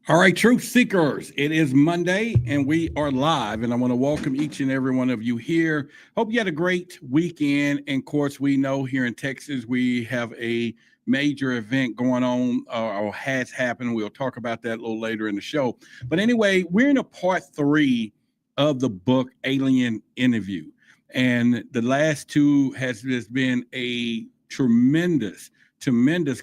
All right, truth seekers, it is Monday and we are live, and I want to welcome each and every one of you here. Hope you had a great weekend. And of course, we know here in Texas we have a major event going on or has happened. We'll talk about that a little later in the show. But anyway, we're in a part 3 of the book Alien Interview, and the last two has been a tremendous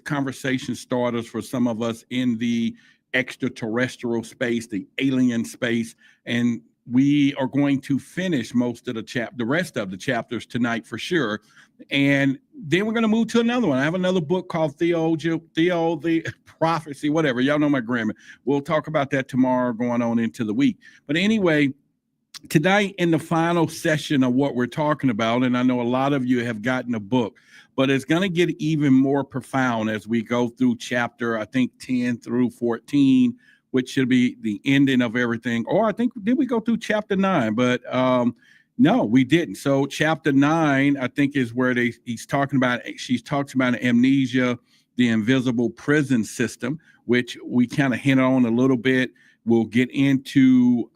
conversation starters for some of us in the extraterrestrial space, the alien space, and we are going to finish most of the rest of the chapters tonight for sure. And then we're going to move to another one. I have another book called the Prophecy, whatever. Y'all know my grammar. We'll talk about that tomorrow going on into the week. But anyway, tonight in the final session of what we're talking about, and I know a lot of you have gotten a book, but it's going to get even more profound as we go through chapter, I think, 10 through 14, which should be the ending of everything. Or I think, did we go through chapter 9? But no, we didn't. So chapter 9, I think, is where she talks about amnesia, the invisible prison system, which we kind of hint on a little bit. We'll get into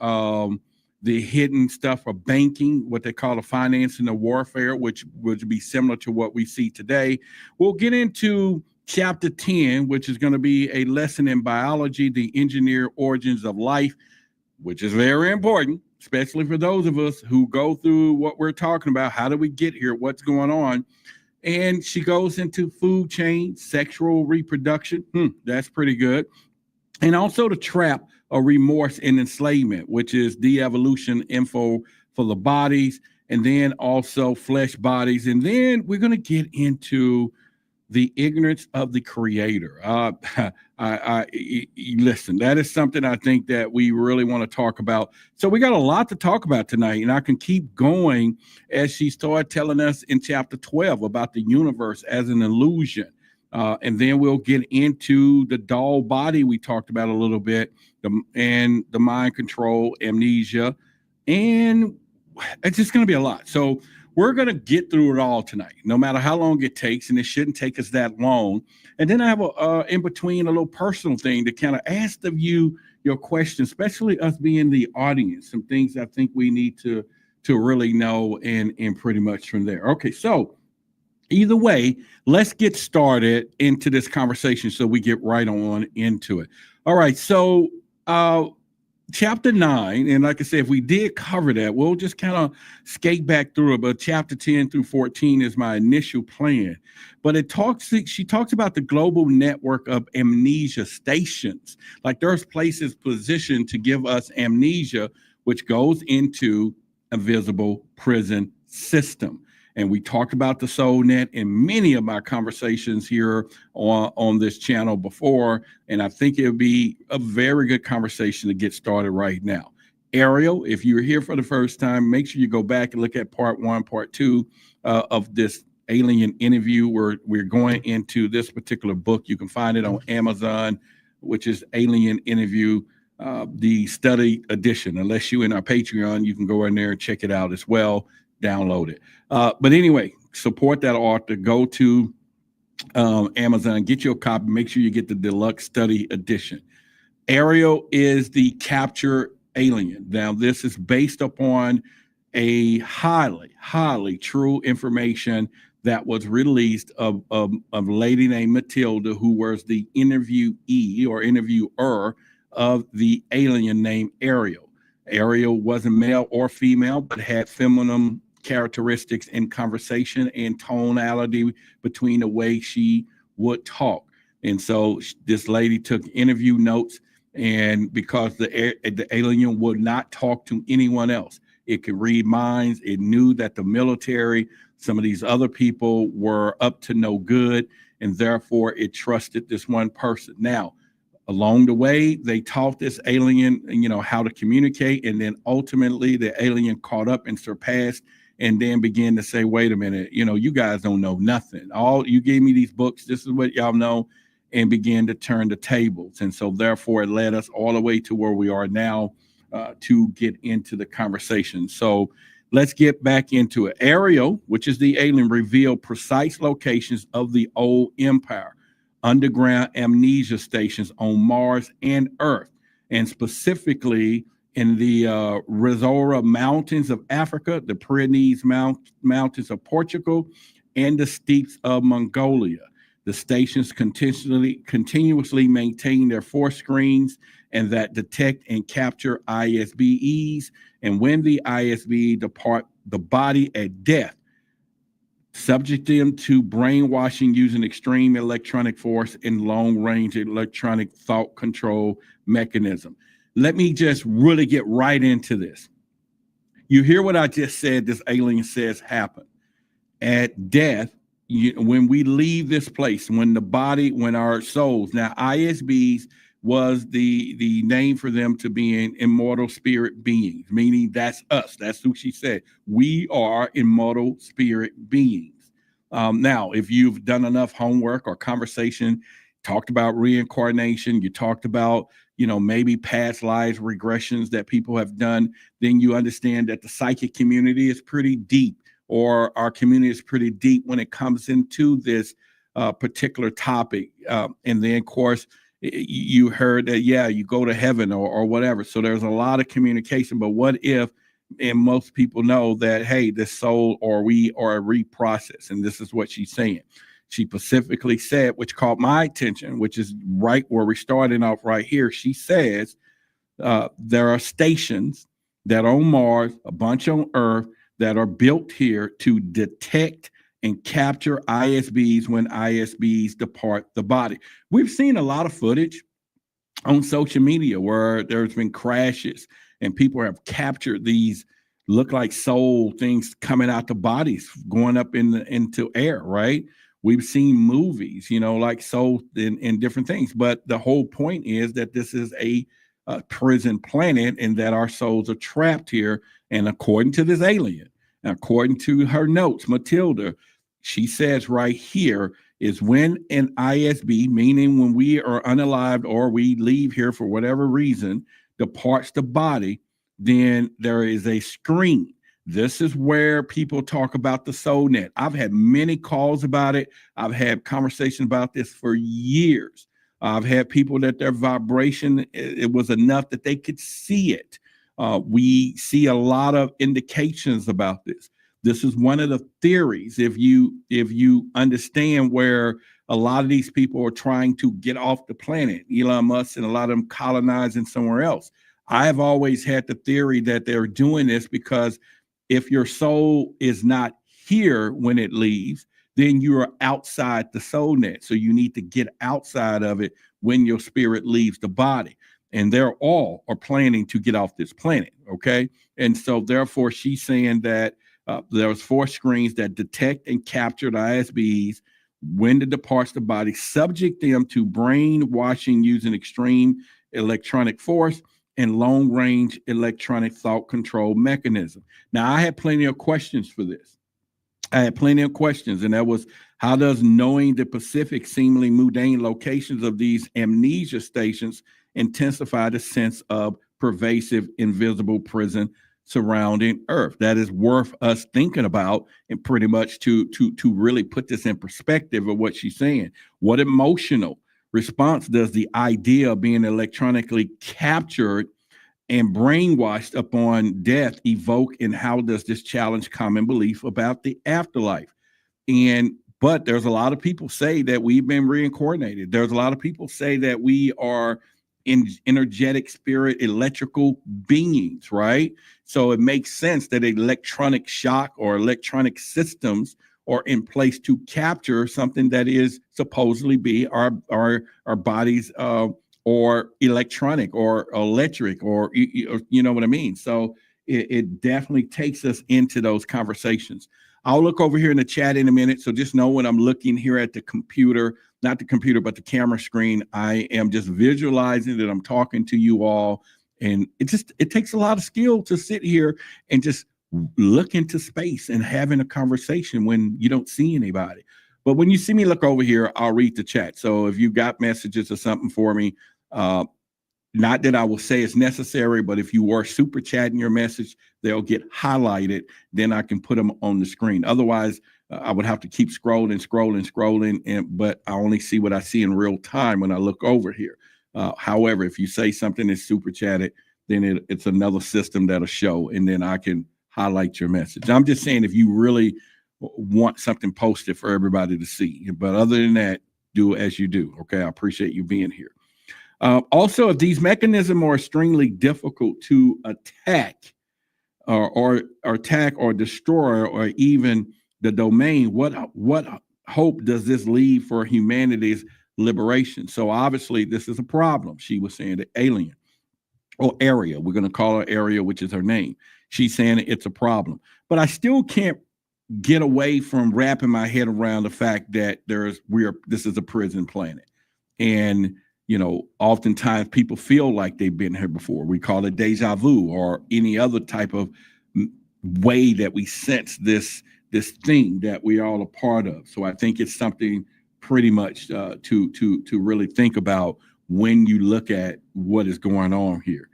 the hidden stuff of banking, what they call the financing of warfare, which would be similar to what we see today. We'll get into chapter 10, which is going to be a lesson in biology, the engineered origins of life, which is very important, especially for those of us who go through what we're talking about. How do we get here? What's going on? And she goes into food chain, sexual reproduction. That's pretty good. And also the trap of remorse and enslavement, which is de-evolution info for the bodies, and then also flesh bodies. And then we're going to get into the ignorance of the creator. Listen, that is something I think that we really want to talk about. So we got a lot to talk about tonight, and I can keep going as she started telling us in chapter 12 about the universe as an illusion. And then we'll get into the dull body we talked about a little bit, and the mind control, amnesia, and it's just going to be a lot. So we're going to get through it all tonight, no matter how long it takes, and it shouldn't take us that long. And then I have in between a little personal thing to kind of ask of you your questions, especially us being the audience, some things I think we need to really know, and pretty much from there. Okay, so either way, let's get started into this conversation so we get right on into it. All right, so chapter 9, and like I said, if we did cover that, we'll just kind of skate back through it, but chapter 10 through 14 is my initial plan. But she talks about the global network of amnesia stations. Like there's places positioned to give us amnesia, which goes into a visible prison system. And we talked about the soul net in many of my conversations here on this channel before. And I think it would be a very good conversation to get started right now. Ariel, if you're here for the first time, make sure you go back and look at part 1, part 2 of this alien interview, where we're going into this particular book. You can find it on Amazon, which is Alien Interview, the study edition. Unless you're in our Patreon, you can go in there and check it out as well. Download it. But anyway, support that author. Go to Amazon, get your copy. Make sure you get the deluxe study edition. Ariel is the captured alien. Now, this is based upon a highly true information that was released of a lady named Matilda, who was the interviewee or interviewer of the alien named Ariel. Ariel wasn't male or female, but had feminine characteristics in conversation and tonality between the way she would talk. And so this lady took interview notes, and because the alien would not talk to anyone else, it could read minds. It knew that the military, some of these other people, were up to no good, and therefore it trusted this one person. Now, along the way, they taught this alien, how to communicate, and then ultimately the alien caught up and surpassed, and then began to say, wait a minute, you guys don't know nothing. All you gave me these books, this is what y'all know, and began to turn the tables. And so therefore it led us all the way to where we are now, to get into the conversation. So let's get back into it. Ariel, which is the alien, revealed precise locations of the old empire, underground amnesia stations on Mars and Earth. and specifically in the Roswell Mountains of Africa, the Pyrenees Mountains of Portugal, and the steppes of Mongolia. The stations continuously maintain their force screens and that detect and capture ISBEs. And when the ISBE depart the body at death, subject them to brainwashing using extreme electronic force and long-range electronic thought control mechanism. Let me just really get right into this. You hear what I just said, this alien says happen. At death, when we leave this place, when our souls, now ISBs was the name for them to being immortal spirit beings, meaning that's us. That's who she said. We are immortal spirit beings. Now, if you've done enough homework or conversation, talked about reincarnation, you talked about, maybe past lives regressions that people have done, then you understand that the psychic community is pretty deep, or our community is pretty deep when it comes into this particular topic. And then, of course, you heard that, you go to heaven or whatever. So there's a lot of communication. But what if, and most people know that, hey, the soul or we are a reprocess. And this is what she's saying. She specifically said, which caught my attention, which is right where we're starting off right here. She says there are stations that are on Mars, a bunch on Earth, that are built here to detect and capture ISBs when ISBs depart the body. We've seen a lot of footage on social media where there's been crashes and people have captured these look like soul things coming out the bodies, going up into air, right? We've seen movies, like soul and different things. But the whole point is that this is a prison planet and that our souls are trapped here. And according to this alien, according to her notes, Matilda, she says right here is when an ISB, meaning when we are unalived or we leave here for whatever reason, departs the body, then there is a screen. This is where people talk about the soul net. I've had many calls about it. I've had conversations about this for years. I've had people that their vibration, it was enough that they could see it. We see a lot of indications about this. This is one of the theories. If you understand where a lot of these people are trying to get off the planet, Elon Musk and a lot of them colonizing somewhere else. I've always had the theory that they're doing this because if your soul is not here when it leaves, then you are outside the soul net. So you need to get outside of it when your spirit leaves the body. And they're all are planning to get off this planet, okay? And so therefore she's saying that there's 4 screens that detect and capture the ISBs when it departs the body, subject them to brainwashing using extreme electronic force and long-range electronic thought control mechanism. Now, I had plenty of questions for this. I had plenty of questions, and that was, how does knowing the Pacific seemingly mundane locations of these amnesia stations intensify the sense of pervasive invisible prison surrounding Earth? That is worth us thinking about, and pretty much to really put this in perspective of what she's saying. What emotional response does the idea of being electronically captured and brainwashed upon death evoke, and how does this challenge common belief about the afterlife? But there's a lot of people say that we've been reincarnated. There's a lot of people say that we are energetic spirit electrical beings, right? So it makes sense that electronic shock or electronic systems are in place to capture something that is supposedly be our bodies or electronic or electric, or you know what I mean? So it definitely takes us into those conversations. I'll look over here in the chat in a minute. So just know when I'm looking here at the computer, not the computer, but the camera screen, I am just visualizing that I'm talking to you all. And it takes a lot of skill to sit here and just look into space and having a conversation when you don't see anybody. But when you see me look over here, I'll read the chat. So if you got messages or something for me, not that I will say it's necessary, but if you are super chatting your message, they'll get highlighted. Then I can put them on the screen. Otherwise, I would have to keep scrolling, but I only see what I see in real time when I look over here. However, if you say something that's super chatted, then it's another system that'll show, and then I can highlight your message. I'm just saying if you really want something posted for everybody to see. But other than that, do as you do. Okay, I appreciate you being here. Also, if these mechanisms are extremely difficult to attack or attack or destroy or even the domain, what hope does this leave for humanity's liberation? So obviously this is a problem. She was saying the alien or Ariel, we're going to call her Ariel, which is her name. She's saying it's a problem, but I still can't get away from wrapping my head around the fact that this is a prison planet. And, you know, oftentimes people feel like they've been here before. We call it deja vu or any other type of way that we sense this thing that we are all a part of. So I think it's something pretty much to really think about when you look at what is going on here.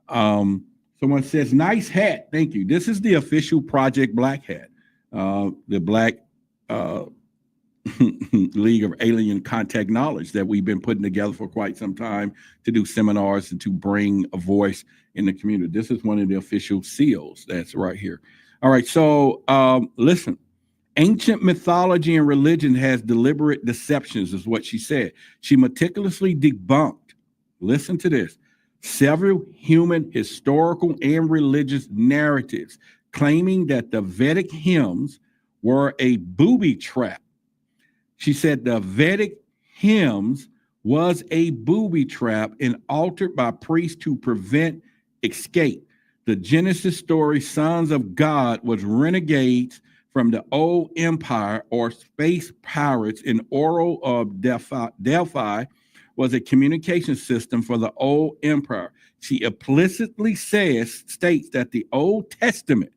Someone says, nice hat. Thank you. This is the official Project Black hat. The Black League of Alien Contact Knowledge that we've been putting together for quite some time to do seminars and to bring a voice in the community. This is one of the official seals that's right here. All right, so listen, ancient mythology and religion has deliberate deceptions, is what she said. She meticulously debunked, listen to this, several human historical and religious narratives claiming that the Vedic hymns were a booby trap. She said the Vedic hymns was a booby trap and altered by priests to prevent escape. The Genesis story, Sons of God, was renegades from the old empire or space pirates, and Airl of Delphi was a communication system for the old empire. She implicitly states that the Old Testament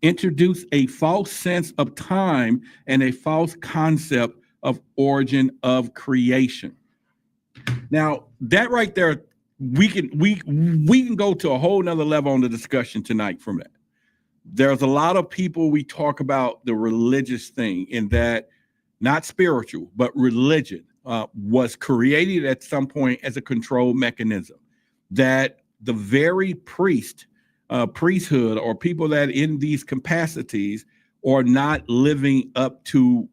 introduced a false sense of time and a false concept of origin of creation. Now, that right there, we can go to a whole nother level on the discussion tonight from that. There's a lot of people, we talk about the religious thing in that, not spiritual, but religion was created at some point as a control mechanism, that the very priesthood or people that in these capacities are not living up to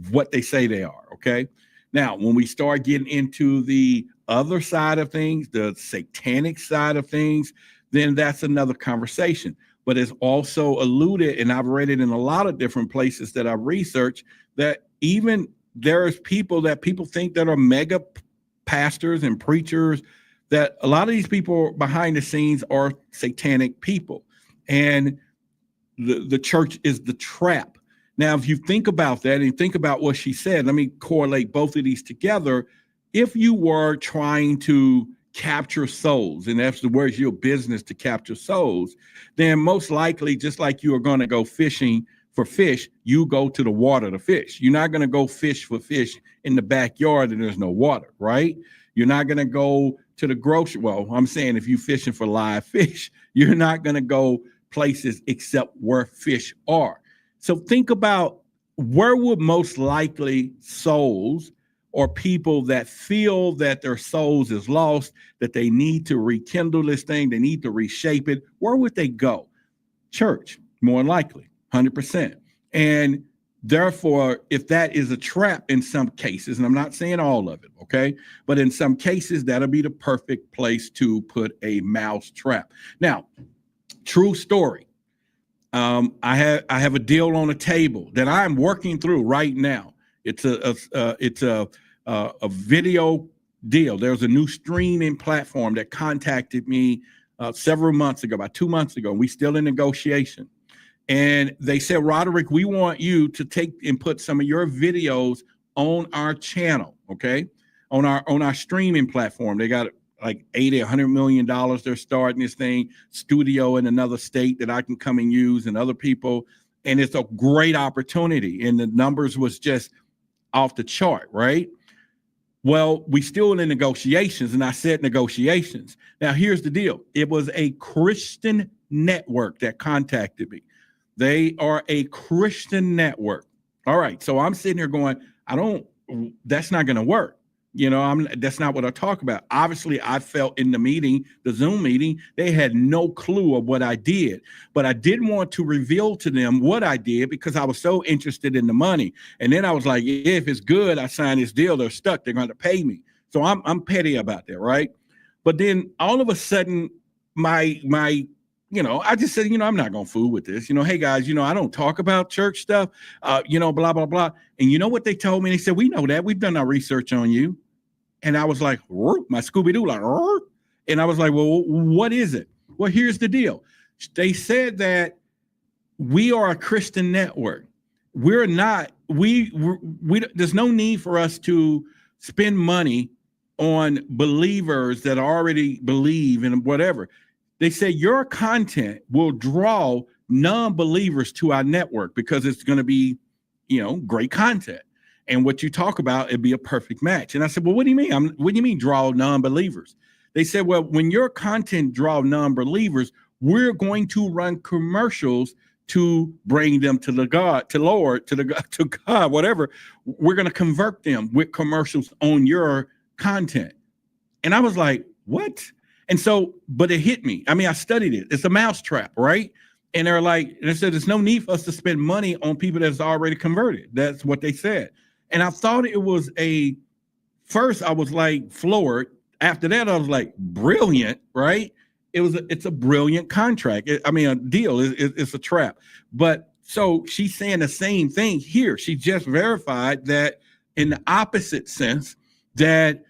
what they say they are. Okay. Now, when we start getting into the other side of things, the satanic side of things, then that's another conversation. But it's also alluded, and I've read it in a lot of different places that I've researched, that even there's people that people think that are mega pastors and preachers, that a lot of these people behind the scenes are satanic people. And the church is the trap. Now, if you think about that and think about what she said, let me correlate both of these together. If you were trying to capture souls, and that's the words, your business to capture souls, then most likely, just like you are going to go fishing for fish, you go to the water to fish. You're not going to go fish for fish in the backyard and there's no water, right? You're not going to go to the grocery. Well, I'm saying if you're fishing for live fish, you're not going to go places except where fish are. So think about where would most likely souls or people that feel that their souls is lost, that they need to rekindle this thing, they need to reshape it, where would they go? Church, more than likely, 100%. And therefore, if that is a trap in some cases, and I'm not saying all of it, okay, but in some cases, that'll be the perfect place to put a mouse trap. Now, true story. I have a deal on the table that I'm working through right now. It's a video deal. There's a new streaming platform that contacted me several months ago, about 2 months ago. We still in negotiation. And they said, Roderick, we want you to take and put some of your videos on our channel, okay? On our streaming platform. They got like $100 million. They're starting this thing, studio in another state that I can come and use, and other people. And it's a great opportunity. And the numbers was just off the chart, right? Well, we still in the negotiations, and I said negotiations. Now, here's the deal. It was a Christian network that contacted me. They are a Christian network. All right. So I'm sitting here going, that's not going to work. That's not what I talk about. Obviously, I felt in the meeting, the Zoom meeting, they had no clue of what I did, but I didn't want to reveal to them what I did because I was so interested in the money. And then I was like, yeah, if it's good, I sign this deal. They're stuck. They're going to pay me. So I'm petty about that, right? But then all of a sudden, my I just said, I'm not going to fool with this. Hey guys, I don't talk about church stuff, blah, blah, blah. And you know what they told me? They said, we know that. We've done our research on you. And I was like, my Scooby-Doo, like, and I was like, well, what is it? Well, here's the deal. They said that we are a Christian network. We're not, there's no need for us to spend money on believers that already believe in whatever. They say your content will draw non-believers to our network because it's going to be, great content. And what you talk about, it'd be a perfect match. And I said, well, what do you mean? What do you mean draw non-believers? They said, well, when your content draw non-believers, we're going to run commercials to bring them to the God, to Lord, to God, whatever. We're going to convert them with commercials on your content. And I was like, what? And so, but it hit me. I mean, I studied it. It's a mousetrap, right? And they're like, and they said, there's no need for us to spend money on people that's already converted. That's what they said. And I thought it was first I was like floored. After that, I was like, brilliant, right? It's a brilliant contract. A deal. It's a trap. But so she's saying the same thing here. She just verified that in the opposite sense, that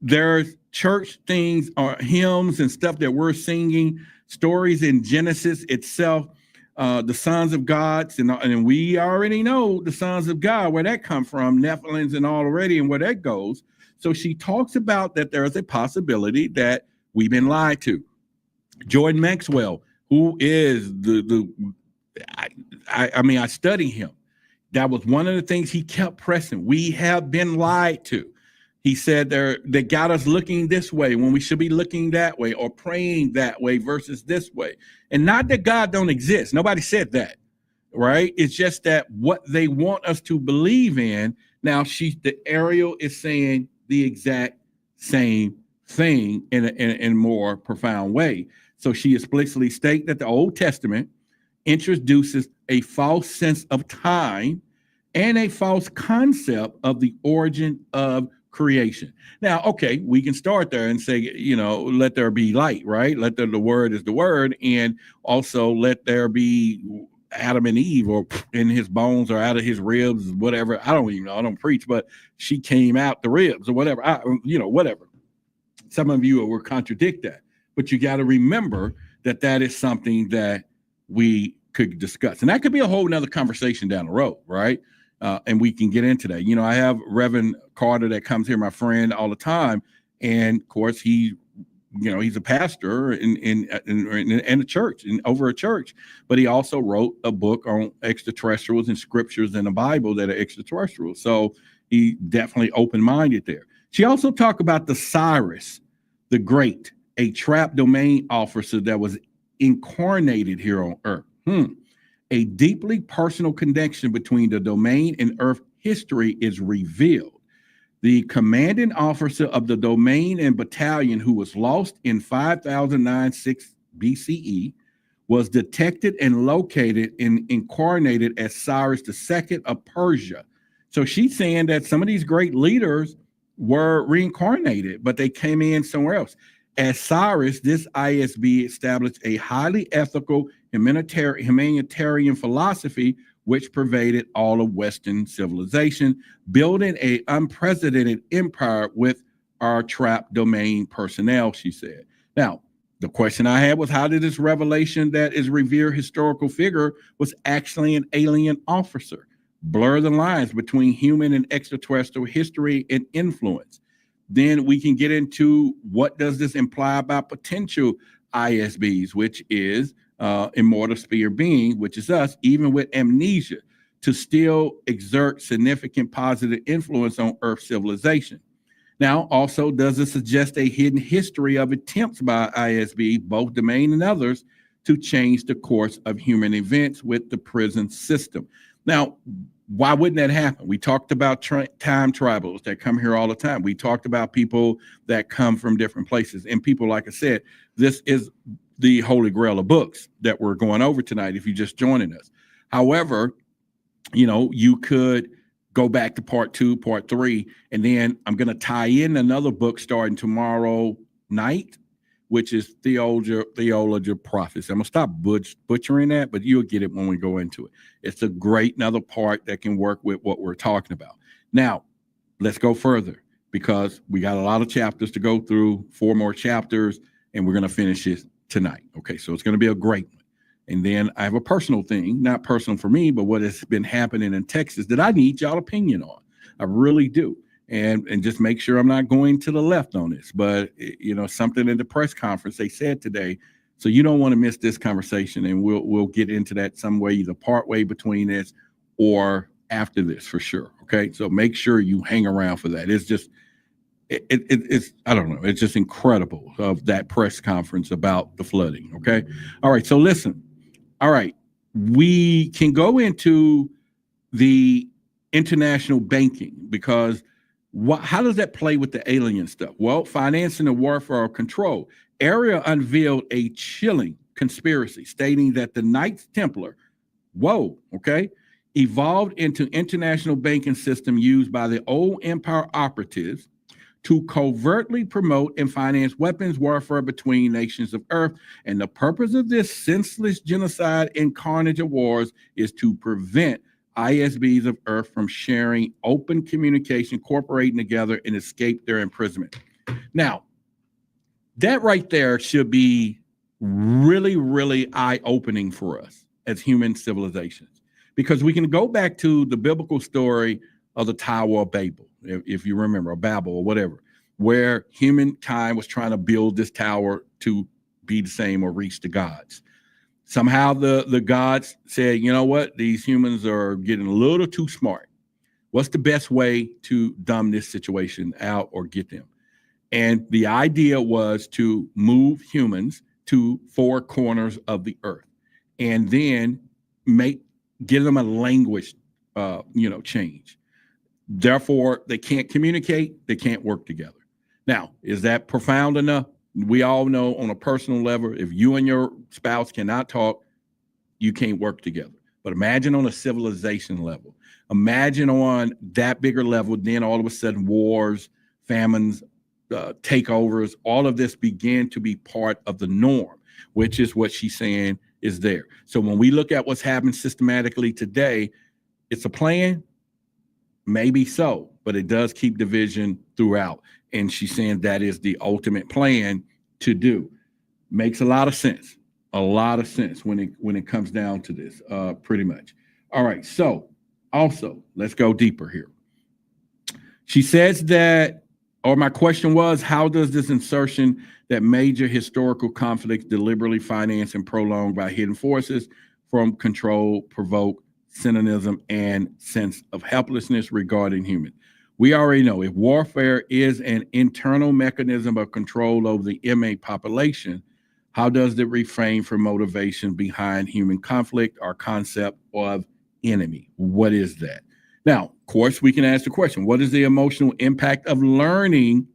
there's church things or hymns and stuff that we're singing, stories in Genesis itself, the sons of God, and we already know the sons of God, where that come from, Nephilims and already, and where that goes. So she talks about that there is a possibility that we've been lied to. Jordan Maxwell, who is I study him. That was one of the things he kept pressing. We have been lied to. He said they got us looking this way when we should be looking that way, or praying that way versus this way. And not that God don't exist. Nobody said that, right? It's just that what they want us to believe in. Now, the Ariel is saying the exact same thing in a more profound way. So she explicitly states that the Old Testament introduces a false sense of time and a false concept of the origin of creation. Now, okay, we can start there and say, let there be light, right? The word is the word, and also let there be Adam and Eve, or in his bones or out of his ribs, whatever. I don't even know. I don't preach, but she came out the ribs or whatever. Whatever. Some of you will contradict that, but you got to remember that is something that we could discuss, and that could be a whole nother conversation down the road, right? And we can get into that. I have Reverend Carter that comes here, my friend, all the time. And of course, he's a pastor in a church, over a church. But he also wrote a book on extraterrestrials and scriptures in the Bible that are extraterrestrial. So he definitely open-minded there. She also talked about the Cyrus the Great, a trap domain officer that was incarnated here on Earth. A deeply personal connection between the domain and Earth history is revealed. The commanding officer of the domain and battalion, who was lost in 5096 BCE, was detected and located and incarnated as Cyrus II of Persia. So she's saying that some of these great leaders were reincarnated, but they came in somewhere else. As Cyrus, this ISB established a highly ethical humanitarian philosophy which pervaded all of Western civilization, building an unprecedented empire with our trapped domain personnel, she said. Now, the question I had was, how did this revelation that is revered historical figure was actually an alien officer blur the lines between human and extraterrestrial history and influence? Then we can get into what does this imply about potential ISBs, which is immortal spirit being, which is us, even with amnesia, to still exert significant positive influence on Earth civilization. Now, also, does it suggest a hidden history of attempts by ISB, both domain and others, to change the course of human events with the prison system? Now, Why wouldn't that happen? We talked about time travelers that come here all the time. We talked about people that come from different places. And people, like I said, this is the Holy Grail of books that we're going over tonight if you're just joining us. However, you could go back to part 2, part 3, and then I'm going to tie in another book starting tomorrow night, which is Theology of Prophecy. I'm going to stop butchering that, but you'll get it when we go into it. It's a great another part that can work with what we're talking about. Now, let's go further because we got a lot of chapters to go through, 4 more chapters, and we're going to finish it tonight. Okay, so it's going to be a great one. And then I have a personal thing, not personal for me, but what has been happening in Texas that I need y'all opinion on. I really do. And just make sure I'm not going to the left on this. But, something in the press conference they said today. So you don't want to miss this conversation. And we'll get into that some way, either part way between this or after this for sure. Okay. So make sure you hang around for that. It's just, it's I don't know. It's just incredible of that press conference about the flooding. Okay. All right. So listen. All right. We can go into the international banking because how does that play with the alien stuff? Well, financing the warfare of control. Ariel unveiled a chilling conspiracy stating that the Knights Templar, evolved into international banking system used by the old empire operatives to covertly promote and finance weapons warfare between nations of Earth. And the purpose of this senseless genocide and carnage of wars is to prevent ISBs of Earth from sharing open communication, cooperating together, and escape their imprisonment. Now, that right there should be really, really eye-opening for us as human civilizations, because we can go back to the biblical story of the Tower of Babel, if you remember, or Babel or whatever, where humankind was trying to build this tower to be the same or reach the gods. Somehow the gods said, you know what, these humans are getting a little too smart. What's the best way to dumb this situation out or get them? And the idea was to move humans to 4 corners of the earth and then give them a language, change. Therefore, they can't communicate. They can't work together. Now, is that profound enough? We all know on a personal level, if you and your spouse cannot talk, you can't work together. But imagine on a civilization level. Imagine on that bigger level, then all of a sudden wars, famines, takeovers, all of this began to be part of the norm, which is what she's saying is there. So when we look at what's happened systematically today, it's a plan, maybe so, but it does keep division throughout. And she's saying that is the ultimate plan to do. Makes a lot of sense when it comes down to this, pretty much. All right, so also, let's go deeper here. She says that, or my question was, how does this insertion that major historical conflicts deliberately financed and prolonged by hidden forces from control, provoke cynicism and sense of helplessness regarding humans? We already know if warfare is an internal mechanism of control over the inmate population, how does it refrain from motivation behind human conflict or concept of enemy? What is that? Now, of course, we can ask the question, what is the emotional impact of learning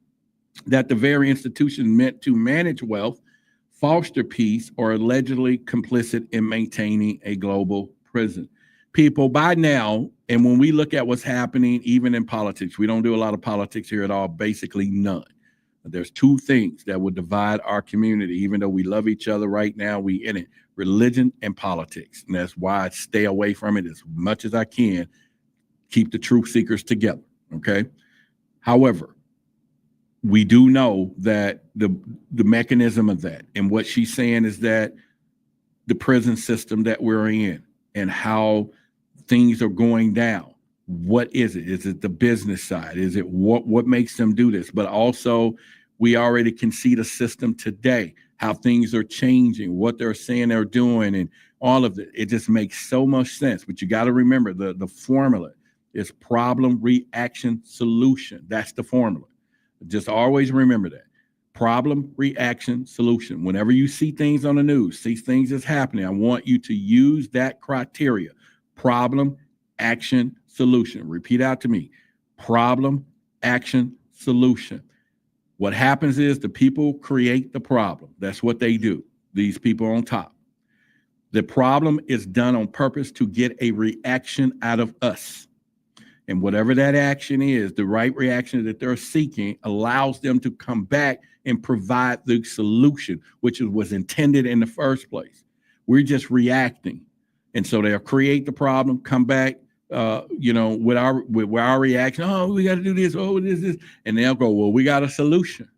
that the very institution meant to manage wealth, foster peace, or allegedly complicit in maintaining a global prison? People, by now, and when we look at what's happening, even in politics, we don't do a lot of politics here at all, basically none. There's 2 things that would divide our community, even though we love each other right now, we in it, religion and politics. And that's why I stay away from it as much as I can, keep the truth seekers together, okay? However, we do know that the mechanism of that, and what she's saying is that the prison system that we're in and how things are going down. What is it? Is it the business side? Is it what makes them do this? But also, we already can see the system today, how things are changing, what they're saying they're doing, and all of it. It just makes so much sense. But you got to remember the formula is problem, reaction, solution. That's the formula. Just always remember that. Problem, reaction, solution. Whenever you see things on the news, see things that's happening, I want you to use that criteria. Problem, action, solution. Repeat out to me. Problem, action, solution. What happens is the people create the problem. That's what they do. These people on top. The problem is done on purpose to get a reaction out of us. And whatever that action is, the right reaction that they're seeking allows them to come back and provide the solution, which was intended in the first place. We're just reacting. And so they'll create the problem, come back, with our reaction. Oh, we got to do this. Oh, this. And they'll go, well, we got a solution.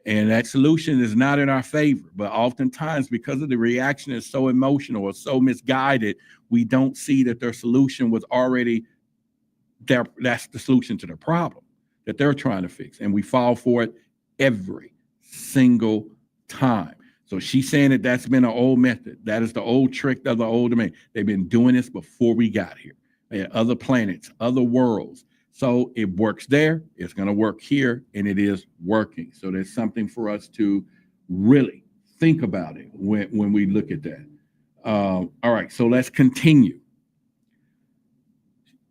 And that solution is not in our favor. But oftentimes, because of the reaction is so emotional or so misguided, we don't see that their solution was already there. That's the solution to the problem that they're trying to fix. And we fall for it every single time. So she's saying that that's been an old method. That is the old trick of the old man. They've been doing this before we got here. They had other planets, other worlds. So it works there. It's going to work here, and it is working. So there's something for us to really think about it when we look at that. All right, so let's continue.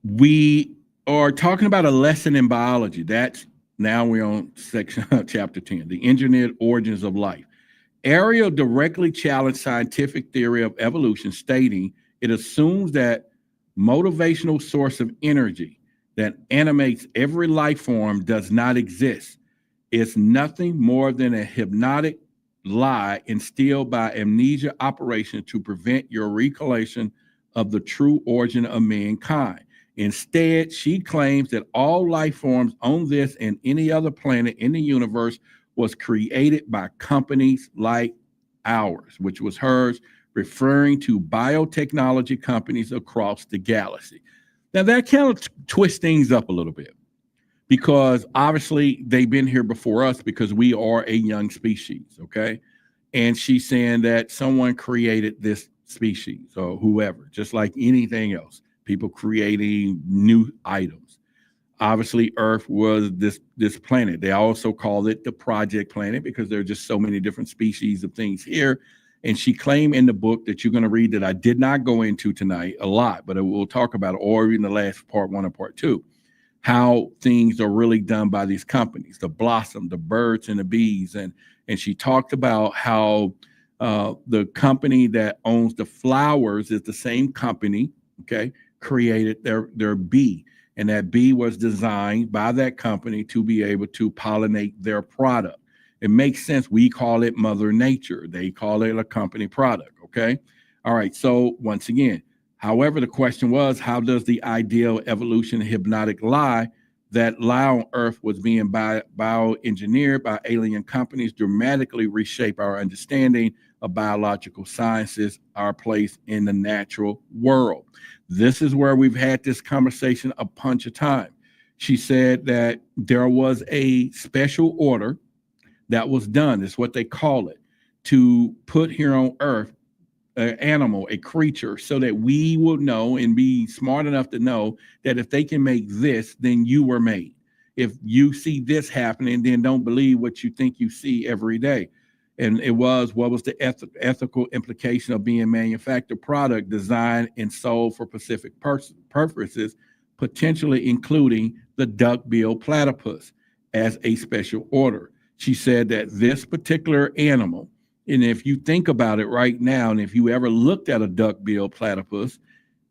We are talking about a lesson in biology. Now we're on section chapter 10, the engineered origins of life. Ariel directly challenged scientific theory of evolution, stating it assumes that motivational source of energy that animates every life form does not exist. It's nothing more than a hypnotic lie instilled by amnesia operation to prevent your recollection of the true origin of mankind. Instead, she claims that all life forms on this and any other planet in the universe was created by companies like ours, which was hers, referring to biotechnology companies across the galaxy. Now, that kind of twists things up a little bit because obviously they've been here before us because we are a young species, okay? And she's saying that someone created this species or whoever, just like anything else, people creating new items. Obviously, Earth was this planet. They also call it the project planet because there are just so many different species of things here. And she claimed in the book that you're going to read that I did not go into tonight a lot, but we'll talk about it, or in the last part 1 or part 2, how things are really done by these companies, the blossom, the birds and the bees. And she talked about how the company that owns the flowers is the same company, okay, created their bee. And that bee was designed by that company to be able to pollinate their product. It makes sense. We call it Mother Nature. They call it a company product, okay? All right, so once again, however, the question was, how does the ideal evolution hypnotic lie that lie on Earth was being bioengineered by alien companies dramatically reshape our understanding of biological sciences, our place in the natural world? This is where we've had this conversation a bunch of times. She said that there was a special order that was done, is what they call it, to put here on Earth an animal, a creature, so that we will know and be smart enough to know that if they can make this, then you were made. If you see this happening, then don't believe what you think you see every day. And it was, what was the ethical implication of being manufactured product designed and sold for specific purposes, potentially including the duck-billed platypus as a special order. She said that this particular animal, and if you think about it right now, and if you ever looked at a duck-billed platypus,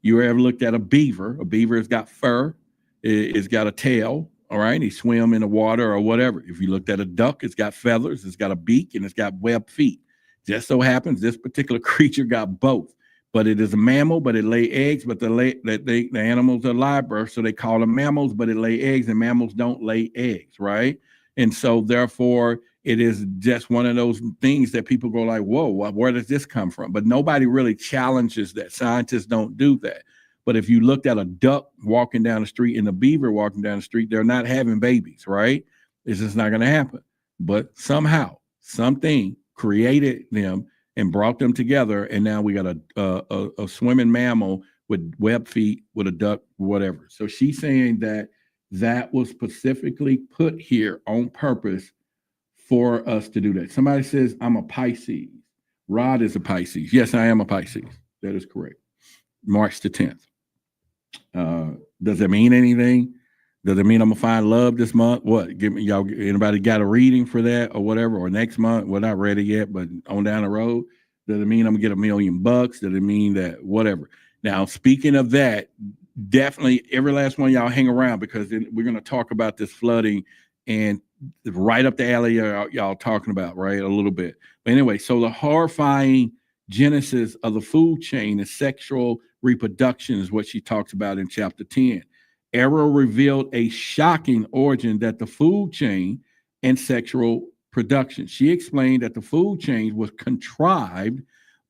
you ever looked at a beaver has got fur, it's got a tail, all right? He swim in the water or whatever. If you looked at a duck, it's got feathers, it's got a beak, and it's got webbed feet. Just so happens this particular creature got both. But it is a mammal, but it lay eggs, but the animals are live birth, so they call them mammals, but it lay eggs, and mammals don't lay eggs, right? And so therefore, it is just one of those things that people go like, whoa, where does this come from? But nobody really challenges that. Scientists don't do that. But if you looked at a duck walking down the street and a beaver walking down the street, they're not having babies, right? It's just not going to happen. But somehow, something created them and brought them together, and now we got a swimming mammal with webbed feet, with a duck, whatever. So she's saying that was specifically put here on purpose for us to do that. Somebody says, I'm a Pisces. Rod is a Pisces. Yes, I am a Pisces. That is correct. March the 10th. Does it mean anything? Does it mean I'm gonna find love this month? What? Give me y'all. Anybody got a reading for that or whatever? Or next month? We're not ready yet, but on down the road. Does it mean I'm gonna get $1 million? Does it mean that whatever? Now, speaking of that, definitely every last one of y'all hang around because we're gonna talk about this flooding and right up the alley y'all talking about, right? A little bit. But anyway, so the horrifying genesis of the food chain is sexual reproduction is what she talks about in chapter 10. Airl revealed a shocking origin that the food chain and sexual production. She explained that the food chain was contrived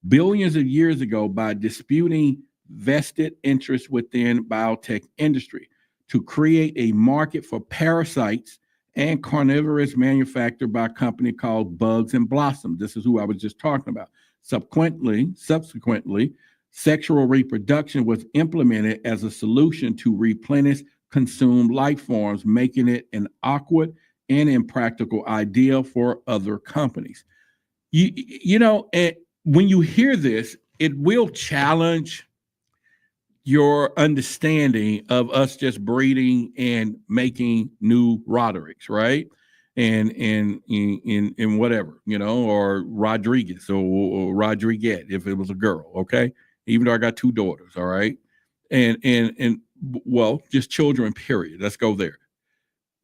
billions of years ago by disputing vested interests within biotech industry to create a market for parasites and carnivorous manufactured by a company called Bugs and Blossom. This is who I was just talking about. Subsequently, sexual reproduction was implemented as a solution to replenish consumed life forms, making it an awkward and impractical idea for other companies. You know, when you hear this, it will challenge your understanding of us just breeding and making new Rodericks, right? And whatever, you know, or Rodriguez or Rodriguez if it was a girl, okay? Even though I got 2 daughters, all right? And well, just children, period. Let's go there.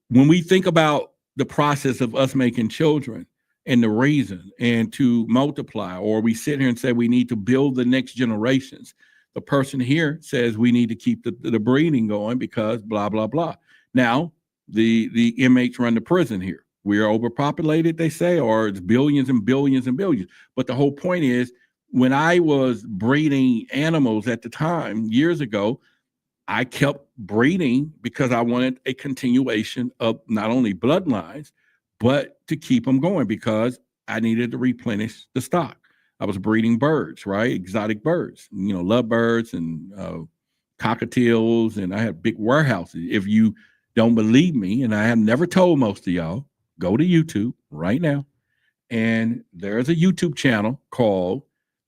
When we think about the process of us making children and the reason and to multiply, or we sit here and say we need to build the next generations, the person here says we need to keep the breeding going because blah, blah, blah. Now, the inmates run the prison here. We are overpopulated, they say, or it's billions and billions and billions. But the whole point is, when I was breeding animals at the time, years ago, I kept breeding because I wanted a continuation of not only bloodlines, but to keep them going because I needed to replenish the stock. I was breeding birds, right? Exotic birds, you know, lovebirds and cockatiels, and I had big warehouses. If you don't believe me, and I have never told most of y'all, go to YouTube right now, and there's a YouTube channel called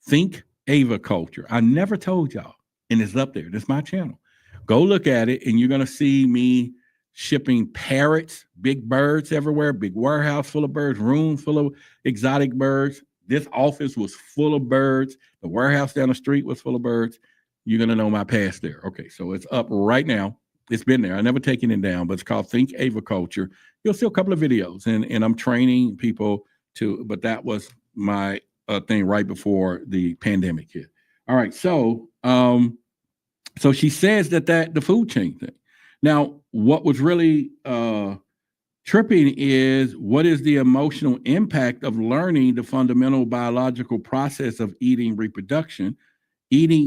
Think Aviculture. I never told y'all, and it's up there. That's my channel. Go look at it, and you're going to see me shipping parrots, big birds everywhere, big warehouse full of birds, room full of exotic birds. This office was full of birds. The warehouse down the street was full of birds. You're going to know my past there. Okay, so it's up right now. It's been there. I never taken it down, but it's called Think Aviculture. You'll see a couple of videos, and I'm training people to, but that was my thing right before the pandemic hit. All right, so so she says that the food chain thing. Now, what was really tripping is what is the emotional impact of learning the fundamental biological process of eating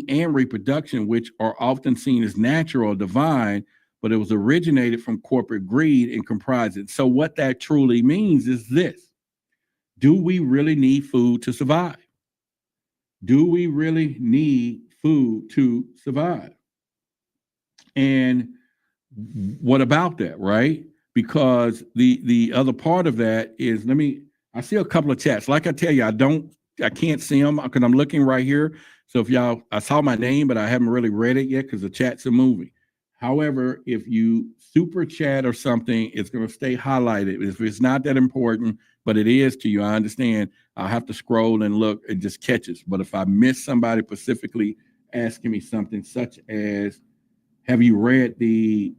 and reproduction, which are often seen as natural or divine, but it was originated from corporate greed and comprised. So what that truly means is this: do we really need food to survive? Do we really need food to survive? And what about that, right? Because the other part of that is, I see a couple of chats. Like I tell you, I can't see them because I'm looking right here. So if y'all, I saw my name, but I haven't really read it yet because the chats are moving. However, if you super chat or something, it's going to stay highlighted. If it's not that important, but it is to you, I understand. I'll have to scroll and look and just catch it. But if I miss somebody specifically asking me something such as, have you read the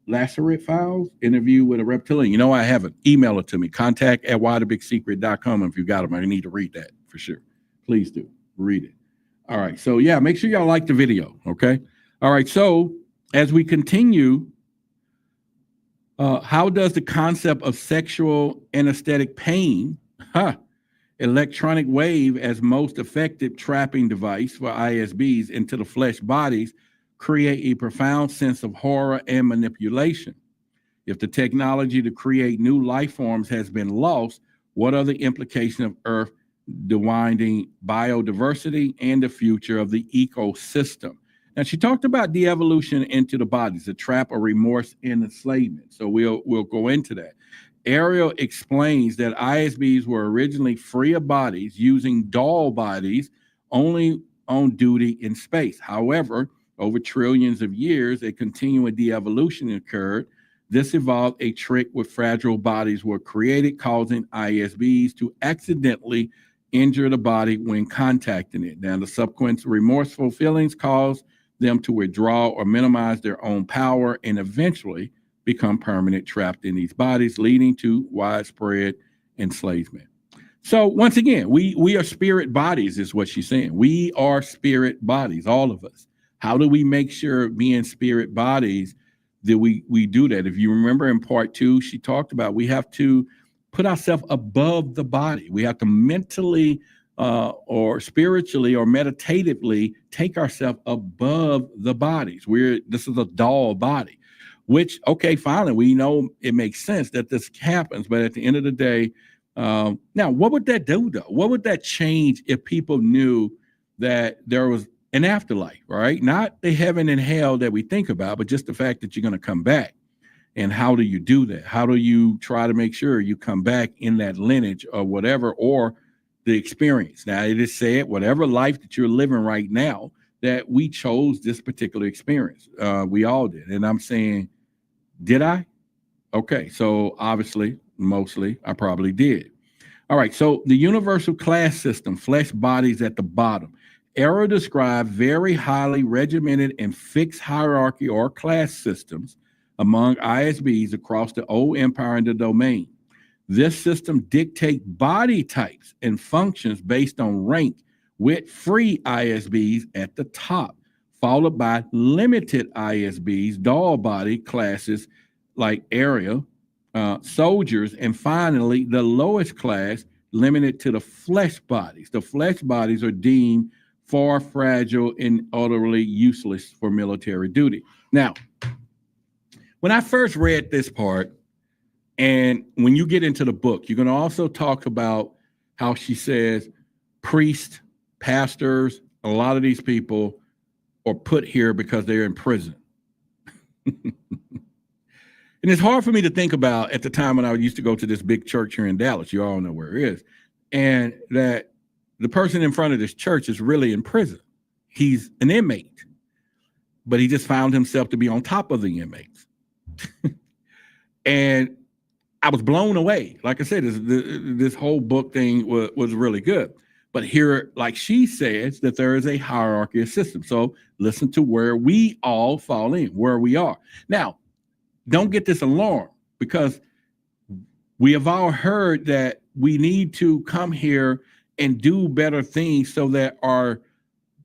Lacerate Files interview with a reptilian? You know, I haven't. Email it to me. contact@whythebigsecret.com. If you got them, I need to read that for sure. Please do read it. All right. So yeah, make sure y'all like the video. Okay. All right. So as we continue, how does the concept of sexual anesthetic pain, electronic wave as most effective trapping device for ISBs into the flesh bodies, create a profound sense of horror and manipulation? If the technology to create new life forms has been lost, what are the implications of Earth dwindling biodiversity and the future of the ecosystem? Now, she talked about de-evolution into the bodies, the trap of remorse and enslavement. So we'll go into that. Ariel explains that ISBs were originally free of bodies, using doll bodies only on duty in space. However, Over trillions of years, a continuing de-evolution occurred. This involved a trick where fragile bodies were created, causing ISBs to accidentally injure the body when contacting it. Now, the subsequent remorseful feelings caused them to withdraw or minimize their own power and eventually become permanent, trapped in these bodies, leading to widespread enslavement. So once again, we are spirit bodies, is what she's saying. We are spirit bodies, all of us. How do we make sure, being spirit bodies, that we do that? If you remember in part 2, she talked about we have to put ourselves above the body. We have to mentally or spiritually or meditatively take ourselves above the bodies. This is a dull body, which, okay, finally, we know it makes sense that this happens. But at the end of the day, now, what would that do, though? What would that change if people knew that there was an afterlife, right? Not the heaven and hell that we think about, but just the fact that you're going to come back. And how do you do that? How do you try to make sure you come back in that lineage or whatever, or the experience? Now, it is said, whatever life that you're living right now, that we chose this particular experience. We all did. And I'm saying, did I? Okay, so obviously, mostly, I probably did. All right, so the universal class system, flesh bodies at the bottom. Airl described very highly regimented and fixed hierarchy or class systems among ISBs across the old empire and the domain. This system dictates body types and functions based on rank, with free ISBs at the top, followed by limited ISBs, dull body classes like Ariel, soldiers, and finally the lowest class limited to the flesh bodies. The flesh bodies are deemed far fragile and utterly useless for military duty. Now, when I first read this part, and when you get into the book, you're going to also talk about how she says priests, pastors, a lot of these people are put here because they're in prison. And it's hard for me to think about at the time when I used to go to this big church here in Dallas. You all know where it is. And that the person in front of this church is really in prison. He's an inmate, but he just found himself to be on top of the inmates. And I was blown away. Like I said, this whole book thing was really good. But here, like she says, that there is a hierarchy of systems. So listen to where we all fall in, where we are. Now, don't get this alarm, because we have all heard that we need to come here and do better things so that our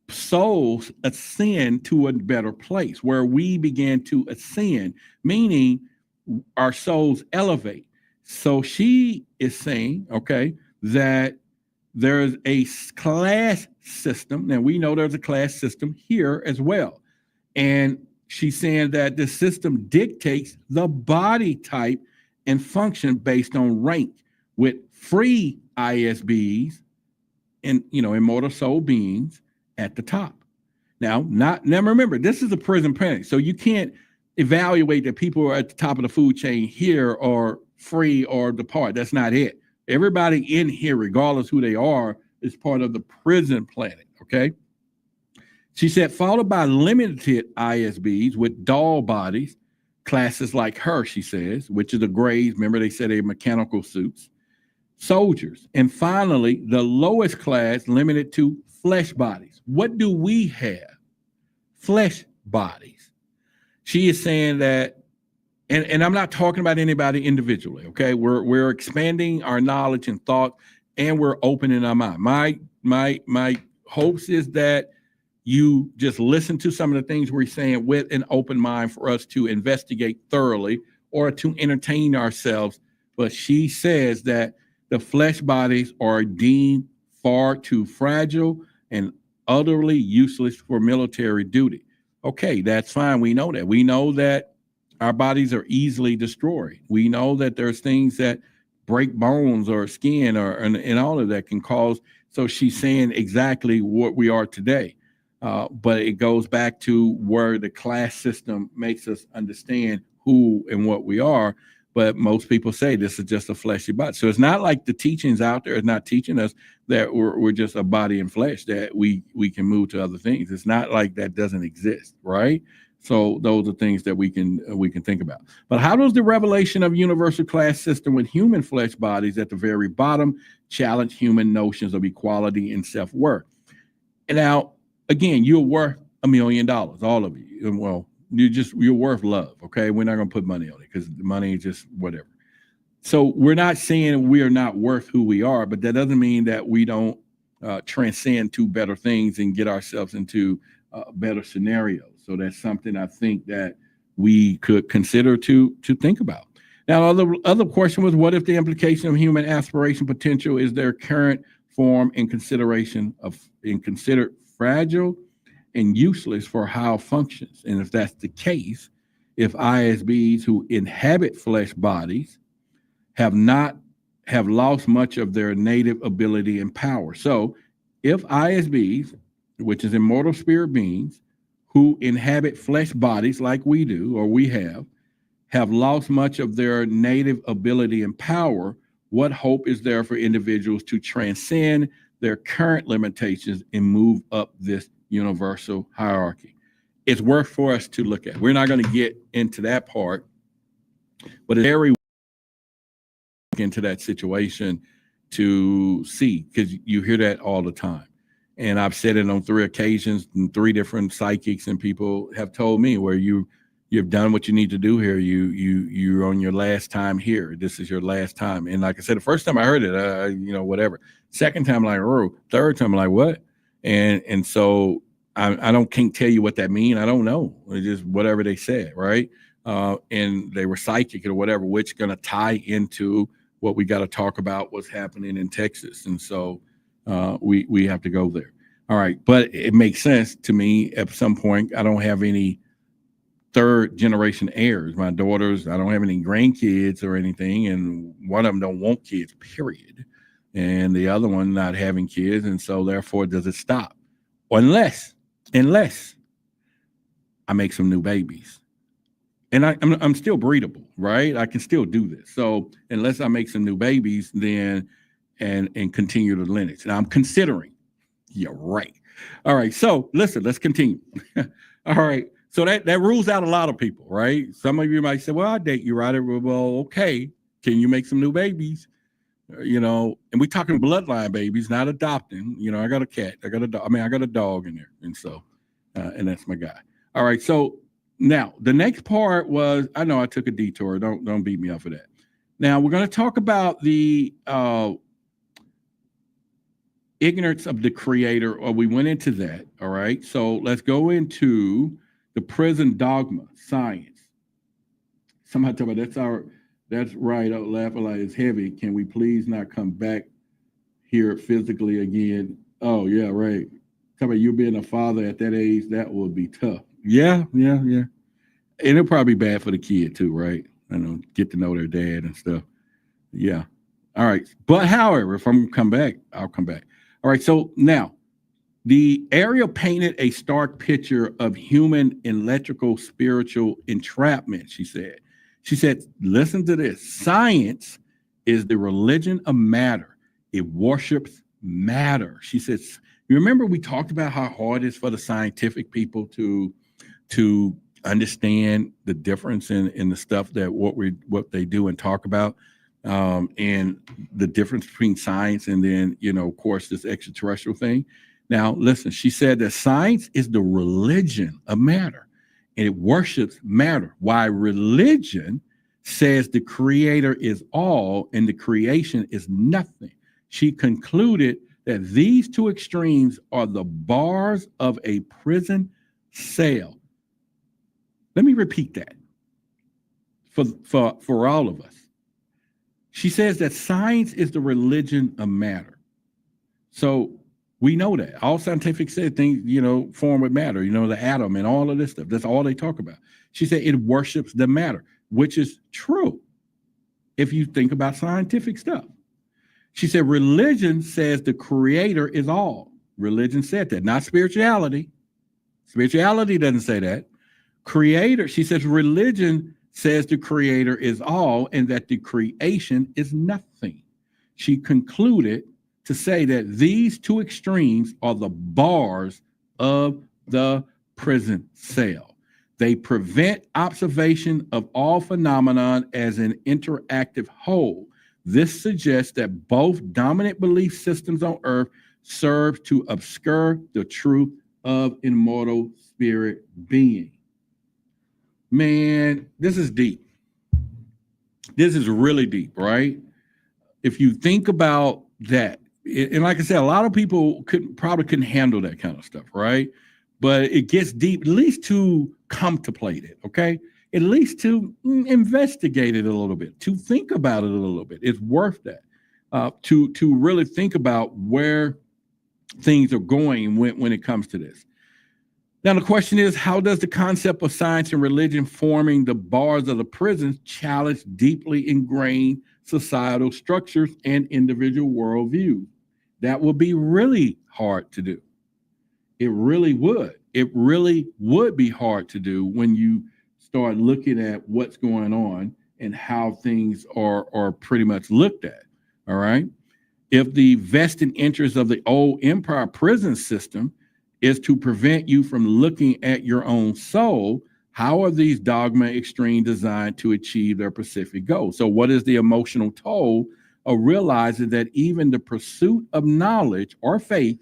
souls ascend to a better place, where we begin to ascend, meaning our souls elevate. So she is saying, okay, that there's a class system. Now, we know there's a class system here as well. And she's saying that the system dictates the body type and function based on rank, with free ISBs and, immortal soul beings at the top. Now, remember, this is a prison planet, so you can't evaluate that people are at the top of the food chain here or free or depart. That's not it. Everybody in here, regardless who they are, is part of the prison planet, okay? She said, followed by limited ISBs with dull bodies, classes like her, she says, which is the Greys. Remember, they said they're mechanical suits. Soldiers. And finally, the lowest class limited to flesh bodies. What do we have? Flesh bodies. She is saying that, and I'm not talking about anybody individually, okay? We're expanding our knowledge and thought, and we're opening our mind. My hopes is that you just listen to some of the things we're saying with an open mind for us to investigate thoroughly or to entertain ourselves. But she says that the flesh bodies are deemed far too fragile and utterly useless for military duty. Okay, that's fine. We know that. We know that our bodies are easily destroyed. We know that there's things that break bones or skin and all of that can cause. So she's saying exactly what we are today. But it goes back to where the class system makes us understand who and what we are. but most people say this is just a fleshy body. So it's not like the teachings out there is not teaching us that we're just a body and flesh, that we can move to other things. It's not like that doesn't exist, right? So those are things that we can think about. But how does the revelation of universal class system with human flesh bodies at the very bottom challenge human notions of equality and self-worth? And now, again, you're worth $1 million, all of you. And well, you're worth love. Okay, we're not going to put money on it because the money is just whatever. So we're not saying we are not worth who we are, but that doesn't mean that we don't transcend to better things and get ourselves into better scenarios. So that's something I think that we could consider to think about. Now, other question was, what if the implication of human aspiration potential is their current form in considered fragile and useless for how it functions? And if that's the case, if ISBs who inhabit flesh bodies have lost much of their native ability and power. So if ISBs, which is immortal spirit beings, who inhabit flesh bodies like we do, or we have lost much of their native ability and power, what hope is there for individuals to transcend their current limitations and move up this universal hierarchy? It's worth for us to look at. We're not going to get into that part, but it's very into that situation to see, because you hear that all the time. And I've said it on 3 occasions and 3 different psychics, and people have told me where you've done what you need to do here. You're on your last time here. This is your last time. And like I said, the first time I heard it, whatever. Second time, like, oh. Third time, like, what? And so I can't tell you what that means. I don't know. It's just whatever they said, right? And they were psychic or whatever, which going to tie into what we got to talk about, what's happening in Texas. And so we have to go there. All right. But it makes sense to me at some point. I don't have any 3rd generation heirs. My daughters, I don't have any grandkids or anything. And one of them don't want kids, period. And the other one not having kids. And so therefore, does it stop? Unless I make some new babies. And I'm still breedable, right? I can still do this. So unless I make some new babies, then and continue the lineage. And I'm considering. You're right. All right. So listen, let's continue. All right. So that rules out a lot of people, right? Some of you might say, well, I'll date you, right? Well, okay. Can you make some new babies? And we're talking bloodline babies, not adopting. I got a cat. I got a dog. I got a dog in there. And so, and that's my guy. All right. So now the next part was, I know I took a detour. Don't beat me up for that. Now we're going to talk about the ignorance of the creator, or we went into that. All right. So let's go into the prison dogma, science. Somebody talk about that's right. Laughing like it's heavy. Can we please not come back here physically again? Oh yeah, right. Talk about you being a father at that age, that would be tough. Yeah. And it'll probably be bad for the kid too, right? Get to know their dad and stuff. Yeah. All right. But however, if I'm gonna come back, I'll come back. All right. So now the Ariel painted a stark picture of human electrical spiritual entrapment, she said. She said, listen to this. Science is the religion of matter. It worships matter. She says, you remember we talked about how hard it is for the scientific people to understand the difference in the stuff that what they do and talk about, and the difference between science and then, of course, this extraterrestrial thing. Now, listen, she said that science is the religion of matter, and it worships matter. Why religion says the creator is all and the creation is nothing. She concluded that these 2 extremes are the bars of a prison cell. Let me repeat that for all of us. She says that science is the religion of matter. So we know that all scientific said things, form with matter, the atom and all of this stuff. That's all they talk about. She said it worships the matter, which is true if you think about scientific stuff. She said religion says the creator is all. Religion said that, not spirituality. Spirituality doesn't say that. Creator, she says religion says the creator is all and that the creation is nothing. She concluded to say that these two extremes are the bars of the prison cell. They prevent observation of all phenomenon as an interactive whole. This suggests that both dominant belief systems on Earth serve to obscure the truth of immortal spirit being. Man, this is deep. This is really deep, right? If you think about that, and like I said, a lot of people probably couldn't handle that kind of stuff, right? But it gets deep, at least to contemplate it, okay? At least to investigate it a little bit, to think about it a little bit. It's worth that, to really think about where things are going when it comes to this. Now, the question is, how does the concept of science and religion forming the bars of the prisons challenge deeply ingrained societal structures and individual worldviews? That would be really hard to do. It really would. It really would be hard to do when you start looking at what's going on and how things are pretty much looked at. All right. If the vested interest of the old empire prison system is to prevent you from looking at your own soul, how are these dogma extreme designed to achieve their specific goal? So what is the emotional toll of realizing that even the pursuit of knowledge or faith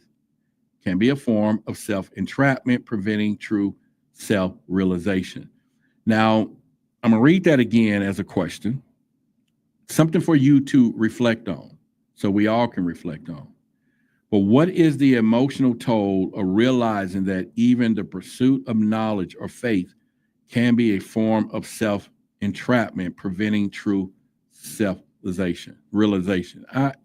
can be a form of self-entrapment, preventing true self-realization? Now, I'm going to read that again as a question, something for you to reflect on, so we all can reflect on. But what is the emotional toll of realizing that even the pursuit of knowledge or faith can be a form of self-entrapment, preventing true self-realization?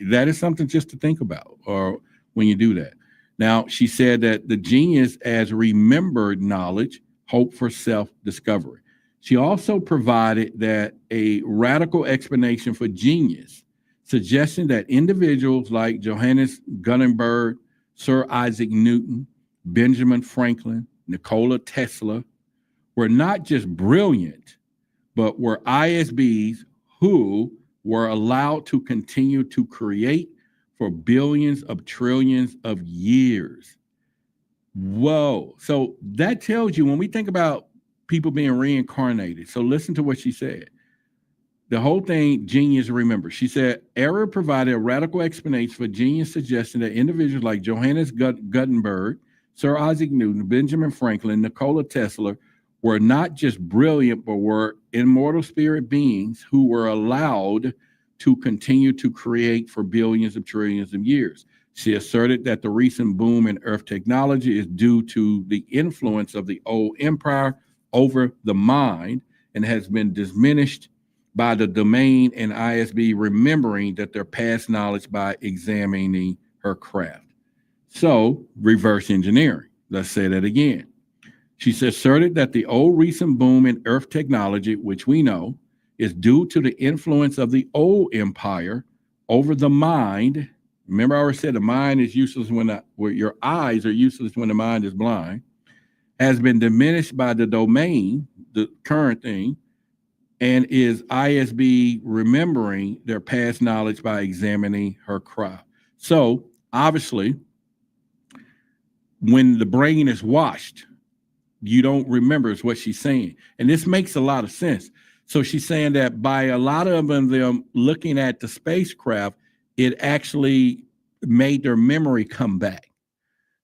That is something just to think about, or when you do that. Now, she said that the genius as remembered knowledge, hope for self-discovery. She also provided that a radical explanation for genius, suggesting that individuals like Johannes Gutenberg, Sir Isaac Newton, Benjamin Franklin, Nikola Tesla were not just brilliant, but were ISBs who were allowed to continue to create for billions of trillions of years. Whoa. So that tells you, when we think about people being reincarnated, so listen to what she said. The whole thing, genius, remember. She said, Airl provided a radical explanation for genius, suggesting that individuals like Johannes Gutenberg, Sir Isaac Newton, Benjamin Franklin, Nikola Tesla were not just brilliant, but were immortal spirit beings who were allowed to continue to create for billions of trillions of years. She asserted that the recent boom in Earth technology is due to the influence of the old empire over the mind and has been diminished by the domain and ISB remembering that their past knowledge by examining her craft. So, reverse engineering. Let's say that again. She asserted that the old recent boom in Earth technology, which we know, is due to the influence of the old empire over the mind. Remember, I already said the mind is useless when your eyes are useless when the mind is blind, has been diminished by the domain, the current thing, and is ISB remembering their past knowledge by examining her craft. So obviously, when the brain is washed, you don't remember, is what she's saying. And this makes a lot of sense. So she's saying that by a lot of them looking at the spacecraft, it actually made their memory come back.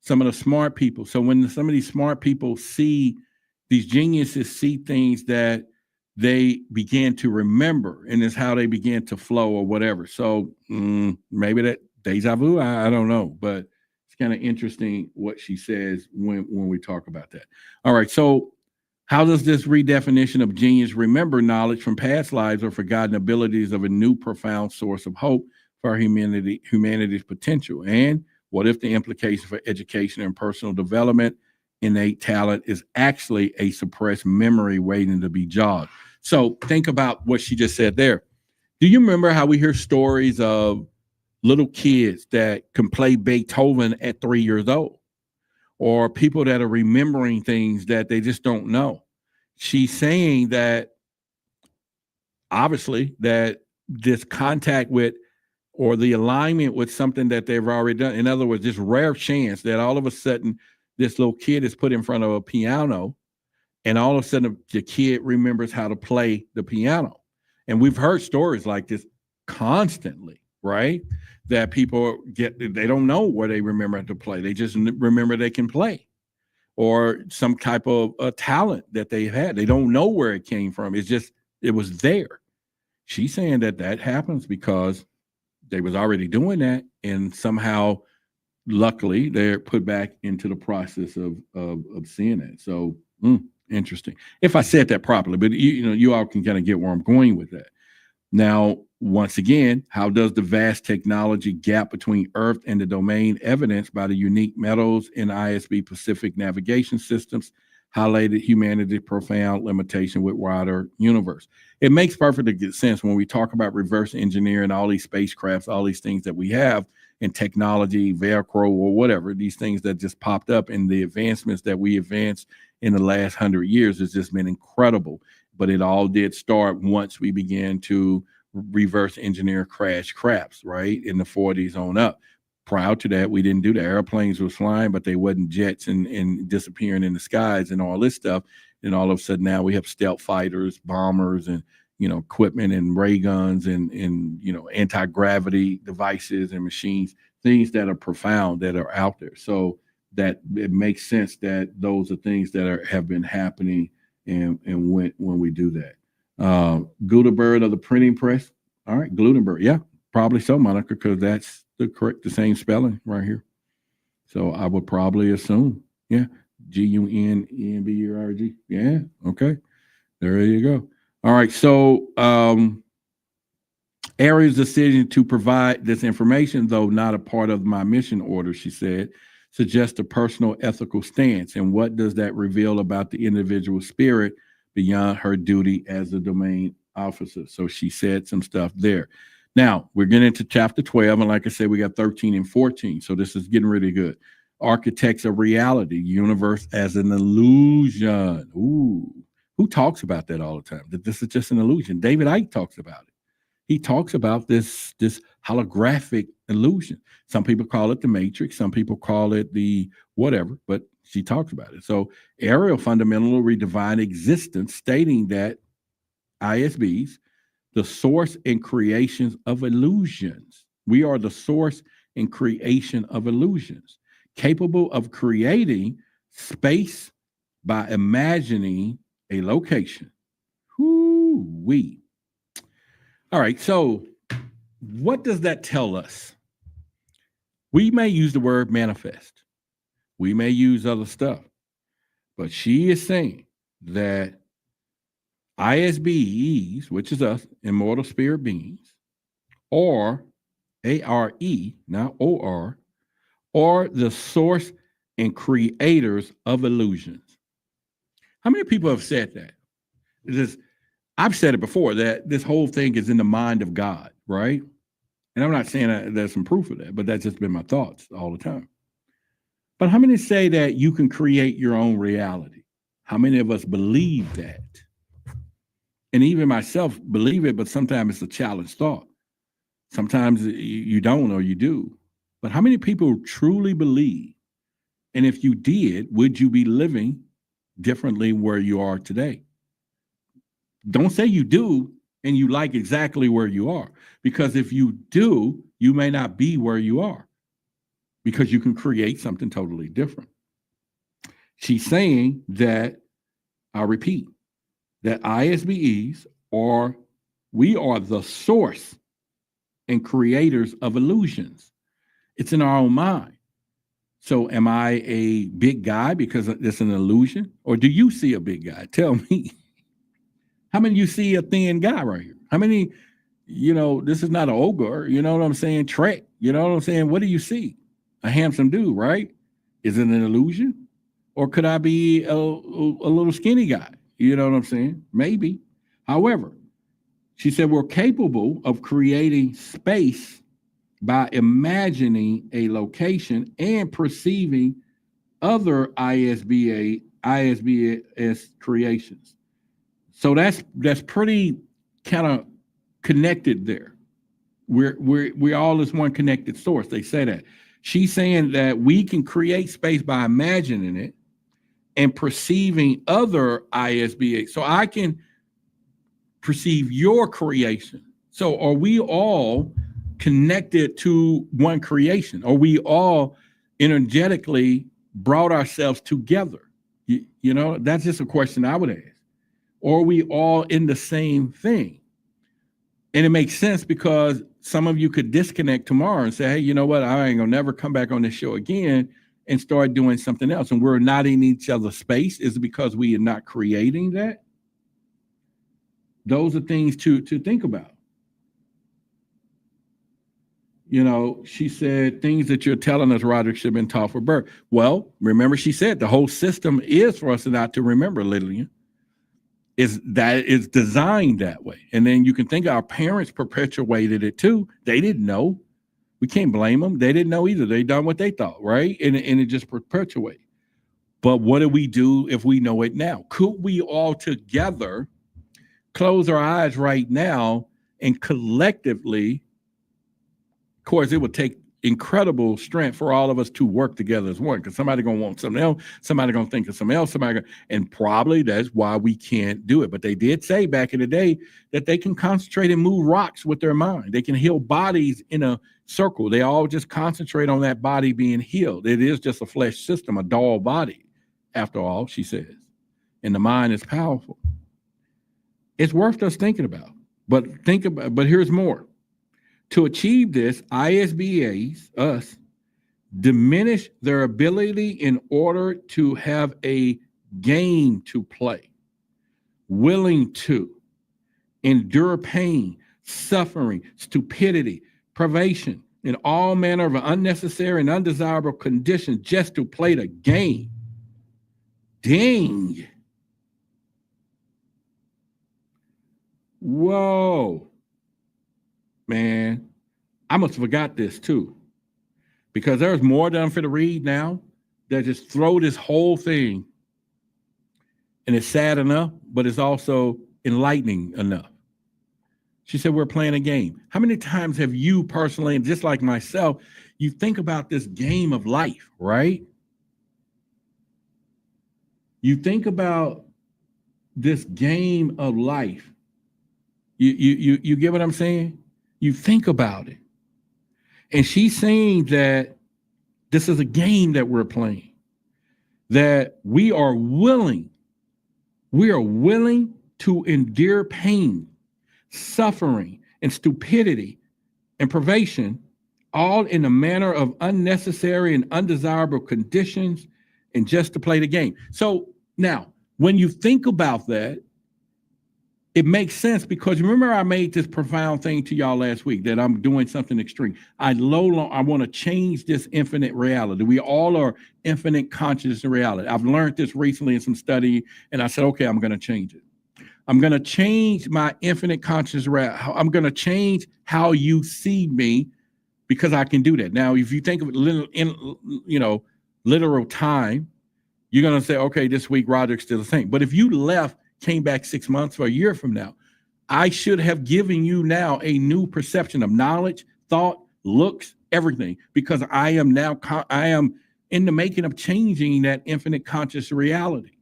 Some of the smart people. So when some of these smart people see, these geniuses see things that they began to remember, and it's how they began to flow or whatever. So maybe that deja vu, I don't know, but it's kind of interesting what she says when we talk about that. All right, so how does this redefinition of genius remember knowledge from past lives or forgotten abilities of a new profound source of hope for humanity's potential? And what if the implication for education and personal development, innate talent, is actually a suppressed memory waiting to be jogged? So think about what she just said there. Do you remember how we hear stories of little kids that can play Beethoven at 3 years old, or people that are remembering things that they just don't know? She's saying that obviously that this contact with or the alignment with something that they've already done. In other words, this rare chance that all of a sudden this little kid is put in front of a piano and all of a sudden the kid remembers how to play the piano. And we've heard stories like this constantly, right? That people they don't know where they remember how to play. They just remember they can play, or some type of talent that they had. They don't know where it came from. It was there. She's saying that happens because they was already doing that, and somehow, luckily, they're put back into the process of seeing it. So interesting. If I said that properly, but you all can kind of get where I'm going with that. Now, once again, how does the vast technology gap between Earth and the domain evidenced by the unique metals in ISB Pacific navigation systems highlighted humanity's profound limitation with wider universe? It makes perfect sense when we talk about reverse engineering all these spacecrafts, all these things that we have in technology, Velcro or whatever, these things that just popped up, and the advancements that we advanced in the last 100 years has just been incredible. But it all did start once we began to reverse engineer crash crafts, right? In the 40s on up. Prior to that, we didn't do that. Airplanes was flying, but they wasn't jets and disappearing in the skies and all this stuff. And all of a sudden now we have stealth fighters, bombers, and equipment and ray guns and anti-gravity devices and machines, things that are profound that are out there. So that it makes sense that those are things that have been happening and when we do that. Gutenberg of the printing press. All right, Gutenberg. Yeah, probably so, Monica, because that's the same spelling right here. So I would probably assume, yeah, Gutenberg. Yeah, okay. There you go. All right, so Ariel's decision to provide this information, though not a part of my mission order, she said, suggests a personal ethical stance. And what does that reveal about the individual spirit beyond her duty as a domain officer? So she said some stuff there. Now, we're getting into chapter 12, and like I said, we got 13 and 14, so this is getting really good. Architects of reality, universe as an illusion. Ooh, who talks about that all the time? That this is just an illusion. David Icke talks about it. He talks about this holographic illusion. Some people call it the Matrix. Some people call it the whatever, but she talks about it. So Ariel fundamentally redefined existence, stating that ISBs, the source and creations of illusions. We are the source and creation of illusions, capable of creating space by imagining a location. Whoo-wee. All right, so what does that tell us? We may use the word manifest. We may use other stuff. But she is saying that ISBEs, which is us, immortal spirit beings, or ARE, not OR, are the source and creators of illusions. How many people have said that? I've said it before, that this whole thing is in the mind of God, right? And I'm not saying that there's some proof of that, but that's just been my thoughts all the time. But how many say that you can create your own reality? How many of us believe that? And even myself believe it, but sometimes it's a challenged thought. Sometimes you don't or you do. But how many people truly believe? And if you did, would you be living differently where you are today? Don't say you do and you like exactly where you are. Because if you do, you may not be where you are. Because you can create something totally different. She's saying that, I'll repeat, that ISBEs we are the source and creators of illusions. It's in our own mind. So am I a big guy because it's an illusion? Or do you see a big guy? Tell me. How many of you see a thin guy right here? How many, this is not an ogre, you know what I'm saying? Trek, you know what I'm saying? What do you see? A handsome dude, right? Is it an illusion? Or could I be a little skinny guy? You know what I'm saying? Maybe. However, she said we're capable of creating space by imagining a location and perceiving other ISBS creations. So that's pretty kind of connected there. We're all as one connected source. They say that. She's saying that we can create space by imagining it and perceiving other ISBA. So I can perceive your creation. So are we all connected to one creation? Are we all energetically brought ourselves together? You know, that's just a question I would ask. Or are we all in the same thing? And it makes sense because some of you could disconnect tomorrow and say, hey, you know what? I ain't gonna never come back on this show again, and start doing something else. And we're not in each other's space. Is it because we are not creating that? Those are things to think about. You know, she said things that you're telling us, Roderick, should have been taught for birth. Well, remember, she said the whole system is for us not to remember, Lillian. Is designed that way. And then you can think our parents perpetuated it too. They didn't know. We can't blame them. They didn't know either. They done what they thought, right? And it just perpetuates. But what do we do if we know it now? Could we all together close our eyes right now and collectively, of course, it would take incredible strength for all of us to work together as one, because somebody gonna want something else, somebody gonna think of something else, and probably that's why we can't do it. But they did say back in the day that they can concentrate and move rocks with their mind. They can heal bodies in a circle. They all just concentrate on that body being healed. It is just a flesh system, a dull body, after all, she says. And the mind is powerful. It's worth us thinking about. But here's more. To achieve this, ISBAs, us, diminish their ability in order to have a game to play, willing to endure pain, suffering, stupidity, privation, and all manner of unnecessary and undesirable conditions just to play the game. Dang. Whoa. Man, I must have forgot this too, because there's more that I'm fit to read now that just throw this whole thing, and it's sad enough, but it's also enlightening enough. She said, we're playing a game. How many times have you personally, and just like myself, you think about this game of life, right? You think about this game of life. You get what I'm saying? You think about it. And she's saying that this is a game that we're playing, that we are willing to endure pain, suffering, and stupidity and privation, all in a manner of unnecessary and undesirable conditions, and just to play the game. So now, when you think about that, it makes sense, because remember I made this profound thing to y'all last week that I'm doing something extreme. I want to change this infinite reality. We all are infinite consciousness and reality. I've learned this recently in some study, and I said, okay, I'm going to change it. I'm going to change my infinite consciousness. I'm going to change how you see me, because I can do that. Now, if you think of it literal time, you're going to say, okay, this week Roderick's still the same. But if you came back 6 months or a year from now, I should have given you now a new perception of knowledge, thought, looks, everything, because I am in the making of changing that infinite conscious reality,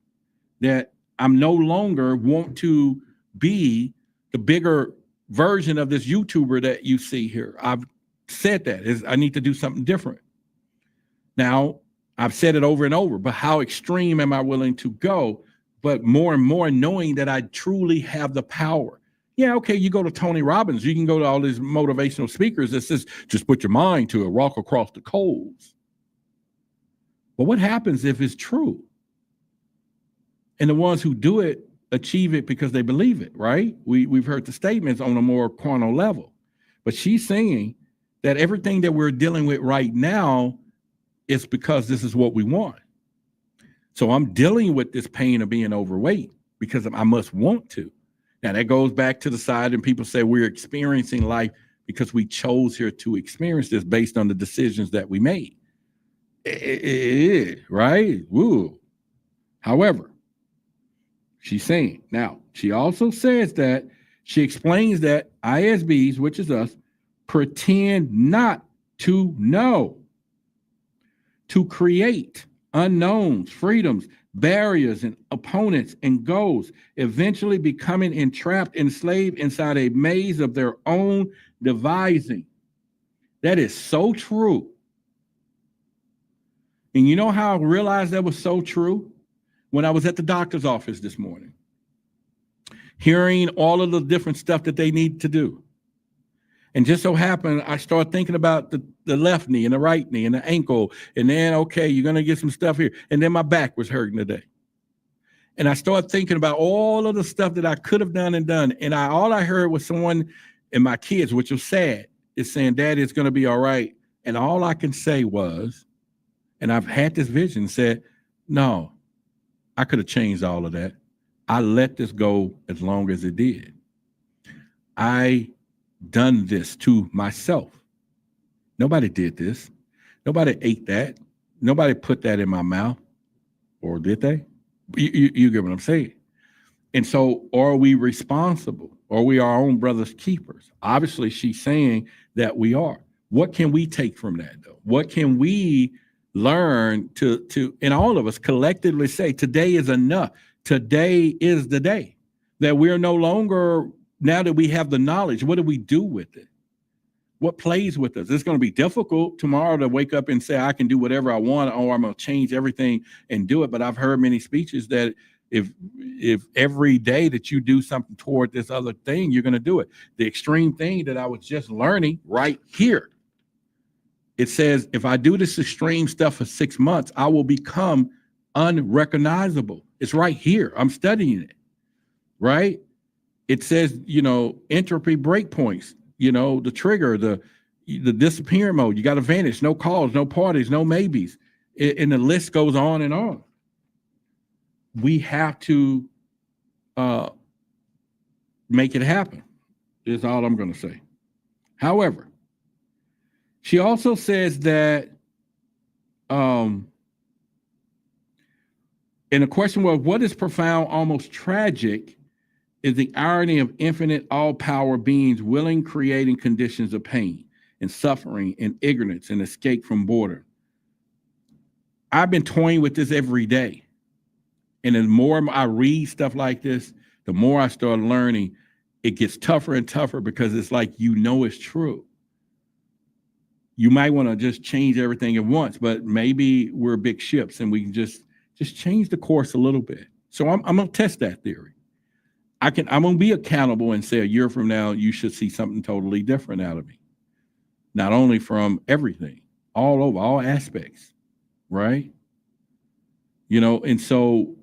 that I'm no longer want to be the bigger version of this YouTuber that you see here. I've said that I need to do something different. Now, I've said it over and over, but how extreme am I willing to go? But more and more knowing that I truly have the power. Yeah, okay, you go to Tony Robbins, you can go to all these motivational speakers that says, just put your mind to it, walk across the coals. But what happens if it's true? And the ones who do it achieve it because they believe it, right? We've heard the statements on a more quantum level. But she's saying that everything that we're dealing with right now is because this is what we want. So I'm dealing with this pain of being overweight because I must want to. Now that goes back to the side, and people say we're experiencing life because we chose here to experience this based on the decisions that we made. Right? Woo. However, she's saying, now, she also says that She explains that ISBs, which is us, pretend not to know, to create unknowns, freedoms, barriers, and opponents and goals, eventually becoming entrapped, enslaved inside a maze of their own devising. That is so true. And you know how I realized that was so true? When I was at the doctor's office this morning, hearing all of the different stuff that they need to do. And just so happened, I started thinking about the left knee and the right knee and the ankle. And then, okay, you're going to get some stuff here. And then my back was hurting today. And I started thinking about all of the stuff that I could have done. And all I heard was someone and my kids, which was sad, is saying, Daddy, it's going to be all right. And all I can say was, and I've had this vision, said, no, I could have changed all of that. I let this go as long as it did. I done this to myself. Nobody did this. Nobody ate that. Nobody put that in my mouth. Or did they? You get what I'm saying? And so are we responsible? Are we our own brother's keepers? Obviously, she's saying that we are. What can we take from that, though? What can we learn to and all of us collectively say, today is enough. Today is the day that we're no longer, now that we have the knowledge, what do we do with it? What plays with us? It's going to be difficult tomorrow to wake up and say, I can do whatever I want, or I'm going to change everything and do it. But I've heard many speeches that if every day that you do something toward this other thing, you're going to do it. The extreme thing that I was just learning right here, it says, if I do this extreme stuff for 6 months, I will become unrecognizable. It's right here. I'm studying it, right? It says, entropy breakpoints, the trigger, the disappearing mode. You got to vanish. No calls, no parties, no maybes. And the list goes on and on. We have to make it happen, is all I'm going to say. However, she also says that, and the question was, what is profound, almost tragic, is the irony of infinite all-power beings willing, creating conditions of pain and suffering and ignorance and escape from boredom. I've been toying with this every day. And the more I read stuff like this, the more I start learning, it gets tougher and tougher because it's like, it's true. You might want to just change everything at once, but maybe we're big ships and we can just change the course a little bit. So I'm going to test that theory. I'm going to be accountable and say a year from now, you should see something totally different out of me. Not only from everything, all over, all aspects, right? And so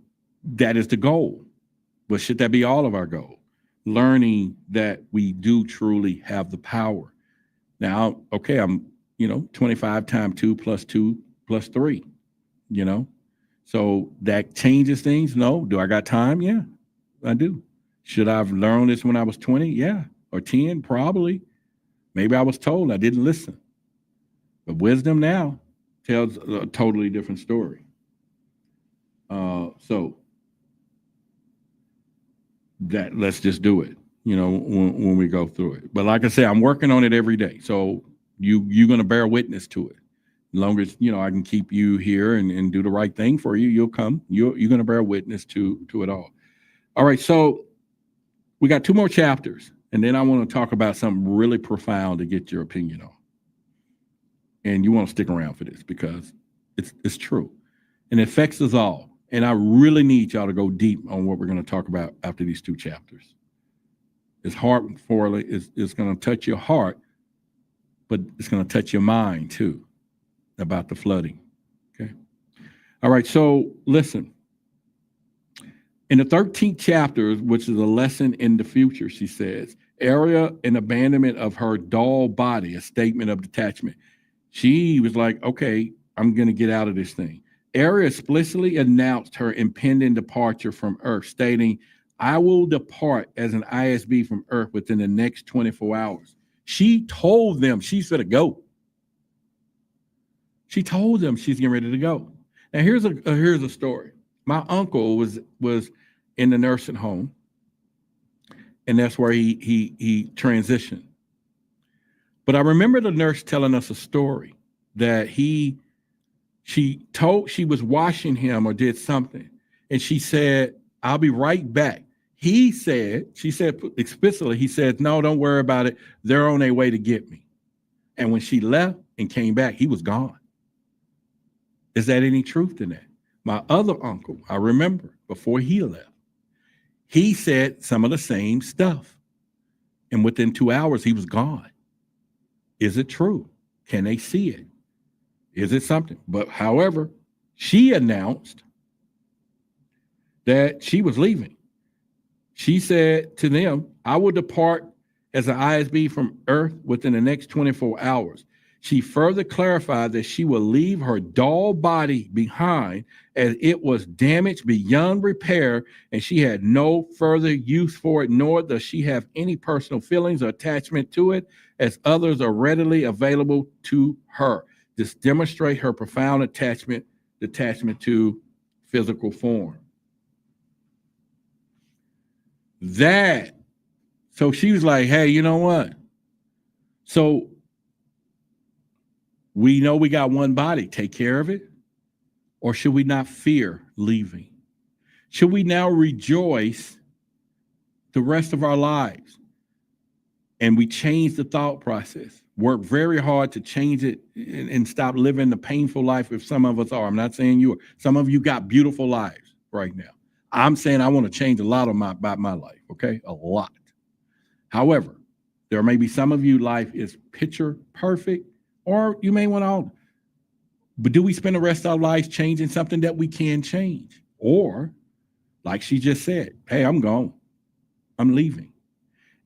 that is the goal. But should that be all of our goal? Learning that we do truly have the power. Now, okay, I'm 25 times 2 plus 2 plus 3, So that changes things? No. Do I got time? Yeah, I do. Should I have learned this when I was 20? Yeah. Or 10? Probably. Maybe I was told, I didn't listen. But wisdom now tells a totally different story. So that let's just do it, when we go through it. But like I say, I'm working on it every day. So you're going to bear witness to it. As long as, I can keep you here and do the right thing for you, you'll come. You're going to bear witness to it all. All right. So we got 2 more chapters, and then I want to talk about something really profound to get your opinion on. And you want to stick around for this because it's true. And it affects us all. And I really need y'all to go deep on what we're going to talk about after these 2 chapters. It's hard for it's going to touch your heart, but it's going to touch your mind too about the flooding. Okay. All right. So listen. In the 13th chapter, which is a lesson in the future, she says, Ariel, an abandonment of her dull body, a statement of detachment. She was like, okay, I'm going to get out of this thing. Ariel explicitly announced her impending departure from Earth, stating, I will depart as an ISB from Earth within the next 24 hours. She told them she's going to go. She told them she's getting ready to go. Now, here's a story. My uncle was in the nursing home, and that's where he transitioned. But I remember the nurse telling us a story that she was washing him or did something, and she said, "I'll be right back." She said explicitly, he said, "No, don't worry about it. They're on their way to get me." And when she left and came back, he was gone. Is that any truth in that? My other uncle, I remember before he left, he said some of the same stuff. And within 2 hours, he was gone. Is it true? Can they see it? Is it something? But however, she announced that she was leaving. She said to them, "I will depart as an ISB from Earth within the next 24 hours. She further clarified that she will leave her dull body behind as it was damaged beyond repair, and she had no further use for it, nor does she have any personal feelings or attachment to it, as others are readily available to her. This demonstrates her profound detachment to physical form." So she was like, "Hey, you know what? So we know we got one body. Take care of it. Or should we not fear leaving? Should we now rejoice the rest of our lives?" And we change the thought process. Work very hard to change it and stop living the painful life if some of us are. I'm not saying you are. Some of you got beautiful lives right now. I'm saying I want to change a lot about my life, okay? A lot. However, there may be some of you life is picture perfect, or you may want to, but do we spend the rest of our lives changing something that we can change? Or, like she just said, "Hey, I'm gone. I'm leaving."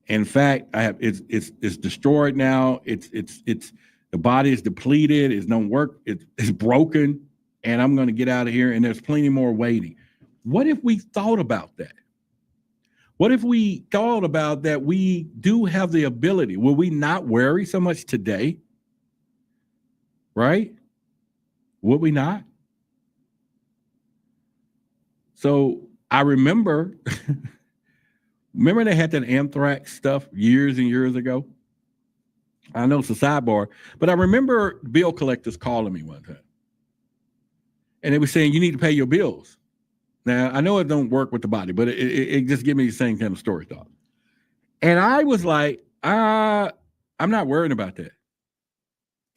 In fact, it's destroyed now. It's the body is depleted. It's don't work. It's broken, and I'm going to get out of here. And there's plenty more waiting. What if we thought about that? What if we thought about that? We do have the ability. Will we not worry so much today? Right? Would we not? So I remember. Remember they had that anthrax stuff years and years ago? I know it's a sidebar, but I remember bill collectors calling me one time. And they were saying, "You need to pay your bills." Now, I know it don't work with the body, but it just gave me the same kind of story thought. And I was like, I'm not worrying about that.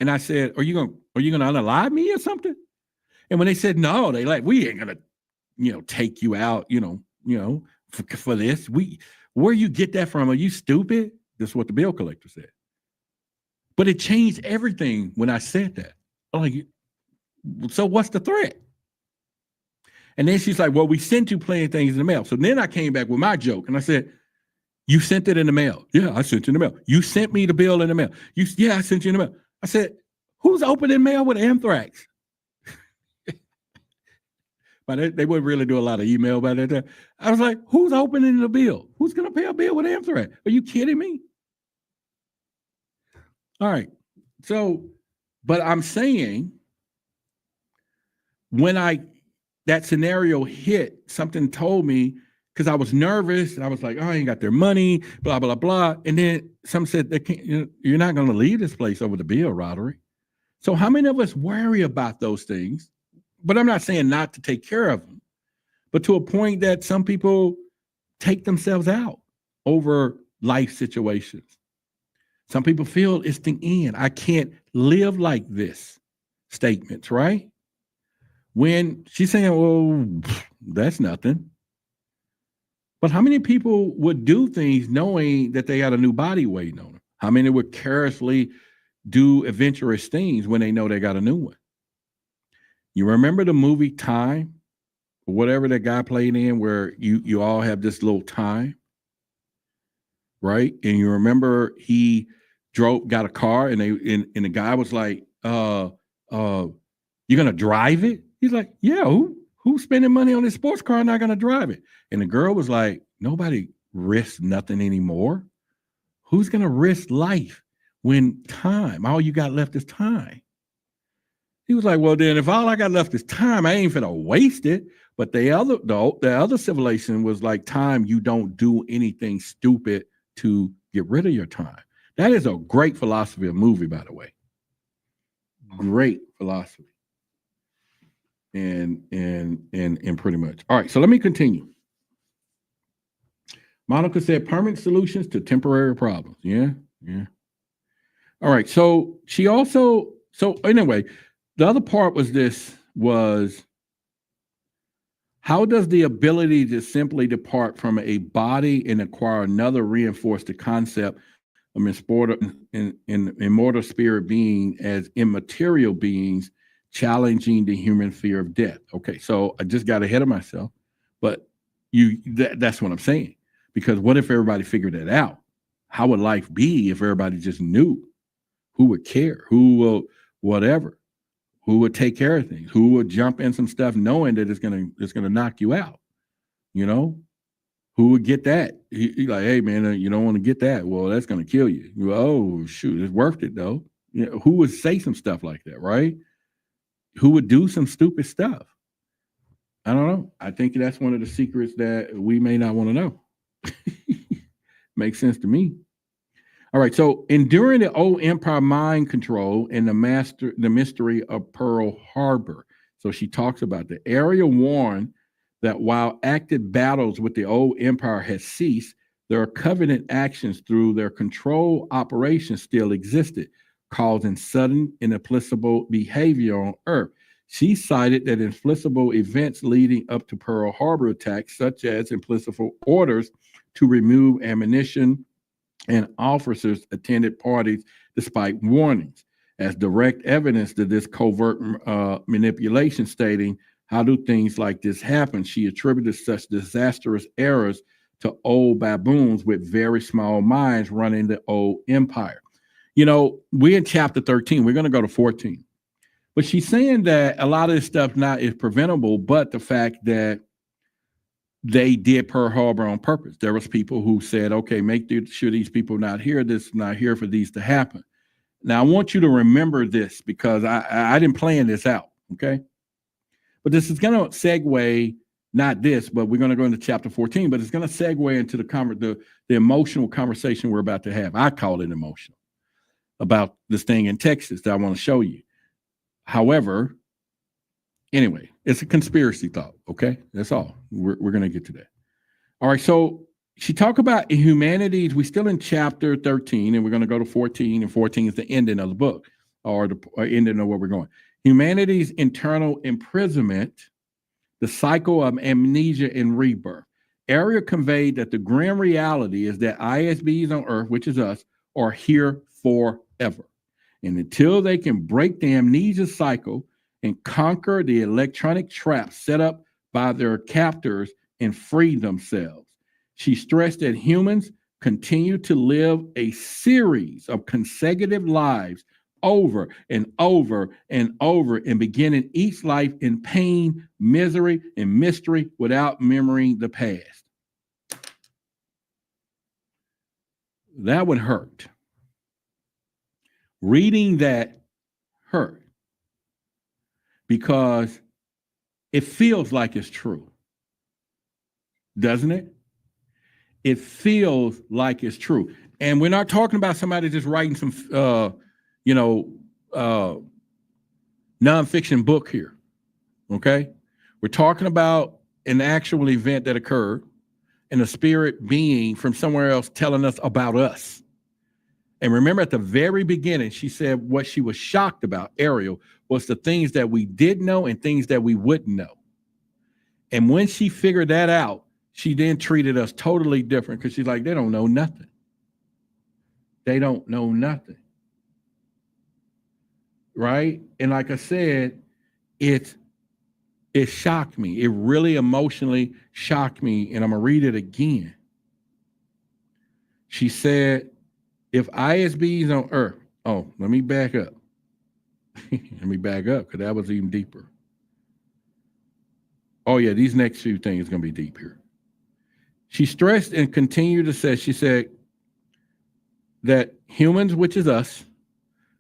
And I said, are you gonna unalive me or something? And when they said no, they like, "We ain't gonna, take you out, for this. Where you get that from? Are you stupid?" This is what the bill collector said. But it changed everything when I said that. I'm like, so what's the threat? And then she's like, "Well, we sent you plenty of things in the mail." So then I came back with my joke and I said, "You sent it in the mail?" "Yeah, I sent it in the mail." "You sent me the bill in the mail?" "Yeah, I sent you in the mail." I said, "Who's opening mail with anthrax?" But they wouldn't really do a lot of email by that time. I was like, who's opening the bill? Who's going to pay a bill with anthrax? Are you kidding me? All right. So, but I'm saying when that scenario hit, something told me, because I was nervous. I was like, "Oh, I ain't got their money, blah, blah, blah." And then some said, "You're not going to leave this place over the bill, Roderick." So how many of us worry about those things? But I'm not saying not to take care of them, but to a point that some people take themselves out over life situations. Some people feel it's the end. I can't live like this statements, right? When she's saying, "Well, that's nothing." But how many people would do things knowing that they got a new body waiting on them? How many would carelessly do adventurous things when they know they got a new one? You remember the movie Time, or whatever that guy played in, where you all have this little time, right? And you remember he got a car, and the guy was like, "You're gonna drive it?" He's like, "Yeah, who's spending money on this sports car and not gonna drive it?" And the girl was like, "Nobody risks nothing anymore. Who's gonna risk life when all you got left is time?" He was like, "Well, then if all I got left is time, I ain't finna waste it." But the other civilization was like time you don't do anything stupid to get rid of your time. That is a great philosophy of movie, by the way. Great philosophy. And pretty much. All right, so let me continue. Monica said permanent solutions to temporary problems. Yeah. All right, so anyway, the other part was how does the ability to simply depart from a body and acquire another reinforce the concept of immortal spirit being as immaterial beings challenging the human fear of death? Okay, so I just got ahead of myself, but that's what I'm saying. Because what if everybody figured that out? How would life be if everybody just knew? Who would care? Who will whatever? Who would take care of things? Who would jump in some stuff knowing that it's gonna knock you out? You know, who would get that? You're like, hey man, you don't want to get that. Well, that's gonna kill you. Oh shoot, it's worth it though. You know, who would say some stuff like that, right? Who would do some stupid stuff? I don't know. I think that's one of the secrets that we may not want to know. Makes sense to me. All right, so enduring the old empire mind control and the mystery of Pearl Harbor. So she talks about that. Ariel warned that while active battles with the old empire had ceased, their covenant actions through their control operations still existed, causing sudden inexplicable behavior on Earth. She cited that inexplicable events leading up to Pearl Harbor attacks, such as implicit orders to remove ammunition and officers attended parties despite warnings, as direct evidence to this covert manipulation, stating, how do things like this happen? She attributed such disastrous errors to old baboons with very small minds running the old empire. You know, we're in chapter 13. We're going to go to 14. But she's saying that a lot of this stuff now is preventable, but the fact that they did Pearl Harbor on purpose. There was people who said, okay, make sure these people not here. This is not here for these to happen. Now, I want you to remember this because I didn't plan this out, okay? But this is going to segue, not this, but we're going to go into chapter 14, but it's going to segue into the emotional conversation we're about to have. I call it emotional, about this thing in Texas that I want to show you. However, anyway, it's a conspiracy thought, okay? That's all. We're going to get to that. All right, so she talked about humanities. We're still in chapter 13, and we're going to go to 14, and 14 is the ending of the book, or the ending of where we're going. Humanity's internal imprisonment, the cycle of amnesia and rebirth. Ariel conveyed that the grim reality is that ISBs on Earth, which is us, are here forever. And until they can break the amnesia cycle and conquer the electronic traps set up by their captors and free themselves. She stressed that humans continue to live a series of consecutive lives over and over and over, and beginning each life in pain, misery, and mystery without remembering the past. That would hurt. Reading that hurt. Because it feels like it's true, doesn't it? It feels like it's true. And we're not talking about somebody just writing some, nonfiction book here, okay? We're talking about an actual event that occurred and a spirit being from somewhere else telling us about us. And remember, at the very beginning, she said what she was shocked about, Ariel, was the things that we did know and things that we wouldn't know. And when she figured that out, she then treated us totally different, because she's like, they don't know nothing. They don't know nothing. Right? And like I said, it shocked me. It really emotionally shocked me. And I'm going to read it again. She said, if ISBs on Earth, let me back up. Let me back up, because that was even deeper. Oh, yeah, these next few things are going to be deep here. She stressed and continued to say, she said that humans, which is us,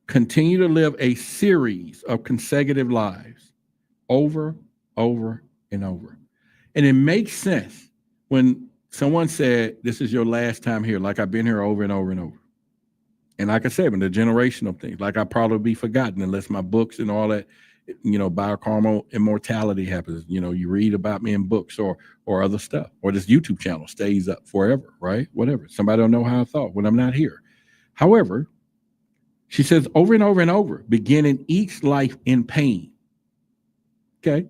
continue to live a series of consecutive lives over, and over. And it makes sense when someone said, this is your last time here, like I've been here over and over and over. And like I said, when the generational things, like I'll probably be forgotten unless my books and all that, biokarmal immortality happens. You read about me in books or other stuff, or this YouTube channel stays up forever, right? Whatever. Somebody don't know how I thought when I'm not here. However, she says over and over and over, beginning each life in pain. Okay.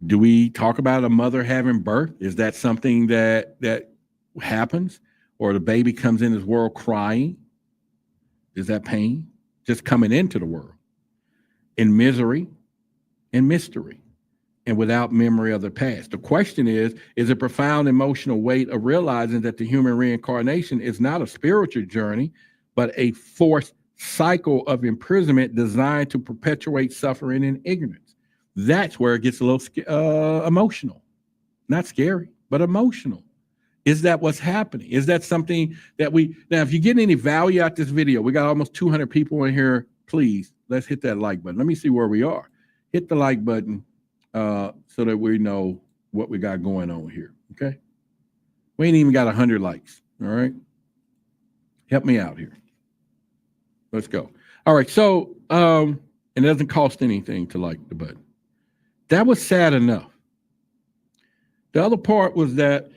Do we talk about a mother having birth? Is that something that happens? Or the baby comes in this world crying? Is that pain? Just coming into the world in misery and mystery and without memory of the past. The question is a profound emotional weight of realizing that the human reincarnation is not a spiritual journey, but a forced cycle of imprisonment designed to perpetuate suffering and ignorance. That's where it gets a little emotional. Not scary, but emotional. Is that what's happening? Is that something that now, if you get any value out this video, we got almost 200 people in here. Please, let's hit that like button. Let me see where we are. Hit the like button so that we know what we got going on here, okay? We ain't even got 100 likes, all right? Help me out here. Let's go. All right, so it doesn't cost anything to like the button. That was sad enough. The other part was that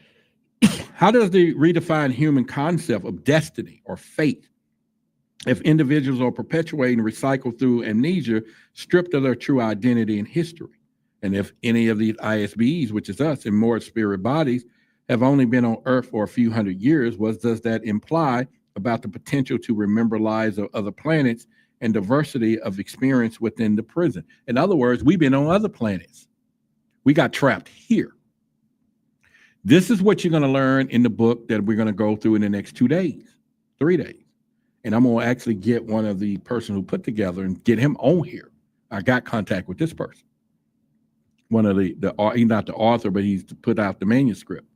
how does the redefined human concept of destiny or fate, if individuals are perpetuating and recycled through amnesia, stripped of their true identity and history? And if any of these ISBEs, which is us, in more spirit bodies, have only been on Earth for a few hundred years, what does that imply about the potential to remember lives of other planets and diversity of experience within the prison? In other words, we've been on other planets. We got trapped here. This is what you're going to learn in the book that we're going to go through in the next 2 days, 3 days. And I'm going to actually get one of the person who put together and get him on here. I got contact with this person. One of he's not the author, but he's put out the manuscript.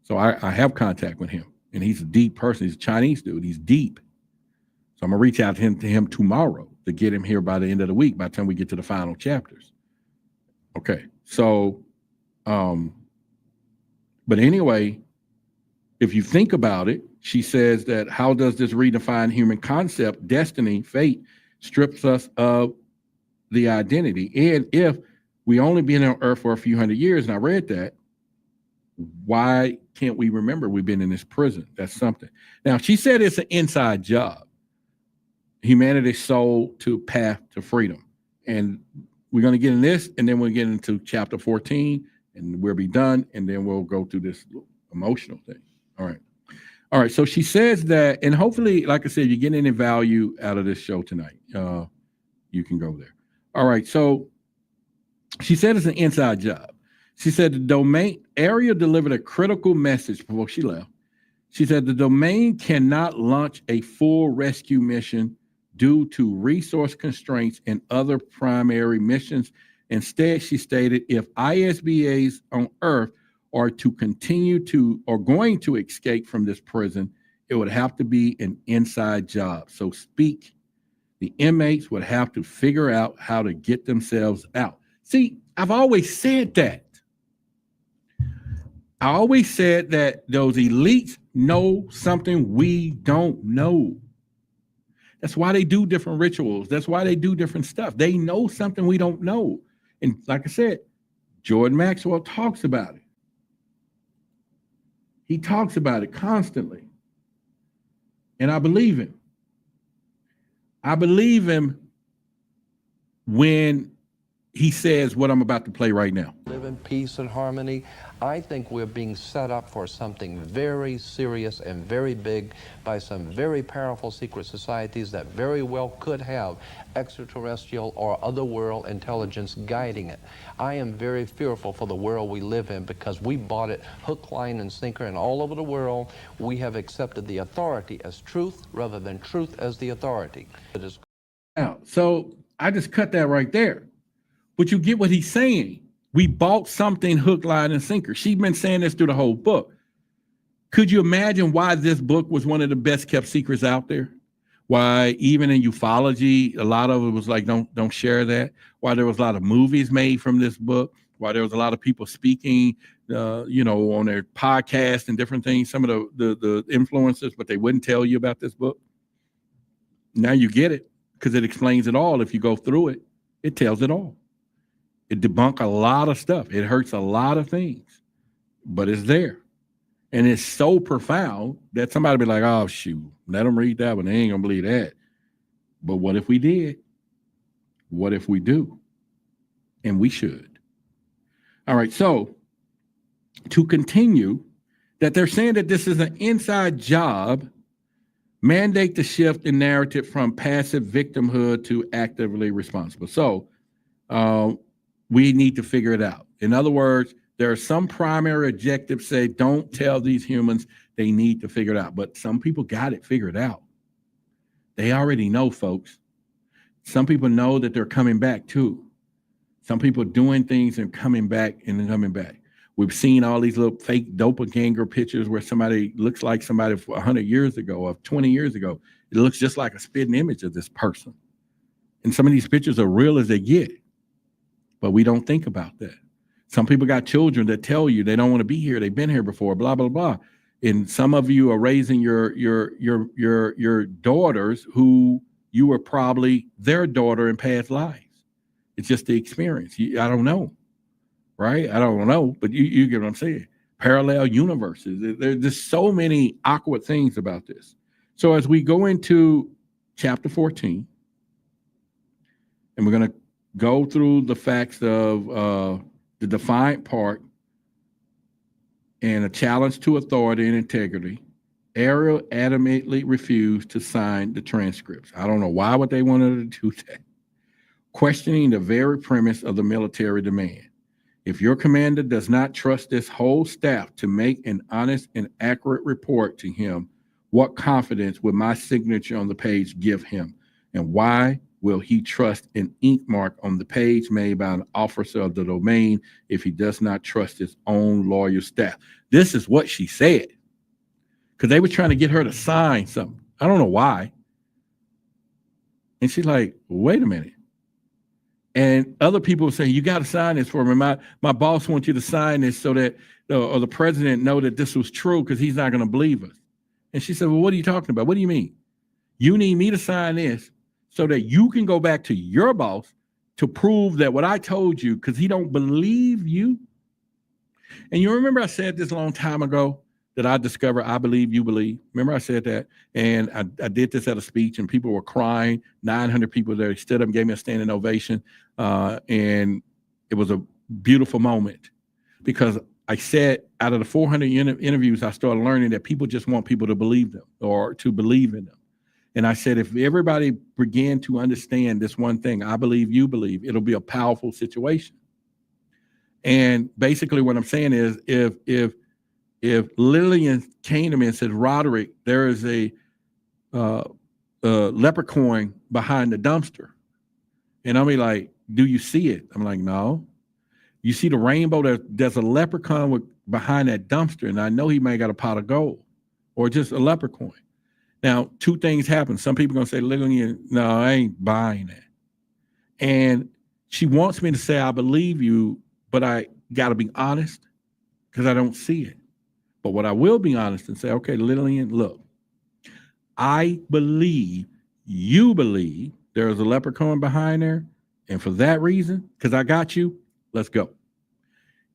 So I have contact with him. And he's a deep person. He's a Chinese dude. He's deep. So I'm going to reach out to him tomorrow to get him here by the end of the week, by the time we get to the final chapters. Okay. So, but anyway, if you think about it, she says that how does this redefined human concept, destiny, fate, strips us of the identity? And if we only been on Earth for a few hundred years, and I read that, why can't we remember we've been in this prison? That's something. Now, she said it's an inside job. Humanity's soul to path to freedom. And we're going to get in this, and then we'll get into chapter 14, and we'll be done, and then we'll go through this emotional thing. All right. All right. So she says that, and hopefully, like I said, you get any value out of this show tonight. You can go there. All right. So she said it's an inside job. She said the domain, Ariel delivered a critical message before she left. She said the domain cannot launch a full rescue mission due to resource constraints and other primary missions. Instead, she stated, if ISBAs on Earth are to continue to, or going to escape from this prison, it would have to be an inside job. So speak, the inmates would have to figure out how to get themselves out. See, I've always said that. I always said that those elites know something we don't know. That's why they do different rituals. That's why they do different stuff. They know something we don't know. And like I said, Jordan Maxwell talks about it. He talks about it constantly. And I believe him. I believe him when he says what I'm about to play right now. Live in peace and harmony. I think we're being set up for something very serious and very big by some very powerful secret societies that very well could have extraterrestrial or otherworld intelligence guiding it. I am very fearful for the world we live in because we bought it hook, line, and sinker, and all over the world we have accepted the authority as truth rather than truth as the authority. It is now, so I just cut that right there. But you get what he's saying. We bought something hook, line, and sinker. She's been saying this through the whole book. Could you imagine why this book was one of the best kept secrets out there? Why even in ufology, a lot of it was like, don't share that. Why there was a lot of movies made from this book. Why there was a lot of people speaking on their podcast and different things, some of the influencers, but they wouldn't tell you about this book. Now you get it because it explains it all. If you go through it, it tells it all. It debunks a lot of stuff. It hurts a lot of things, but it's there. And it's so profound that somebody be like, oh, shoot, let them read that one. They ain't going to believe that. But what if we did? What if we do? And we should. All right, so to continue, that they're saying that this is an inside job, mandate the shift in narrative from passive victimhood to actively responsible. So we need to figure it out. In other words, there are some primary objectives say, don't tell these humans, they need to figure it out. But some people got it figured out. They already know, folks. Some people know that they're coming back too. Some people doing things and coming back and coming back. We've seen all these little fake doppelganger pictures where somebody looks like somebody 100 years ago or 20 years ago. It looks just like a spitting image of this person. And some of these pictures are real as they get. But we don't think about that. Some people got children that tell you they don't want to be here. They've been here before, blah, blah, blah. And some of you are raising your daughters who you were probably their daughter in past lives. It's just the experience. I don't know, right? I don't know, but you get what I'm saying. Parallel universes. There's just so many awkward things about this. So as we go into chapter 14, and we're going to go through the facts of the defiant part and a challenge to authority and integrity, Ariel adamantly refused to sign the transcripts. I don't know why would they wanted to do that. Questioning the very premise of the military demand. If your commander does not trust this whole staff to make an honest and accurate report to him, what confidence would my signature on the page give him? And why will he trust an ink mark on the page made by an officer of the domain if he does not trust his own loyal staff? This is what she said. Because they were trying to get her to sign something. I don't know why. And she's like, wait a minute. And other people were saying, you got to sign this for me. My boss wants you to sign this so that, or the president know that this was true because he's not going to believe us. And she said, well, what are you talking about? What do you mean? You need me to sign this so that you can go back to your boss to prove that what I told you, because he don't believe you. And you remember I said this a long time ago that I discovered I believe you believe. Remember I said that? And I did this at a speech and people were crying. 900 people there stood up and gave me a standing ovation. And it was a beautiful moment because I said out of the 400 interviews, I started learning that people just want people to believe them or to believe in them. And I said, if everybody began to understand this one thing, I believe you believe, it'll be a powerful situation. And basically what I'm saying is if Lillian came to me and said, Roderick, there is a leprechaun behind the dumpster. And I'll be like, do you see it? I'm like, no. You see the rainbow? There's a leprechaun behind that dumpster. And I know he may have got a pot of gold or just a leprechaun. Now, two things happen. Some people are going to say, Lillian, no, I ain't buying that. And she wants me to say, I believe you, but I got to be honest because I don't see it. But what I will be honest and say, okay, Lillian, look, I believe you believe there's a leprechaun behind there. And for that reason, because I got you, let's go.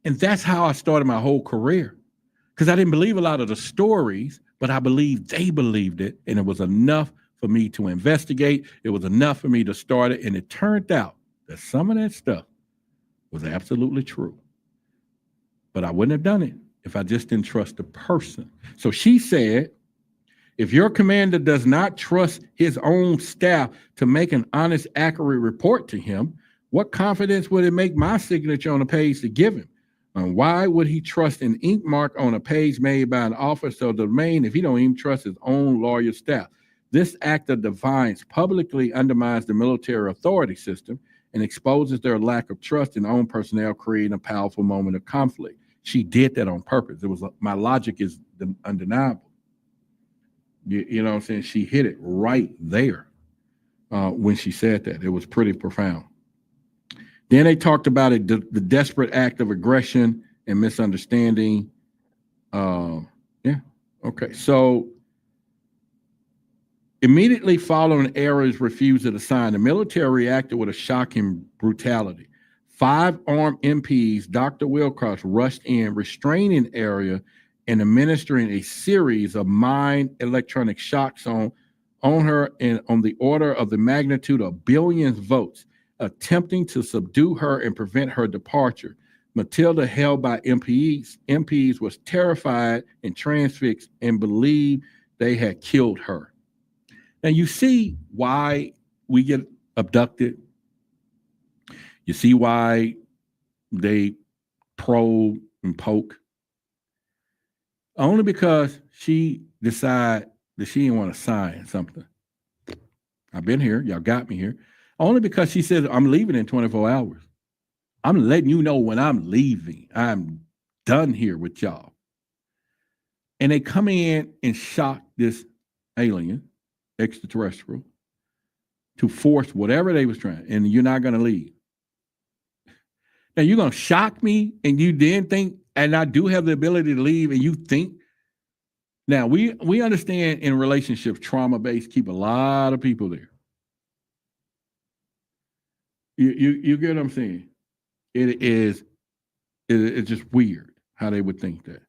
And that's how I started my whole career. Because I didn't believe a lot of the stories, but I believed they believed it. And it was enough for me to investigate. It was enough for me to start it. And it turned out that some of that stuff was absolutely true. But I wouldn't have done it if I just didn't trust the person. So she said, if your commander does not trust his own staff to make an honest, accurate report to him, what confidence would it make my signature on a page to give him? And why would he trust an ink mark on a page made by an officer of the domain if he don't even trust his own lawyer staff? This act of defiance publicly undermines the military authority system and exposes their lack of trust in their own personnel, creating a powerful moment of conflict. She did that on purpose. It was my logic is undeniable. You know what I'm saying? She hit it right there when she said that. It was pretty profound. Then they talked about it, the desperate act of aggression and misunderstanding. Yeah. Okay. So immediately following Airl's refusal to sign, the military reacted with a shocking brutality. 5 armed MPs, Dr. Wilcox, rushed in, restraining Ariel and administering a series of mind electronic shocks on her and on the order of the magnitude of billions of votes, attempting to subdue her and prevent her departure. Matilda, held by MPs was terrified and transfixed and believed they had killed her. Now you see why we get abducted. You see why they probe and poke. Only because she decided that she didn't want to sign something. I've been here. Y'all got me here. Only because she said, I'm leaving in 24 hours. I'm letting you know when I'm leaving. I'm done here with y'all. And they come in and shock this alien, extraterrestrial, to force whatever they was trying. And you're not going to leave. Now you're going to shock me and you then think, and I do have the ability to leave and you think. Now we understand in relationships, trauma-based keep a lot of people there. You get what I'm saying? It's just weird how they would think that.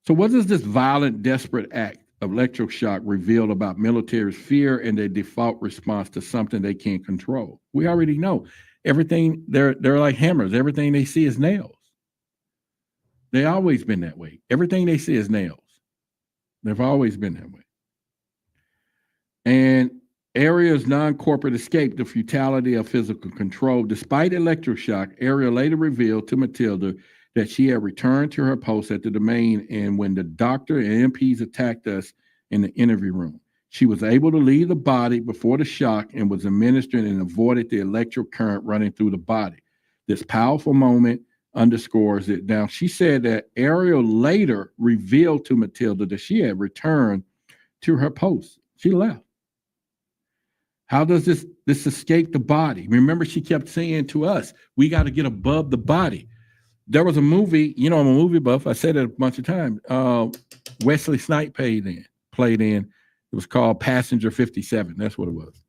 So what does this violent, desperate act of electroshock reveal about military's fear and their default response to something they can't control? We already know. Everything, they're like hammers. Everything they see is nails. They've always been that way. Everything they see is nails. They've always been that way. And Ariel's non-corporate escape the futility of physical control. Despite electroshock, Ariel later revealed to Matilda that she had returned to her post at the domain, and when the doctor and MPs attacked us in the interview room, she was able to leave the body before the shock and was administered and avoided the electric current running through the body. This powerful moment underscores it. Now, she said that Ariel later revealed to Matilda that she had returned to her post. She left. How does this escape the body? Remember, she kept saying to us, we got to get above the body. There was a movie, I'm a movie buff. I said it a bunch of times. Wesley Snipes played in. It was called Passenger 57. That's what it was.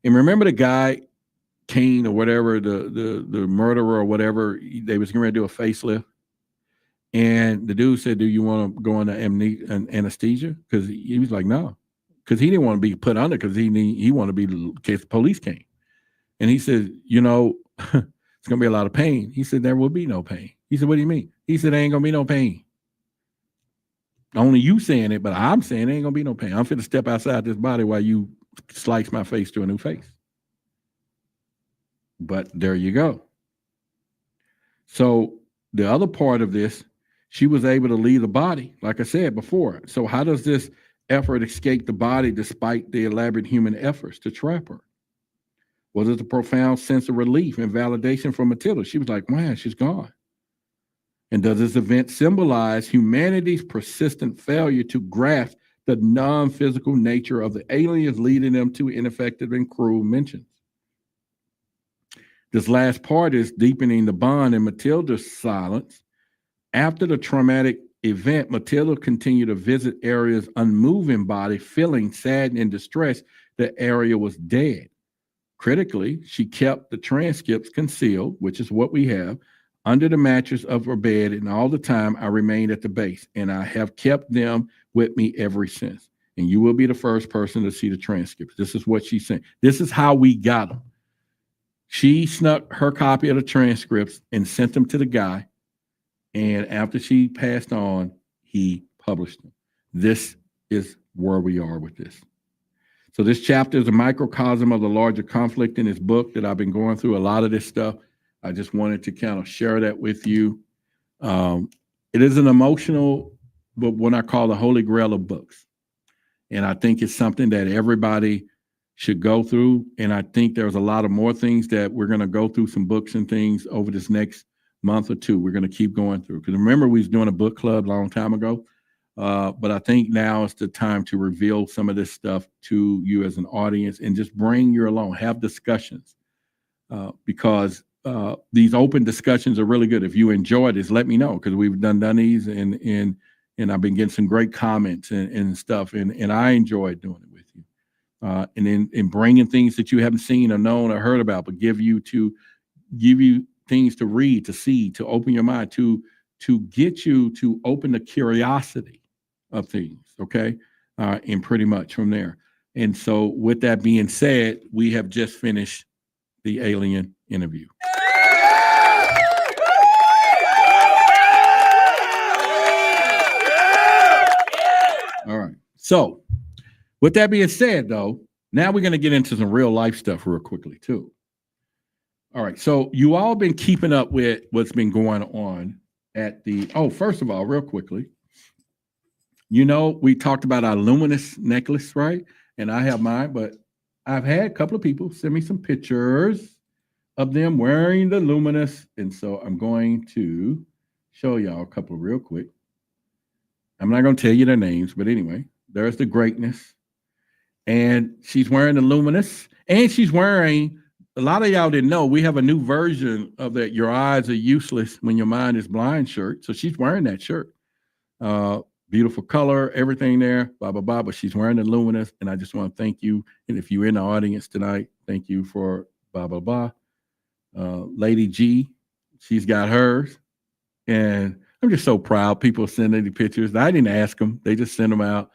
And remember the guy, Kane or whatever, the murderer or whatever, they was going to do a facelift. And the dude said, do you want to go into anesthesia? Because he was like, no. Because he didn't want to be put under because he wanted to be in case the police came. And he said, it's going to be a lot of pain. He said, there will be no pain. He said, what do you mean? He said, there ain't going to be no pain. Only you saying it, but I'm saying there ain't going to be no pain. I'm finna step outside this body while you slice my face to a new face. But there you go. So the other part of this, she was able to leave the body, like I said before. So how does this effort escape the body despite the elaborate human efforts to trap her? Was it a profound sense of relief and validation for Matilda? She was like, man, she's gone. And does this event symbolize humanity's persistent failure to grasp the non-physical nature of the aliens, leading them to ineffective and cruel mentions? This last part is deepening the bond in Matilda's silence. After the traumatic event, Matilda continued to visit Ariel's unmoving body, feeling sad and distressed that Ariel was dead. Critically, she kept the transcripts concealed, which is what we have, under the mattress of her bed, and all the time I remained at the base, and I have kept them with me ever since. And you will be the first person to see the transcripts. This is what she said. This is how we got them. She snuck her copy of the transcripts and sent them to the guy, and after she passed on, he published them. This is where we are with this. So this chapter is a microcosm of the larger conflict in this book that I've been going through. A lot of this stuff, I just wanted to kind of share that with you. It is an emotional, but what I call the holy grail of books. And I think it's something that everybody should go through. And I think there's a lot of more things that we're going to go through, some books and things over this next month or two. We're going to keep going through. Because remember, we was doing a book club a long time ago. But I think now is the time to reveal some of this stuff to you as an audience and just bring you along, have discussions. Because these open discussions are really good. If you enjoy this, let me know, because we've done these and I've been getting some great comments and stuff, and I enjoy doing it with you. And in bringing things that you haven't seen or known or heard about, but give you things to read, to see, to open your mind, to get you to open the curiosity of things, okay? And pretty much from there. And so with that being said, we have just finished the alien interview. All right. So with that being said, though, now we're going to get into some real life stuff real quickly, too. All right. So you all been keeping up with what's been going on at the, first of all, real quickly, we talked about our luminous necklace, right? And I have mine, but I've had a couple of people send me some pictures of them wearing the luminous. And so I'm going to show y'all a couple real quick. I'm not going to tell you their names, but anyway, there's the greatness. And she's wearing the luminous, and she's wearing, a lot of y'all didn't know, we have a new version of that Your Eyes Are Useless When Your Mind Is Blind shirt. So she's wearing that shirt. Beautiful color, everything there, blah, blah, blah. But she's wearing the luminous, and I just want to thank you. And if you're in the audience tonight, thank you for blah, blah, blah. Lady G, she's got hers. And I'm just so proud. People sending the pictures. I didn't ask them. They just sent them out.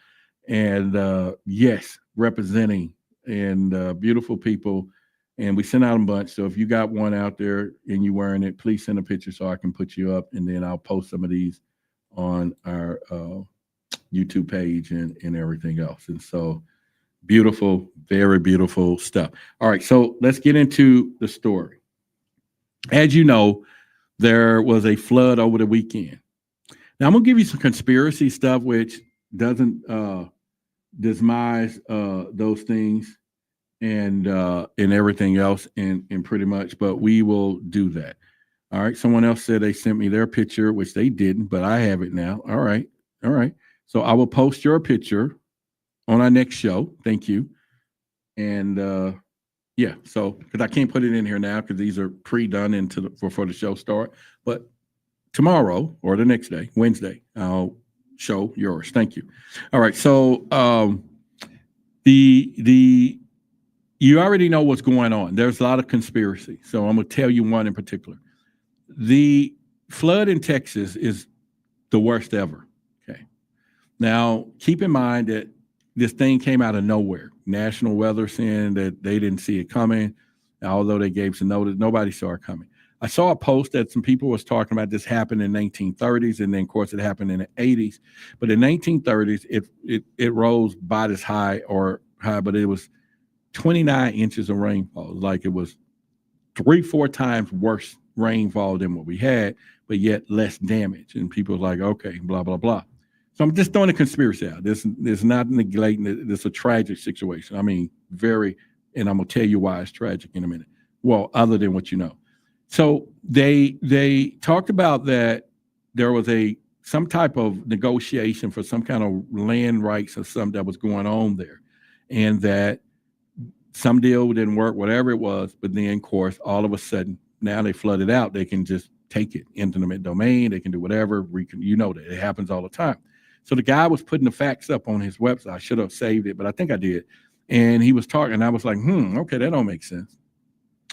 And yes, representing and beautiful people. And we sent out a bunch. So if you got one out there and you wearing it, please send a picture so I can put you up. And then I'll post some of these on our YouTube page and everything else. And so beautiful, very beautiful stuff. All right. So let's get into the story. As you know, there was a flood over the weekend. Now I'm going to give you some conspiracy stuff, which doesn't dismiss those things and everything else and pretty much, but we will do that. All right. Someone else said they sent me their picture, which they didn't, but I have it now. All right. All right. So I will post your picture on our next show. Thank you. And yeah, so because I can't put it in here now because these are pre-done for the show start. But tomorrow or the next day, Wednesday, I'll show yours. Thank you. All right. So you already know what's going on. There's a lot of conspiracy. So I'm going to tell you one in particular. The flood in Texas is the worst ever. Okay. Now, keep in mind that this thing came out of nowhere. National Weather saying that they didn't see it coming, although they gave some notice. Nobody saw it coming. I saw a post that some people was talking about this happened in the 1930s, and then, of course, it happened in the 80s. But in the 1930s, it rose by this high, but it was 29 inches of rainfall. Like it was 3-4 times worse rainfall than what we had, but yet less damage. And people were like, okay, blah, blah, blah. So I'm just throwing a conspiracy out. This is not neglecting it. It's a tragic situation. I mean, and I'm going to tell you why it's tragic in a minute. Well, other than what you know. So they talked about that there was some type of negotiation for some kind of land rights or something that was going on there. And that some deal didn't work, whatever it was. But then, of course, all of a sudden, now they flooded out. They can just take it into the domain. They can do whatever. You know that it happens all the time. So the guy was putting the facts up on his website. I should have saved it, but I think I did. And he was talking. And I was like, okay, that don't make sense.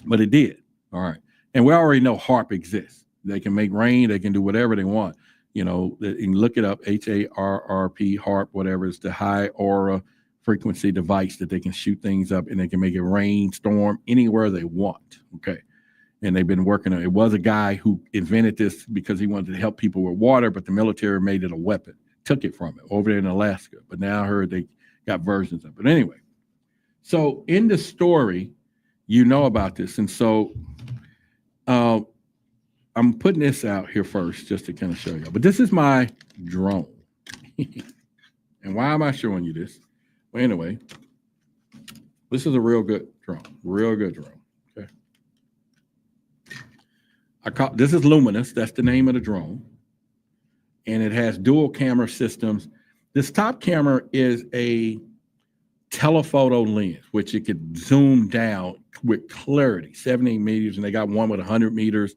But it did. All right. And we already know HARP exists. They can make rain. They can do whatever they want. You know, you can look it up, HARRP, HARP, whatever. It's the high aura frequency device that they can shoot things up, and they can make it rain, storm, anywhere they want. Okay. And they've been working on it. It was a guy who invented this because he wanted to help people with water, but the military made it a weapon, took it from it over there in Alaska. But now I heard they got versions of it. But anyway, so in the story, you know about this. And so I'm putting this out here first just to kind of show you. But this is my drone. And why am I showing you this? Well, anyway, this is a real good drone. Real good drone. Okay. This is Luminous. That's the name of the drone. And it has dual camera systems. This top camera is a telephoto lens, which it could zoom down with clarity, 78 meters, and they got one with 100 meters.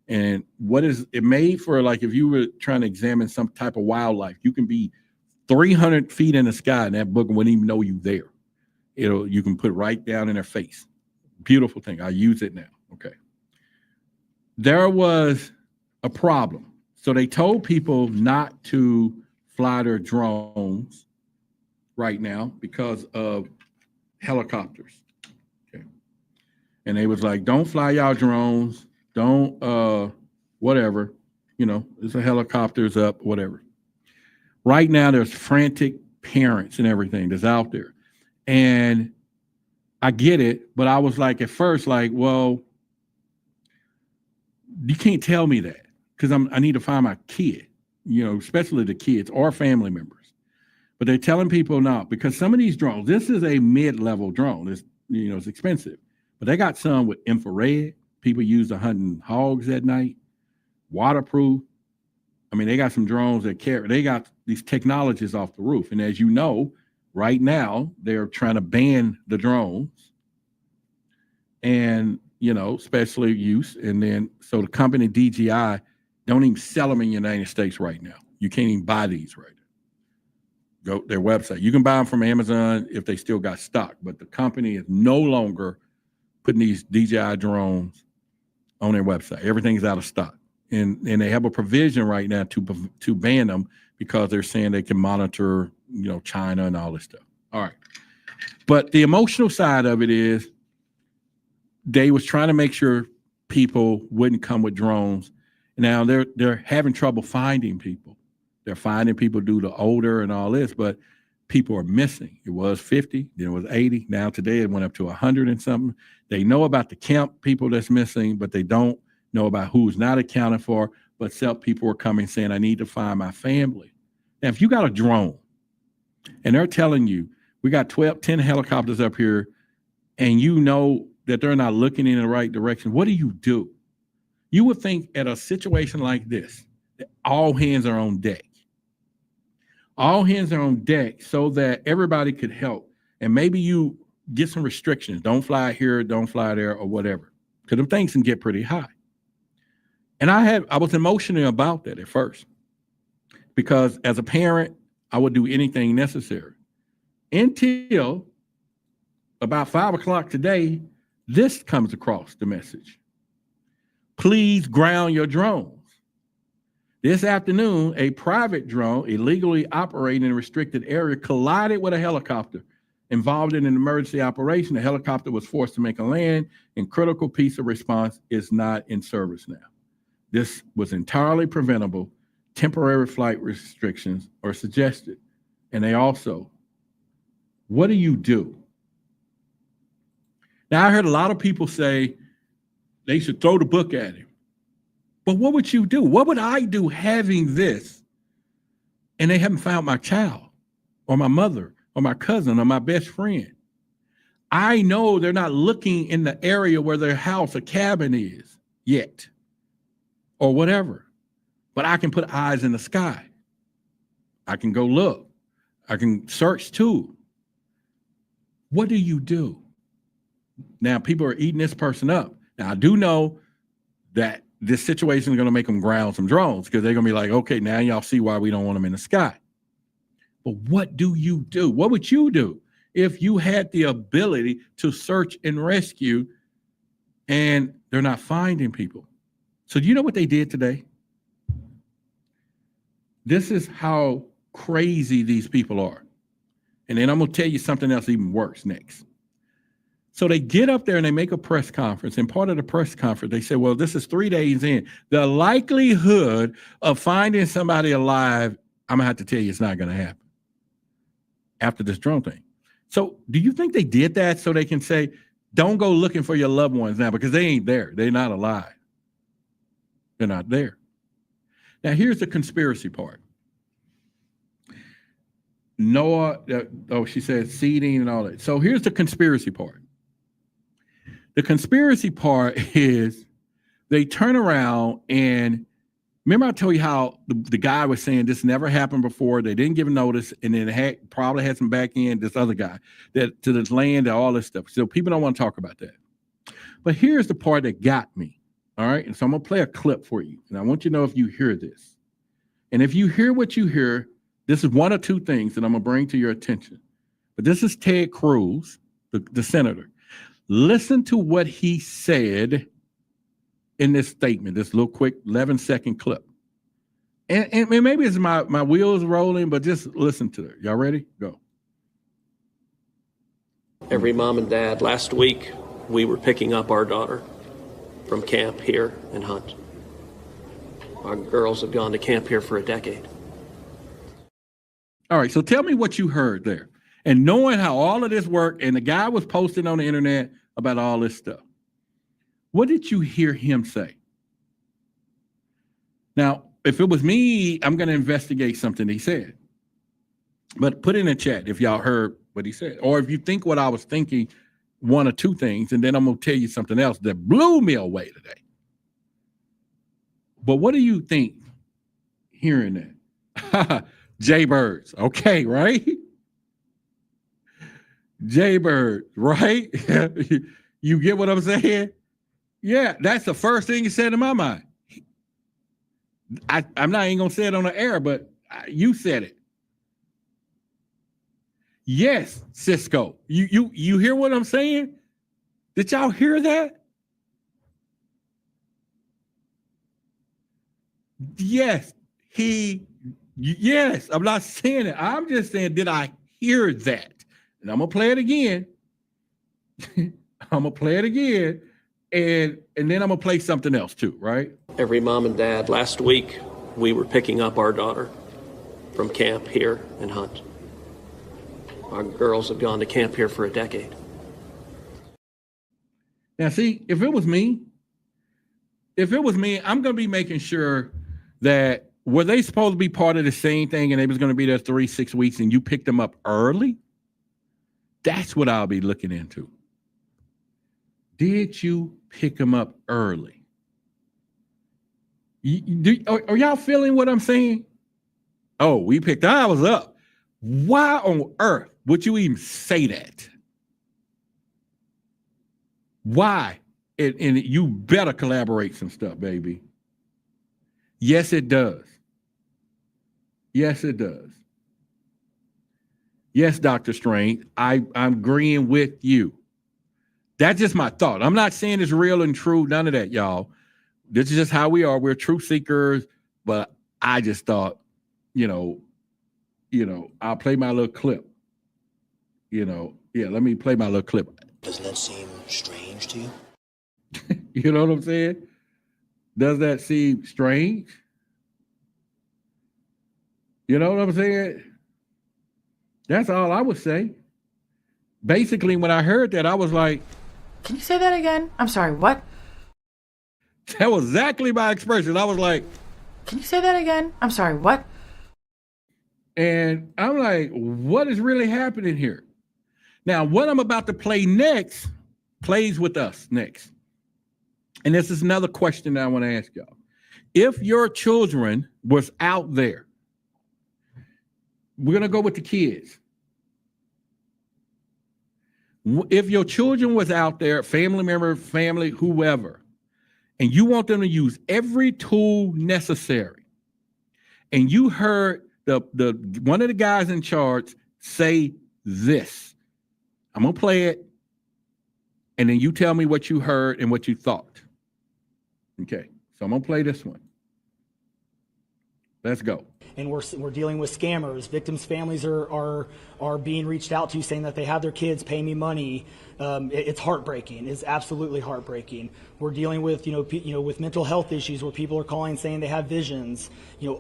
And what is it made for? Like if you were trying to examine some type of wildlife, you can be 300 feet in the sky and that book wouldn't even know you there. You can put right down in their face. Beautiful thing. I use it now. Okay. There was a problem. So they told people not to fly their drones right now because of helicopters. Okay. And they was like, don't fly y'all drones. Don't, whatever, there's a helicopters up, whatever. Right now, there's frantic parents and everything that's out there. And I get it, but I was like, at first, like, well, you can't tell me that because I need to find my kid, especially the kids or family members. But they're telling people no, because some of these drones, this is a mid-level drone. It's expensive, but they got some with infrared. People use to hunting hogs at night, waterproof. I mean, they got some drones that carry, they got these technologies off the roof. And as you know, right now, they're trying to ban the drones and, especially use. And then, so the company DJI don't even sell them in the United States right now. You can't even buy these right now. Go to their website. You can buy them from Amazon if they still got stock, but the company is no longer putting these DJI drones on their website. Everything's out of stock. And they have a provision right now to ban them because they're saying they can monitor, China and all this stuff. All right. But the emotional side of it is they was trying to make sure people wouldn't come with drones. Now they're having trouble finding people. They're finding people due to older and all this, but people are missing. It was 50, then it was 80. Now today it went up to 100 and something. They know about the camp people that's missing, but they don't know about who's not accounted for, but some people are coming saying, I need to find my family. Now, if you got a drone and they're telling you, we got 10 helicopters up here, and you know that they're not looking in the right direction, what do? You would think at a situation like this, that all hands are on deck. All hands are on deck so that everybody could help. And maybe you get some restrictions. Don't fly here, don't fly there, or whatever. Because them things can get pretty high. And I was emotional about that at first. Because as a parent, I would do anything necessary. Until about 5 o'clock today, this comes across the message. Please ground your drones. This afternoon, a private drone illegally operating in a restricted area collided with a helicopter involved in an emergency operation. The helicopter was forced to make a land, and critical piece of response is not in service now. This was entirely preventable. Temporary flight restrictions are suggested. And they also, what do? Now, I heard a lot of people say they should throw the book at him. But what would you do? What would I do having this and they haven't found my child or my mother or my cousin or my best friend? I know they're not looking in the area where their house or cabin is yet or whatever. But I can put eyes in the sky. I can go look. I can search too. What do? Now, people are eating this person up. Now, I do know that this situation is going to make them ground some drones because they're going to be like, okay, now y'all see why we don't want them in the sky. But what do? What would you do if you had the ability to search and rescue and they're not finding people? So do you know what they did today? This is how crazy these people are. And then I'm going to tell you something else even worse next. So they get up there and they make a press conference. And part of the press conference, they say, well, this is 3 days in. The likelihood of finding somebody alive, I'm going to have to tell you, it's not going to happen after this drone thing. So do you think they did that so they can say, don't go looking for your loved ones now because they ain't there. They're not alive. They're not there. Now, here's the conspiracy part. Noah, she said seeding and all that. So here's the conspiracy part. The conspiracy part is they turn around and Remember I told you how the guy was saying this never happened before. They didn't give notice, and then it probably had some back end, this other guy, that to this land and all this stuff. So people don't want to talk about that. But here's the part that got me. All right. And so I'm going to play a clip for you. And I want you to know if you hear this. And if you hear what you hear, this is one or two things that I'm going to bring to your attention. But this is Ted Cruz, the senator. Listen to what he said in this statement, this little quick 11-second clip. And maybe it's my wheels rolling, but just listen to it. Y'all ready? Go. Every mom and dad, last week, we were picking up our daughter from camp here in Hunt. Our girls have gone to camp here for a decade. All right, so tell me what you heard there. And knowing how all of this worked, and the guy was posting on the internet about all this stuff. What did you hear him say? Now, if it was me, I'm going to investigate something he said. But put in the chat if y'all heard what he said. Or if you think what I was thinking, one or two things, and then I'm going to tell you something else that blew me away today. But what do you think hearing that? Jaybirds, okay, right? Jaybird, right? You get what I'm saying? Yeah, that's the first thing he said in my mind. I'm not even going to say it on the air, but you said it. Yes, Cisco. You hear what I'm saying? Did y'all hear that? Yes, yes, I'm not saying it. I'm just saying, did I hear that? And I'm going to play it again. I'm going to play it again. And then I'm going to play something else too, right? Every mom and dad, last week, we were picking up our daughter from camp here in Hunt. Our girls have gone to camp here for a decade. Now, see, if it was me, I'm going to be making sure that were they supposed to be part of the same thing and they was going to be there 3-6 weeks and you picked them up early? That's what I'll be looking into. Did you pick them up early? Are y'all feeling what I'm saying? Oh, we picked ours up. Why on earth would you even say that? Why? And you better collaborate some stuff, baby. Yes, it does. Yes, it does. Yes, Dr. Strange, I'm agreeing with you. That's just my thought. I'm not saying it's real and true, none of that, y'all. This is just how we are. We're truth seekers, but I just thought, I'll play my little clip. Let me play my little clip. Doesn't that seem strange to you? You know what I'm saying? Does that seem strange? You know what I'm saying? That's all I would say. Basically, when I heard that, I was like, can you say that again? I'm sorry, what? That was exactly my expression. I was like, can you say that again? I'm sorry, what? And I'm like, what is really happening here? Now, what I'm about to play next plays with us next. And this is another question that I want to ask y'all. If your children was out there, we're going to go with the kids. If your children was out there, family member, family, whoever, and you want them to use every tool necessary, and you heard the one of the guys in charge say this, I'm going to play it, and then you tell me what you heard and what you thought. Okay, so I'm going to play this one. Let's go. And we're dealing with scammers. Victims' families are being reached out to saying that they have their kids pay me money. It's heartbreaking. It's absolutely heartbreaking. We're dealing with with mental health issues where people are calling saying they have visions.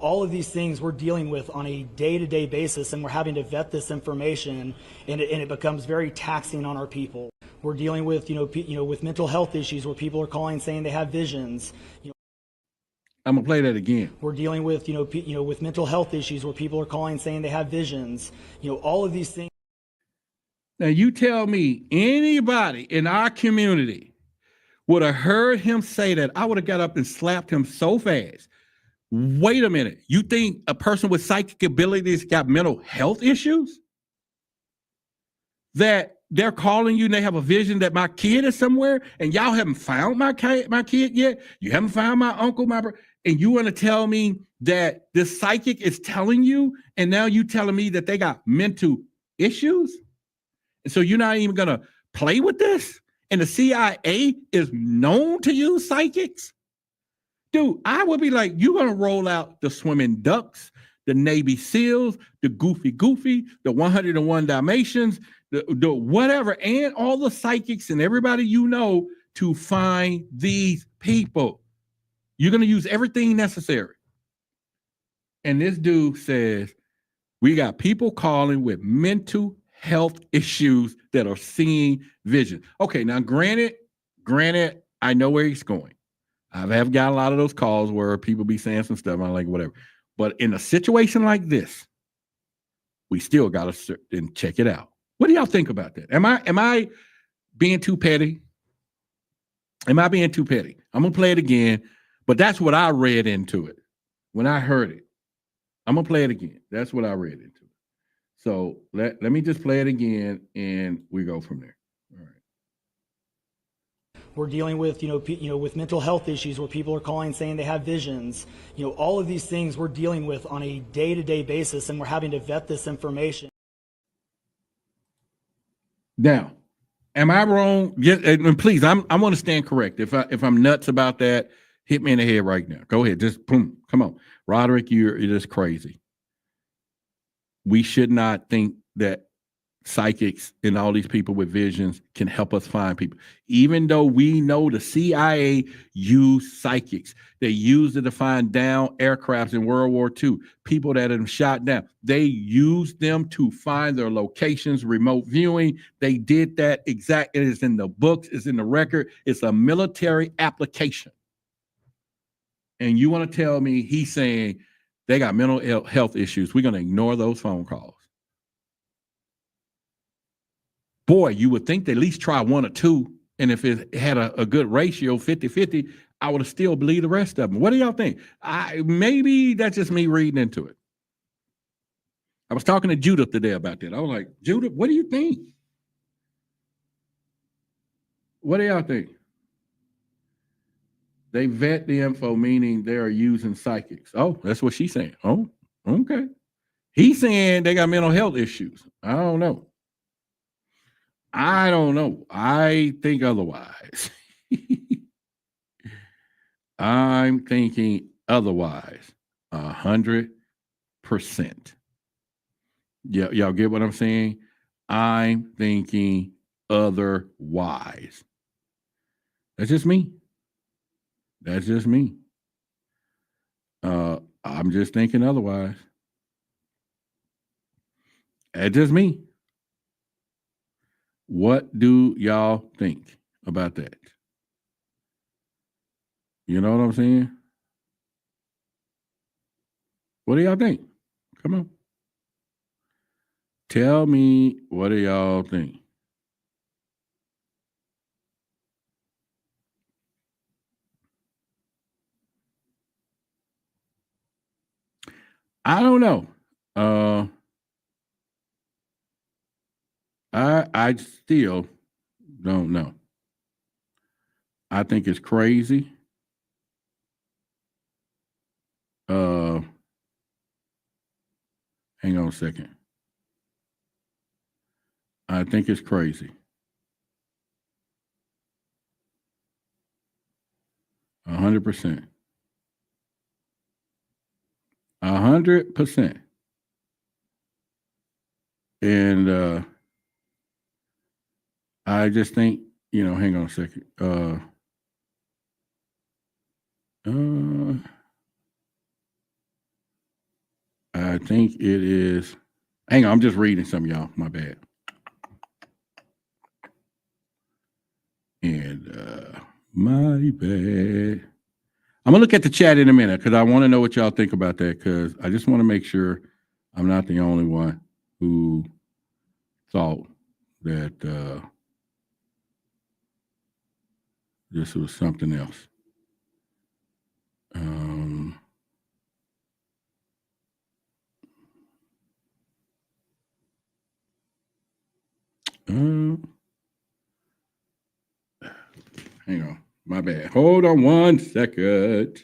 All of these things we're dealing with on a day-to-day basis, and we're having to vet this information, and it becomes very taxing on our people. We're dealing with with mental health issues where people are calling saying they have visions. I'm gonna play that again. We're dealing with with mental health issues where people are calling saying they have visions. All of these things. Now you tell me anybody in our community would have heard him say that, I would have got up and slapped him so fast. Wait a minute. You think a person with psychic abilities got mental health issues? That they're calling you and they have a vision that my kid is somewhere and y'all haven't found my kid yet? You haven't found my uncle, and you want to tell me that this psychic is telling you, and now you telling me that they got mental issues? And so you're not even going to play with this? And the CIA is known to use psychics? Dude, I would be like, you're going to roll out the swimming ducks, the Navy SEALs, the Goofy, the 101 Dalmatians, the whatever, and all the psychics and everybody you know to find these people. You're going to use everything necessary. And this dude says, we got people calling with mental health issues that are seeing vision. Okay, now granted, I know where he's going. I have got a lot of those calls where people be saying some stuff. I'm like, whatever. But in a situation like this, we still got to check it out. What do y'all think about that? Am I being too petty? Am I being too petty? I'm going to play it again, but that's what I read into it when I heard it. I'm going to play it again. That's what I read into it. So let me just play it again, and we go from there. All right. We're dealing with, with mental health issues where people are calling saying they have visions. All of these things we're dealing with on a day-to-day basis, and we're having to vet this information. Now, am I wrong? Yes, and please, I want to stand correct. If I'm nuts about that, hit me in the head right now. Go ahead, just boom, come on, Roderick, you're just crazy. We should not think that psychics and all these people with visions can help us find people. Even though we know the CIA used psychics, they used it to find down aircrafts in World War II, people that had shot down. They used them to find their locations, remote viewing. They did that exactly. It is in the books, it's in the record. It's a military application. And you want to tell me he's saying they got mental health issues? We're going to ignore those phone calls. Boy, you would think they at least try one or two. And if it had a good ratio, 50-50, I would have still believed the rest of them. What do y'all think? Maybe that's just me reading into it. I was talking to Judith today about that. I was like, Judith, what do you think? What do y'all think? They vet the info, meaning they are using psychics. Oh, that's what she's saying. Oh, okay. He's saying they got mental health issues. I don't know. I think otherwise. I'm thinking otherwise. 100%. Yeah, y'all get what I'm saying? I'm thinking otherwise. That's just me. That's just me. I'm just thinking otherwise. That's just me. What do y'all think about that? You know what I'm saying? What do y'all think? Come on. Tell me, what do y'all think? I don't know. I still don't know. I think it's crazy. Hang on a second. I think it's crazy. 100%. 100%. And I just think, hang on a second. I think it is. Hang on, I'm just reading some, y'all. My bad. And my bad. I'm gonna look at the chat in a minute because I want to know what y'all think about that, because I just want to make sure I'm not the only one who thought that this was something else. hang on. My bad. Hold on 1 second.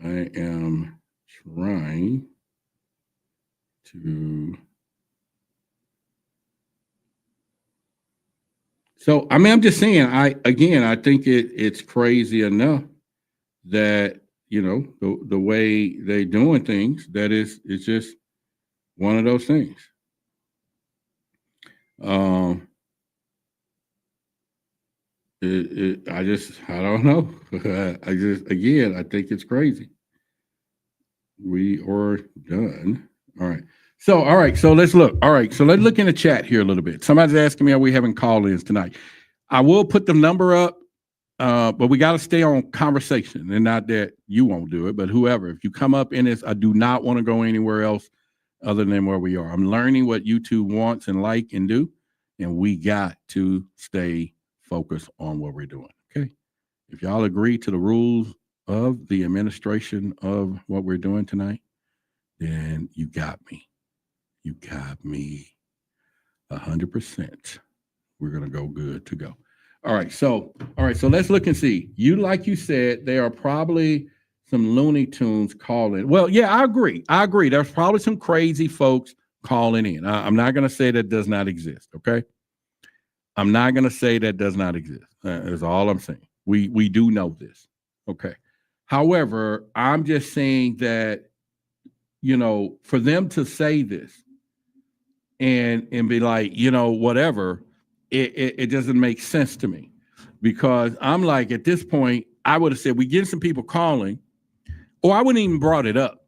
I am trying to. So, I mean, I'm just saying, I think it's crazy enough that, the way they doing things, that it's just one of those things. I don't know. I think it's crazy. We are done. All right. So let's look. All right. So let's look in the chat here a little bit. Somebody's asking me, are we having call-ins tonight? I will put the number up, but we got to stay on conversation, and not that you won't do it, but whoever. If you come up in this, I do not want to go anywhere else other than where we are. I'm learning what YouTube wants and like and do, and we got to stay focused on what we're doing. Okay. If y'all agree to the rules of the administration of what we're doing tonight, then you got me. You got me 100%. We're going to go good to go. All right. So let's look and see. Like you said, there are probably some Looney Tunes calling. Well, yeah, I agree. There's probably some crazy folks calling in. I'm not going to say that does not exist. Okay. I'm not going to say that does not exist. That's all I'm saying. We do know this. Okay. However, I'm just saying that, for them to say this and be like, whatever, it doesn't make sense to me, because I'm like, at this point, I would have said, we get some people calling, or I wouldn't even brought it up,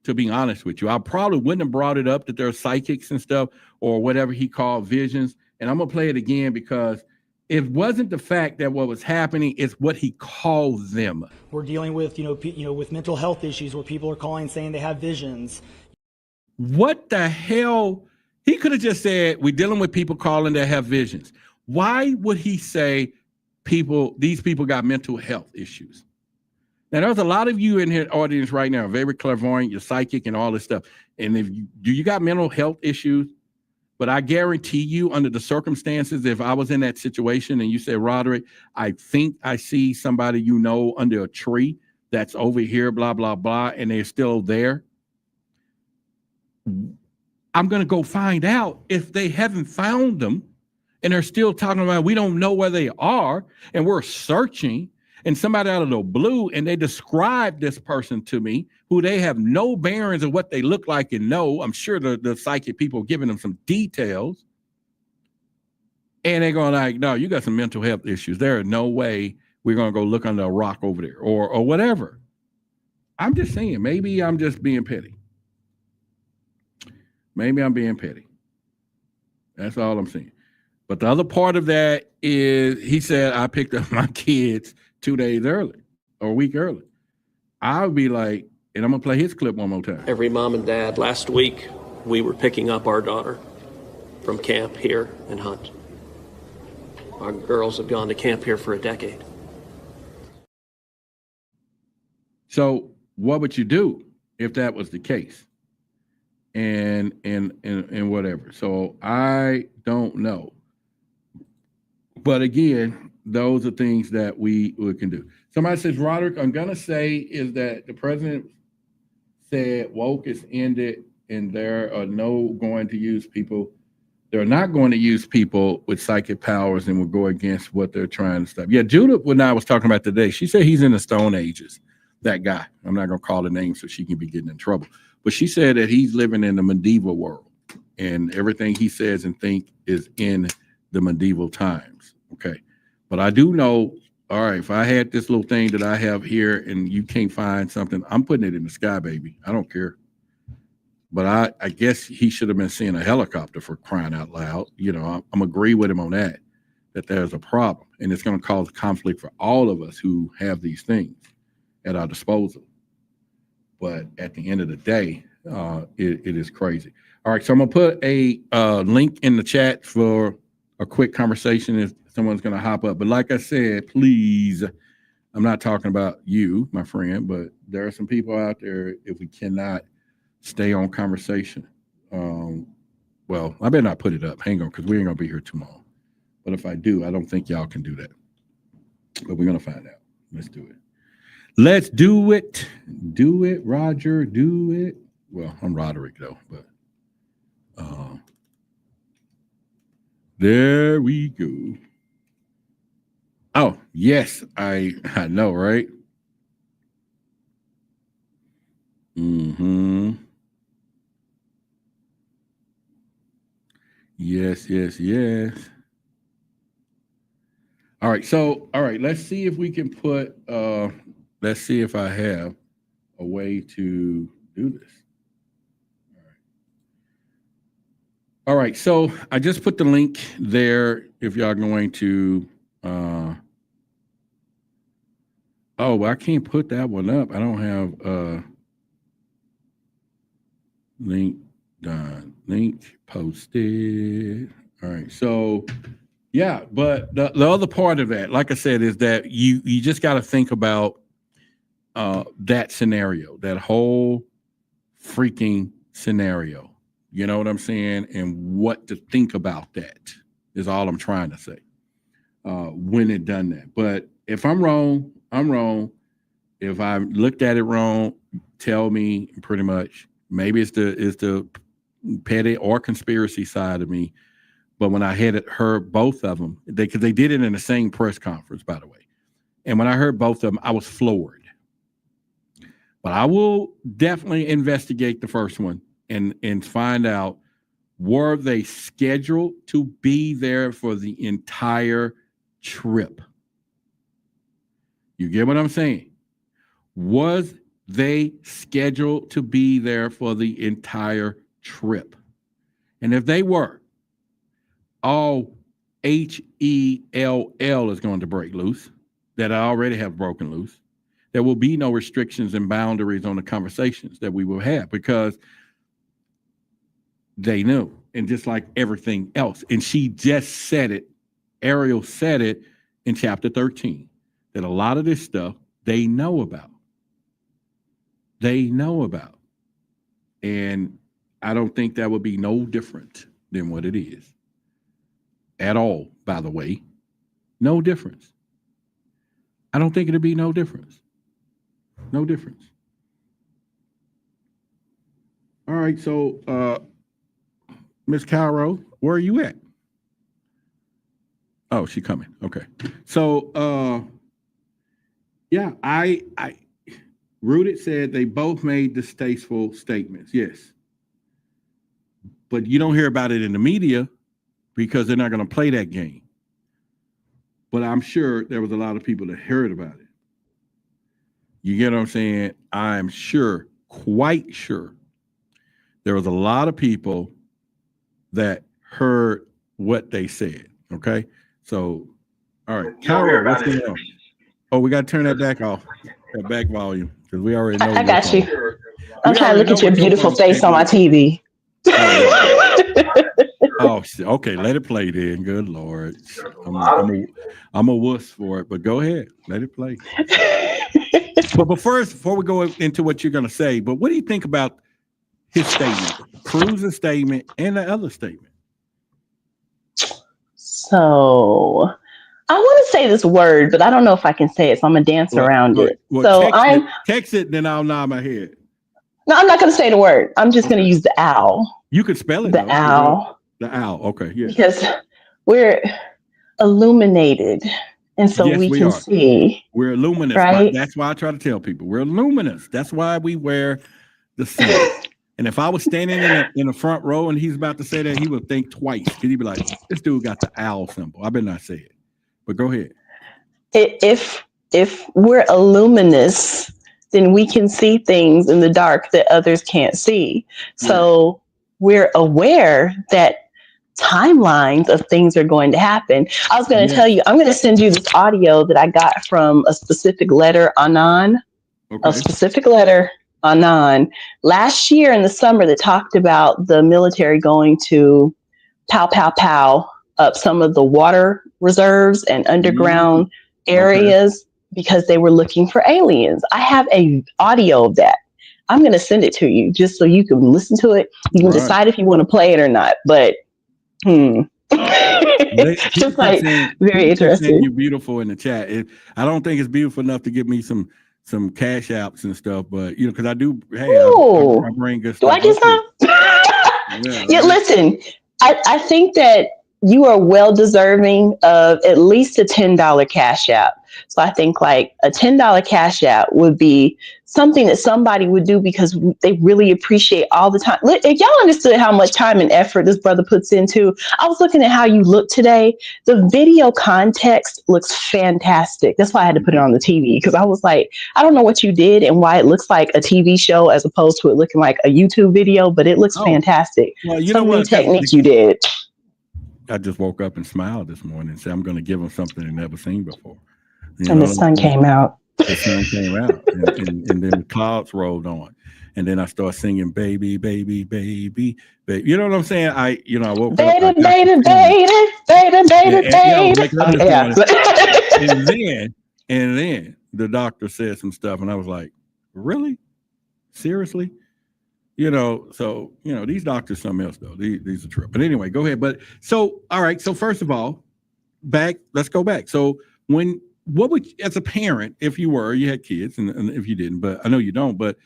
to be honest with you. I probably wouldn't have brought it up that there are psychics and stuff, or whatever he called visions. And I'm going to play it again, because it wasn't the fact that what was happening, it's what he called them. We're dealing with, with mental health issues where people are calling saying they have visions. What the hell? He could have just said, we're dealing with people calling that have visions. Why would he say these people got mental health issues? Now, there's a lot of you in here audience right now, very clairvoyant, you're psychic and all this stuff. And do you got mental health issues? But I guarantee you, under the circumstances, if I was in that situation and you said, Roderick, I think I see somebody under a tree that's over here, blah, blah, blah, and they're still there, I'm going to go find out if they haven't found them and they're still talking about, we don't know where they are, and we're searching, and somebody out of the blue, and they describe this person to me who they have no bearings of what they look like and know. I'm sure the psychic people are giving them some details. And they're going like, no, you got some mental health issues. There is no way we're going to go look under a rock over there or whatever. I'm just saying, maybe I'm just being petty. Maybe I'm being petty. That's all I'm saying. But the other part of that is, he said, I picked up my kids 2 days early or a week early. I would be like, and I'm going to play his clip one more time. Every mom and dad, last week, we were picking up our daughter from camp here in Hunt. Our girls have gone to camp here for a decade. So what would you do if that was the case? And whatever. So I don't know. But again, those are things that we can do. Somebody says, Roderick, I'm going to say is that the president said woke is ended and there are no going to use people. They're not going to use people with psychic powers and will go against what they're trying to stop. Yeah, Judith, when I was talking about today, she said he's in the Stone Ages, that guy. I'm not going to call the name so she can be getting in trouble. But she said that he's living in the medieval world and everything he says and think is in the medieval times. Okay. But I do know, all right, if I had this little thing that I have here and you can't find something, I'm putting it in the sky, baby. I don't care. But I guess he should have been seeing a helicopter, for crying out loud. I'm agree with him on that there's a problem. And it's going to cause conflict for all of us who have these things at our disposal. But at the end of the day, it is crazy. All right, so I'm going to put a link in the chat for a quick conversation if someone's going to hop up. But like I said, please, I'm not talking about you, my friend, but there are some people out there, if we cannot stay on conversation. Well, I better not put it up. Hang on, because we ain't going to be here too long. But if I do, I don't think y'all can do that. But we're gonna find out. Let's do it. Let's do it. Do it, Roger. Do it. Well, I'm Roderick though, but there we go. Oh, yes, I know, right? Mm-hmm. Yes. All right, let's see if we can put let's see if I have a way to do this. All right, so I just put the link there if y'all going to oh, well, I can't put that one up. I don't have link done. Link posted. All right, so yeah, but the other part of that, like I said, is that you just got to think about that scenario, that whole freaking scenario. You know what I'm saying? And what to think about that is all I'm trying to say when it done that. But if I'm wrong, I'm wrong. If I looked at it wrong, tell me pretty much. Maybe it's the petty or conspiracy side of me. But when I heard both of them, because they did it in the same press conference, by the way. And when I heard both of them, I was floored. But I will definitely investigate the first one and find out, were they scheduled to be there for the entire trip? You get what I'm saying? Was they scheduled to be there for the entire trip? And if they were, all HELL is going to break loose, that I already have broken loose. There will be no restrictions and boundaries on the conversations that we will have because they knew. And just like everything else. And she just said it, Ariel said it in chapter 13, that a lot of this stuff they know about. They know about. And I don't think that would be no different than what it is. At all, by the way. No difference. I don't think it'd be no difference. No difference. All right, so Miss Cairo, where are you at? Oh, she coming. Okay. So yeah, I Rooted said they both made distasteful statements. Yes. But you don't hear about it in the media because they're not going to play that game. But I'm sure there was a lot of people that heard about it. You get what I'm saying? I'm sure, quite sure, there was a lot of people that heard what they said. Okay? So, all right. Carol, what's going on? Oh, we got to turn that back off, that back volume, because we already know. I got you. I'm trying to look at your beautiful face on my TV. Oh, okay. Let it play then. Good Lord. I'm a wuss for it, but go ahead. Let it play. But first, before we go into what you're going to say, but what do you think about his statement, Cruz's statement, and the other statement? So I want to say this word, but I don't know if I can say it, so I'm going to dance around it. So text it, then I'll nod my head. No, I'm not going to say the word. I'm just going to use the owl. You could spell it. The owl. The owl. Okay. Yeah. Because we're illuminated, and so yes, we can see. We're luminous. Right? That's why I try to tell people we're luminous. That's why we wear the sun. And if I was standing in the front row and he's about to say that, he would think twice because he'd be like, "This dude got the owl symbol. I better not say it." But go ahead. If we're luminous, then we can see things in the dark that others can't see. So we're aware that timelines of things are going to happen. I was going to tell you, I'm going to send you this audio that I got from a specific letter, Anon. Okay. A specific letter, Anon, last year in the summer that talked about the military going to pow up some of the water reserves and underground areas because they were looking for aliens. I have a audio of that. I'm going to send it to you just so you can listen to it. You can decide if you want to play it or not, but Just like very interesting. You're beautiful in the chat. I don't think it's beautiful enough to give me some cash apps and stuff, but because I do. Hey, I bring good stuff. Do I get some? Yeah, listen. I think that you are well deserving of at least a $10 cash app. So I think like a $10 cash app would be something that somebody would do because they really appreciate all the time. If y'all understood how much time and effort this brother puts into, I was looking at how you look today. The video context looks fantastic. That's why I had to put it on the TV, because I was like, I don't know what you did and why it looks like a TV show as opposed to it looking like a YouTube video, but it looks fantastic. Well, you Some know new what techniques you did. I just woke up and smiled this morning and said, I'm going to give them something they've never seen before. And the sun came out. The sun came out, and then the clouds rolled on. And then I started singing, baby, baby, baby, baby. You know what I'm saying? I woke baby, up. Baby, and then the doctor said some stuff, and I was like, really? Seriously? So these doctors something else though. These are true. But anyway, go ahead. But so all right. So first of all, let's go back. So what would, as a parent, if you had kids, and if you didn't, but I know you don't, but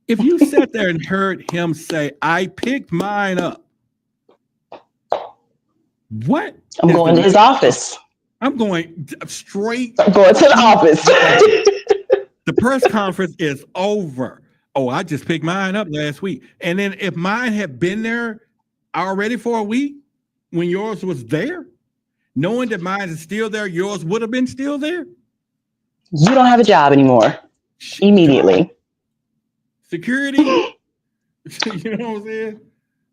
if you sat there and heard him say, I picked mine up, what? I'm going to his office. I'm going straight. I'm going to the office. The press conference is over. Oh, I just picked mine up last week. And then if mine had been there already for a week when yours was there, knowing that mine is still there, yours would have been still there. You don't have a job anymore. Immediately. Security. You know what I'm saying?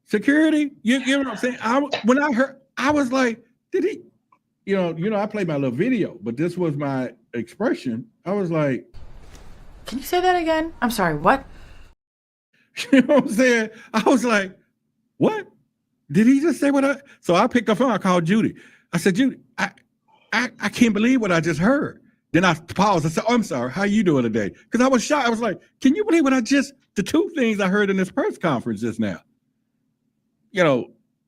Security. You know what I'm saying? When I heard, I was like, did he? I played my little video, but this was my expression. I was like, Can you say that again? I'm sorry, what? You know what I'm saying? I was like, what? Did he just say what So I picked up the phone, I called Judy. I said, Judy, I can't believe what I just heard. Then I paused. I said, oh, I'm sorry. How you doing today? Because I was shocked. I was like, can you believe the two things I heard in this press conference just now?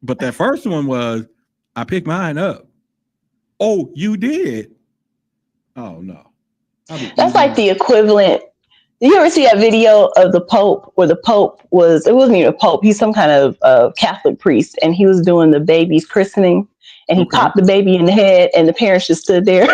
But that first one was, I picked mine up. Oh, you did? Oh, no. That's like the equivalent. Did you ever see that video of the Pope where the Pope it wasn't even a Pope. He's some kind of Catholic priest, and he was doing the baby's christening, and he popped the baby in the head, and the parents just stood there.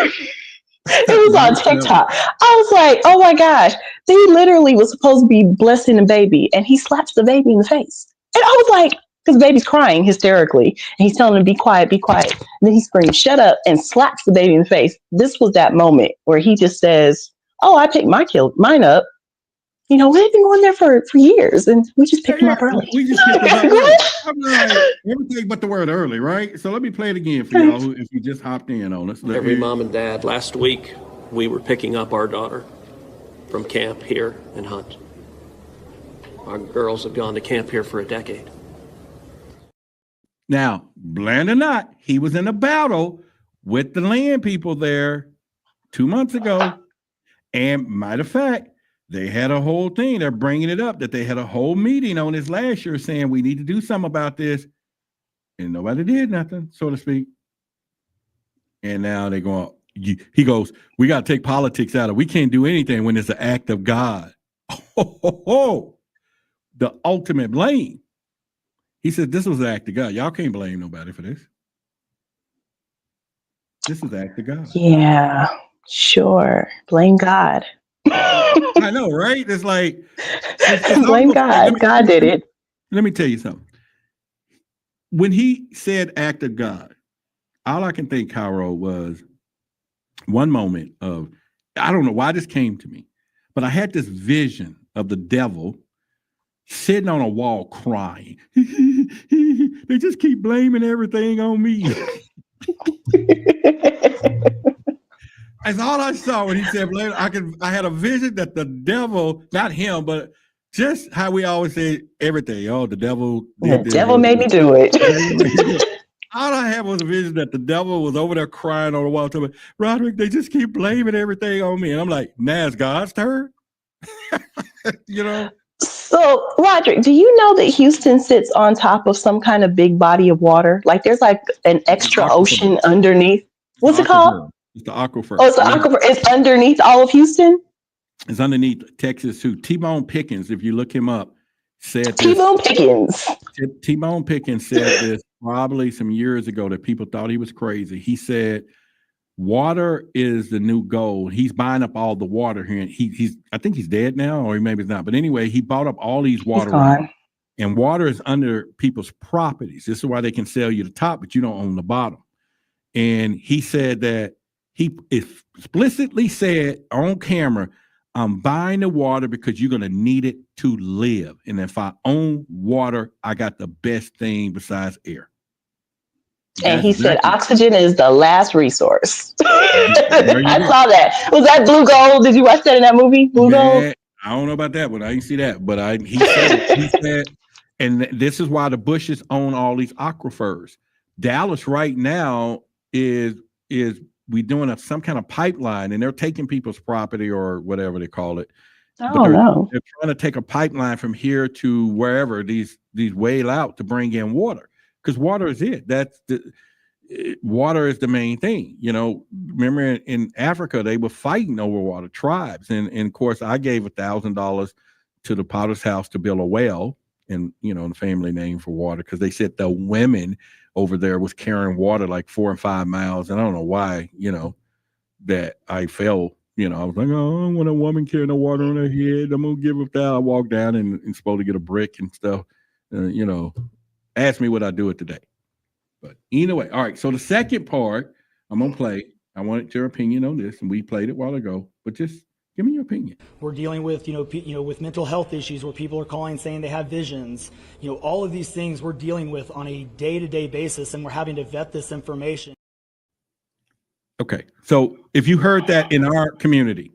It was on TikTok. I was like, oh my gosh. They literally was supposed to be blessing the baby, and he slaps the baby in the face. And I was like, because the baby's crying hysterically, and he's telling him, be quiet, be quiet. And then he screams, shut up, and slaps the baby in the face. This was that moment where he just says, oh, I picked mine up. We've been going there for years, and we just picked them up early. We just picked them up early. I'm like, everything but the word early, right? So let me play it again for y'all if you just hopped in on us. Every mom and dad, last week, we were picking up our daughter from camp here in Hunt. Our girls have gone to camp here for a decade. Now, bland or not, he was in a battle with the land people there 2 months ago. And matter of fact, they had a whole thing. They're bringing it up that they had a whole meeting on this last year saying we need to do something about this. And nobody did nothing, so to speak. And now they're going, he goes, we got to take politics out of it. We can't do anything when it's an act of God. The ultimate blame. He said, this was an act of God. Y'all can't blame nobody for this. This is an act of God. Yeah, sure. Blame God. I know, right? It's like it's blame God. God did it. Let me tell you something. When he said act of God, all I can think, Cairo, was one moment of, I don't know why this came to me, but I had this vision of the devil sitting on a wall crying. They just keep blaming everything on me. That's all I saw when he said blame. I had a vision that the devil, not him, but just how we always say everything. Oh, the devil. The devil made me do it. All I had was a vision that the devil was over there crying on the wall, telling me, Roderick, they just keep blaming everything on me. And I'm like, now it's God's turn. So, Roderick, do you know that Houston sits on top of some kind of big body of water? Like there's like an The extra aquifer. ocean underneath. It's the What's it called? aquifer. It's the aquifer. Oh, it's the Yeah. aquifer. It's underneath all of Houston? It's underneath Texas too. T-Bone Pickens, if you look him up, said this. T-Bone Pickens. T-Bone Pickens said this probably some years ago that people thought he was crazy. He said, water is the new gold. He's buying up all the water here. And he's I think he's dead now, or maybe he's not. But anyway, he bought up all these water rights. And water is under people's properties. This is why they can sell you the top, but you don't own the bottom. And he said that he explicitly said on camera, I'm buying the water because you're going to need it to live. And if I own water, I got the best thing besides air. And he said oxygen is the last resource. I saw that. Was that Blue Gold? Did you watch that in that movie, Blue Gold? I don't know about that one. I didn't see that. But he said, and this is why the Bushes own all these aquifers. Dallas right now is we doing some kind of pipeline, and they're taking people's property or whatever they call it. Oh no! They're trying to take a pipeline from here to wherever these whale out to bring in water, because water is it. Water is the main thing. You know, remember in Africa they were fighting over water, tribes, and of course I gave $1,000 to the Potter's House to build a well, and the family name for water, because they said the women over there was carrying water like 4 and 5 miles. And I don't know why, that I felt, I was like, oh, when a woman carrying the water on her head, I'm going to give it that. I walk down and supposed to get a brick and stuff, ask me what I do it today. But either way, all right. So the second part I'm going to play, I wanted your opinion on this, and we played it a while ago, but just give me your opinion. We're dealing with, with mental health issues where people are calling saying they have visions. All of these things we're dealing with on a day-to-day basis, and we're having to vet this information. Okay. So if you heard that in our community,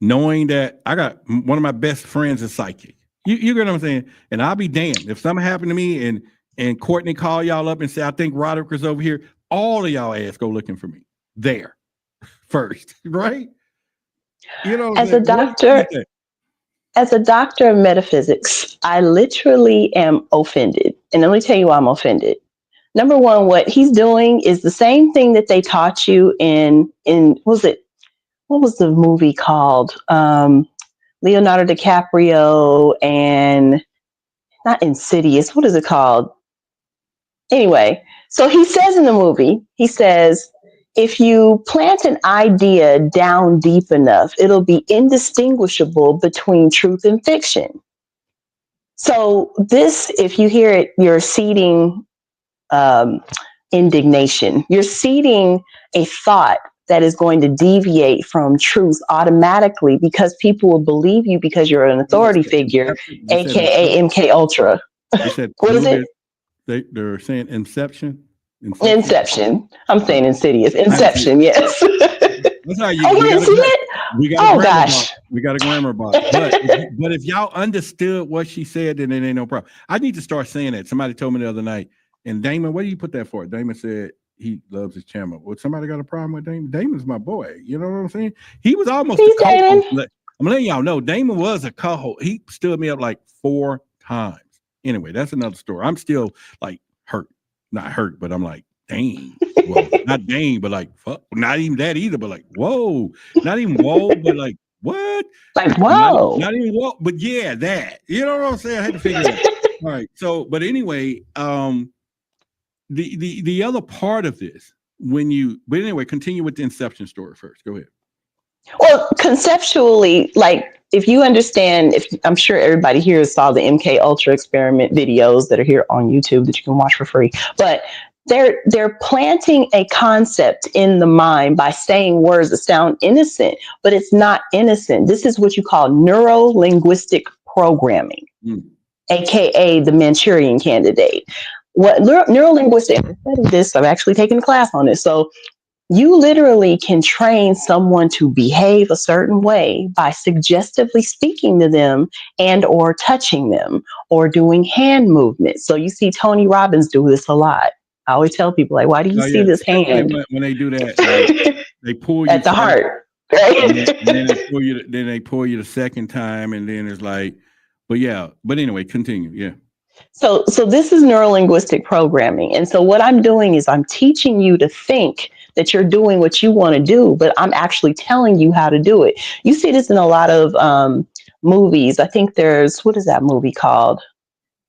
knowing that I got one of my best friends is psychic, you get what I'm saying? And I'll be damned if something happened to me and Courtney call y'all up and say, I think Roderick is over here. All of y'all ass go looking for me there first, right? As a doctor of metaphysics, I literally am offended. And let me tell you why I'm offended. Number one, what he's doing is the same thing that they taught you in what was the movie called? Leonardo DiCaprio and not Insidious. What is it called? Anyway, so he says in the movie, if you plant an idea down deep enough, it'll be indistinguishable between truth and fiction. So this, if you hear it, you're seeding indignation. You're seeding a thought that is going to deviate from truth automatically, because people will believe you because you're an authority figure, aka MK Ultra. What is it? They're saying Inception. Inception. I'm saying Insidious. Inception, yes. That's how you didn't see it? We got a grammar box. But if y'all understood what she said, then it ain't no problem. I need to start saying that. Somebody told me the other night. And Damon, what do you put that for? Damon said he loves his channel. Well, somebody got a problem with Damon? Damon's my boy. You know what I'm saying? He was almost a co-host. I'm letting y'all know Damon was a co-host. He stood me up like 4 times. Anyway, that's another story. I'm still like hurt. Not hurt, but I'm like, dang. Well, not dang, but like, fuck. Not even that either, but like, whoa. Not even whoa, but like, what? Like, whoa. Not even whoa, but yeah, that. You know what I'm saying? I had to figure it out. All right. So, but anyway, the other part of this, but anyway, continue with the Inception story first. Go ahead. Well, conceptually, like, if you understand, I'm sure everybody here saw the MK Ultra experiment videos that are here on YouTube that you can watch for free, but they're planting a concept in the mind by saying words that sound innocent, but it's not innocent. This is what you call neuro-linguistic programming, aka the Manchurian Candidate. What neuro-linguistic, I studied this, I've actually taken a class on this. So you literally can train someone to behave a certain way by suggestively speaking to them and or touching them or doing hand movements. So you see Tony Robbins do this a lot. I always tell people, like, why do you see this hand? When they do that, they pull you at the heart, right? And then they pull you the second time, and then it's like, But anyway, continue. Yeah. So this is neurolinguistic programming. And so what I'm doing is I'm teaching you to think that you're doing what you want to do, but I'm actually telling you how to do it. You see this in a lot of movies. I think what is that movie called?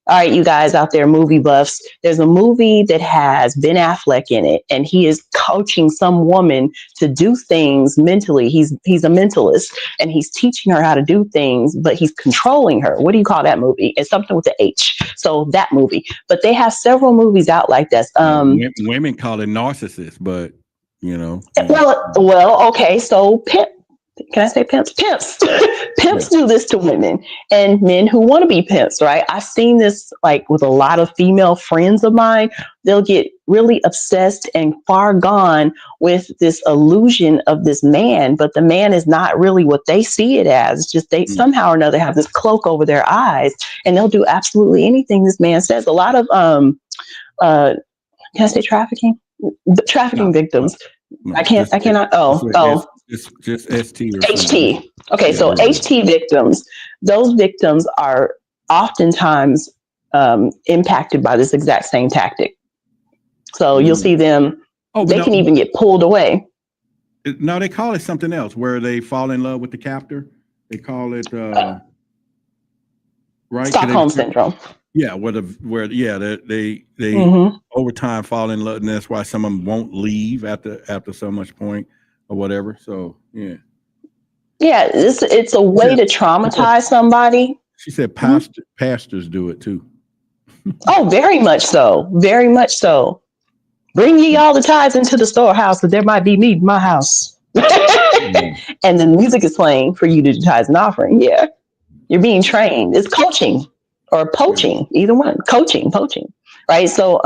All right, you guys out there, movie buffs. There's a movie that has Ben Affleck in it, and he is coaching some woman to do things mentally. He's a mentalist, and he's teaching her how to do things, but he's controlling her. What do you call that movie? It's something with the H. So that movie. But they have several movies out like this. Women call it narcissist, but Well, okay. So pimp. Can I say pimps? Pimps. Pimps do this to women and men who want to be pimps, right? I've seen this like with a lot of female friends of mine. They'll get really obsessed and far gone with this illusion of this man, but the man is not really what they see it as. It's just they somehow or another have this cloak over their eyes, and they'll do absolutely anything this man says. A lot of can I say trafficking? Trafficking victims. No, I cannot. It's just ST or HT. Okay, so HT victims, those victims are oftentimes impacted by this exact same tactic. So you'll see them, they can even get pulled away. No, they call it something else where they fall in love with the captor. They call it right? Stockholm syndrome. Yeah, they over time fall in love, and that's why some of them won't leave after so much point or whatever. So yeah, it's a way to traumatize somebody. She said pastors do it too. Oh, very much so, very much so. Bring ye all the tithes into the storehouse, that there might be meat in my house. And then music is playing for you to do tithes and offering. Yeah, you're being trained. It's coaching. Or poaching, either one, poaching, right? So,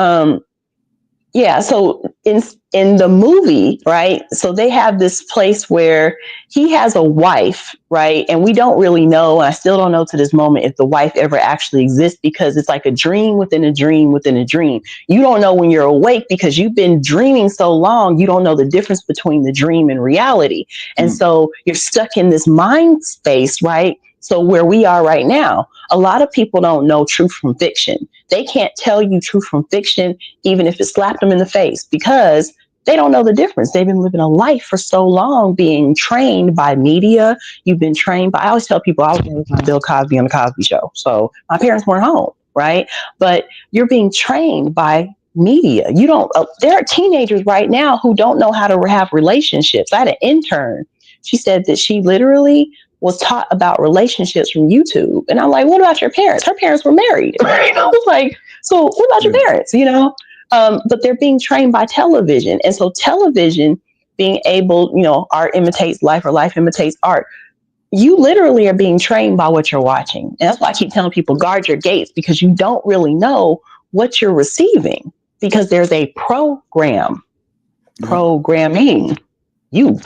so in the movie, right? So they have this place where he has a wife, right? And we don't really know, and I still don't know to this moment if the wife ever actually exists, because it's like a dream within a dream within a dream. You don't know when you're awake because you've been dreaming so long, you don't know the difference between the dream and reality. And so you're stuck in this mind space, right? So where we are right now, a lot of people don't know truth from fiction. They can't tell you truth from fiction, even if it slapped them in the face, because they don't know the difference. They've been living a life for so long being trained by media. You've been trained by, I always tell people I was raised by Bill Cosby on the Cosby Show. So my parents weren't home, right? But you're being trained by media. There are teenagers right now who don't know how to have relationships. I had an intern. She said that she literally was taught about relationships from YouTube. And I'm like, what about your parents? Her parents were married. Right? I was like, so what about your parents? But they're being trained by television. And so television being able, art imitates life or life imitates art. You literally are being trained by what you're watching. And that's why I keep telling people, guard your gates, because you don't really what you're receiving, because there's a programming you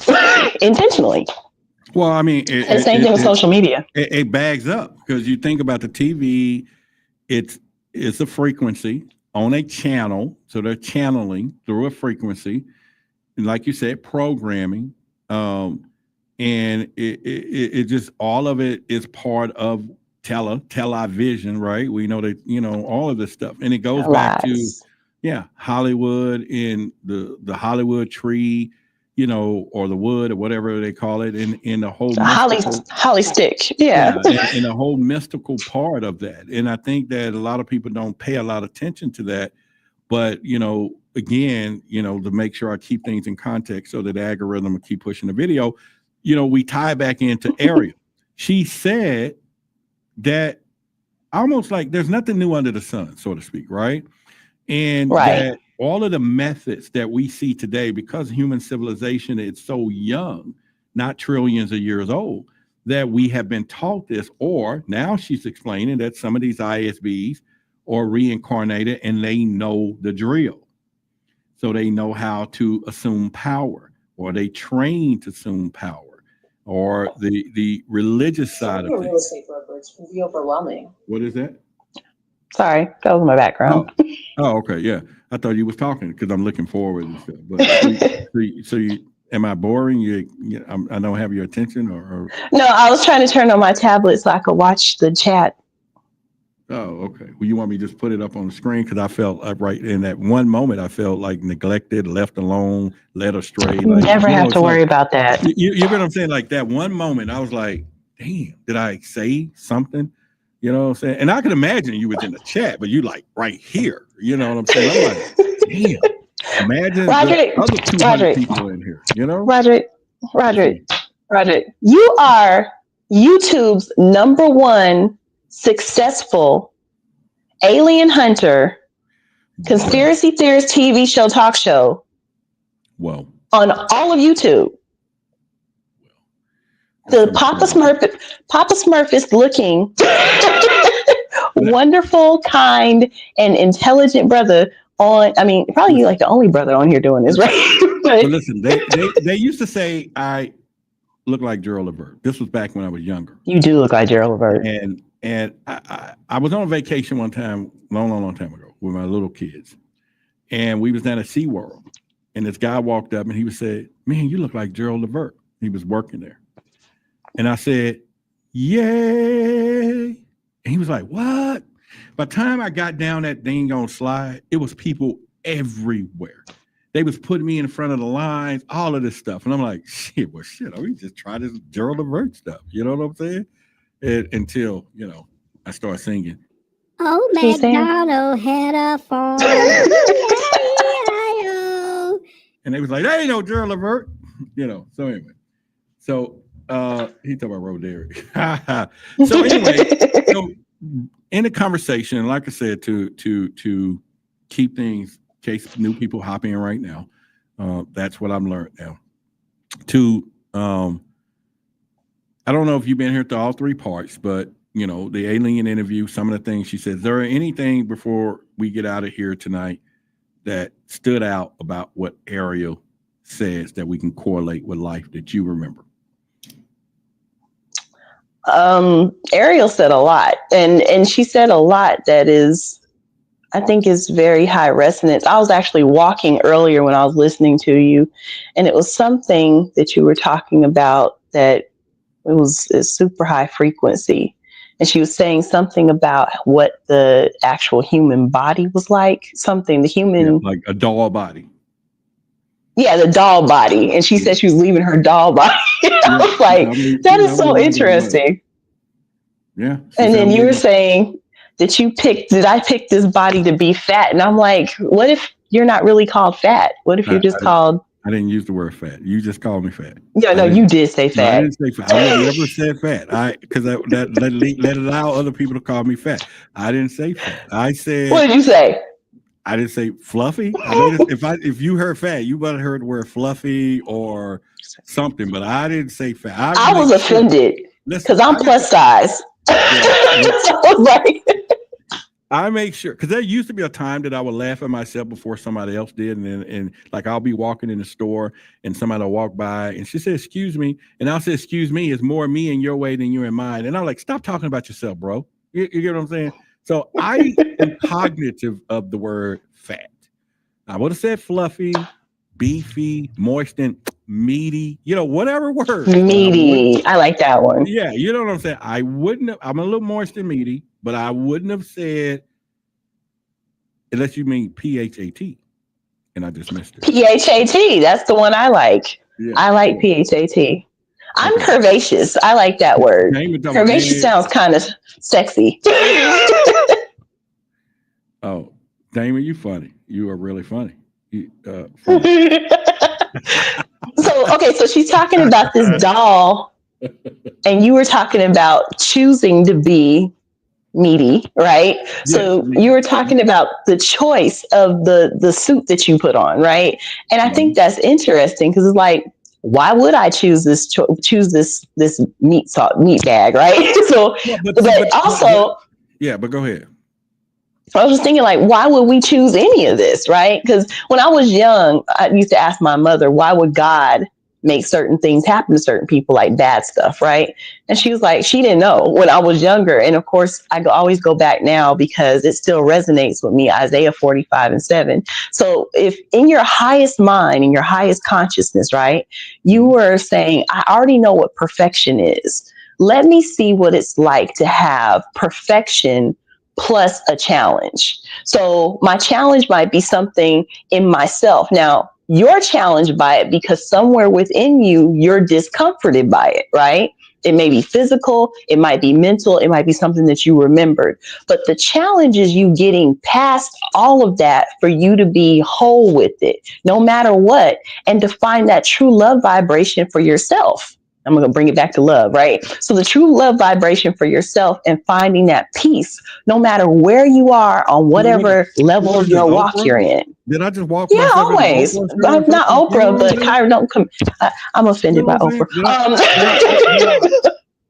intentionally. Well, I mean, same thing with social media. It bags up, because you think about the TV, it's a frequency on a channel, so they're channeling through a frequency, and like you said, programming, and it just, all of it is part of television, right? We know that, all of this stuff, and it goes back to Hollywood and the Hollywood tree, or the wood, or whatever they call it, in the whole holly stick, in the whole mystical part of that. And I think that a lot of people don't pay a lot of attention to that. But again, to make sure I keep things in context so that the algorithm will keep pushing the video, we tie back into Ariel. She said that almost like there's nothing new under the sun, so to speak, right? And that all of the methods that we see today, because human civilization is so young, not trillions of years old, that we have been taught this, or now she's explaining that some of these ISBs are reincarnated and they know the drill. So they know how to assume power, or they train to assume power, or the religious side of things. Real estate brokerage can be overwhelming. What is that? Sorry, that was my background. Oh, okay, yeah. I thought you was talking because I'm looking forward and stuff. But so you, am I boring? I don't have your attention, or? No, I was trying to turn on my tablet so I could watch the chat Oh, okay. Well, you want me to just put it up on the screen? Because I felt right in that one moment, I felt like neglected, left alone, led astray. You Like, never have it's to worry like, about that. you get what I'm saying? Like that one moment, I was like, damn, did I say something? You know what I'm saying? And I can imagine you was in the chat, but you like right here. You know what I'm saying? I'm like, damn. Imagine Roderick, the other 200 Roderick, people in here, you know? Roderick, Roderick, you are YouTube's #1 successful alien hunter, conspiracy theorist TV show, talk show. Well, on all of YouTube. The Papa Smurf is looking wonderful, kind, and intelligent brother on. I mean, probably you like the only brother on here doing this, right? But listen, they used to say I look like Gerald Levert. This was back when I was younger. You do look like Gerald Levert. And I was on vacation one time, long time ago, with my little kids, and we was down at SeaWorld, and this guy walked up and he said, "Man, you look like Gerald Levert." He was working there. And I said, "Yay." And he was like, "What?" By the time I got down that dang on slide, it was people everywhere. They was putting me in front of the lines, all of this stuff. And I'm like, shit, we just try this Gerald Levert stuff. You know what I'm saying? Until, I start singing. Oh, McDonald had a farm. And they was like, "There ain't no Gerald Levert." So anyway. So he talked about Roderick. So anyway, in the conversation, like I said, to keep things, in case new people hop in right now, that's what I'm learning now. I don't know if you've been here to all 3 parts, but the alien interview, some of the things she said. Is there anything before we get out of here tonight that stood out about what Ariel says that we can correlate with life that you remember? Ariel said a lot, and she said a lot that I think is very high resonance. I was actually walking earlier when I was listening to you, and it was something that you were talking about that it was a super high frequency. And she was saying something about what the actual human body was like, like a doll body. Yeah, the doll body. And she said she was leaving her doll body. I was like, that is so interesting. Yeah. And then you were saying that did I pick this body to be fat? And I'm like, what if you're not really called fat? What if you're just called? I didn't use the word fat. You just called me fat. Yeah, no, you did say fat. No, I didn't say fat. I would never said fat. Because that allow other people to call me fat. I didn't say fat. I said. What did you say? I didn't say fluffy. If you heard fat, you might have heard the word fluffy or something, but I didn't say fat. I was offended because I'm plus size. I make sure, because there used to be a time that I would laugh at myself before somebody else did, and like I'll be walking in the store and somebody will walk by and she said, "Excuse me," and I'll say, "Excuse me," it's more me in your way than you in mine, and I'm like, stop talking about yourself, bro. You get what I'm saying? So I am cognitive of the word fat. I would have said fluffy, beefy, moistened, meaty, whatever word. Meaty. I like that one. Yeah, you know what I'm saying? I wouldn't have, I'm a little moist and meaty, but I wouldn't have said, unless you mean PHAT. And I just missed it. PHAT. That's the one I like. Yeah. I like PHAT. I'm curvaceous. I like that word. Curvaceous sounds kind of sexy. Oh, Damon, you funny. You are really funny. Funny. So she's talking about this doll, and you were talking about choosing to be meaty, right? Yes, so you were talking about the choice of the suit that you put on, right? And I think that's interesting because it's like, why would I choose this meat bag, right? So, but also, but go ahead. I was just thinking, like, why would we choose any of this, right? Because when I was young, I used to ask my mother, why would God make certain things happen to certain people, like bad stuff, right? And she was like, she didn't know when I was younger. And of course, I always go back now because it still resonates with me, Isaiah 45:7. So if in your highest mind, in your highest consciousness, right, you were saying, I already know what perfection is. Let me see what it's like to have perfection plus a challenge. So my challenge might be something in myself. Now, you're challenged by it because somewhere within you, you're discomforted by it, right? It may be physical, it might be mental, it might be something that you remembered. But the challenge is you getting past all of that for you to be whole with it, no matter what, and to find that true love vibration for yourself. I'm going to bring it back to love, right? So the true love vibration for yourself and finding that peace, no matter where you are on whatever level of your walk you're in. Did I just walk Yeah, myself always. into I'm not Oprah, but Kyra, don't come. I'm offended by Oprah.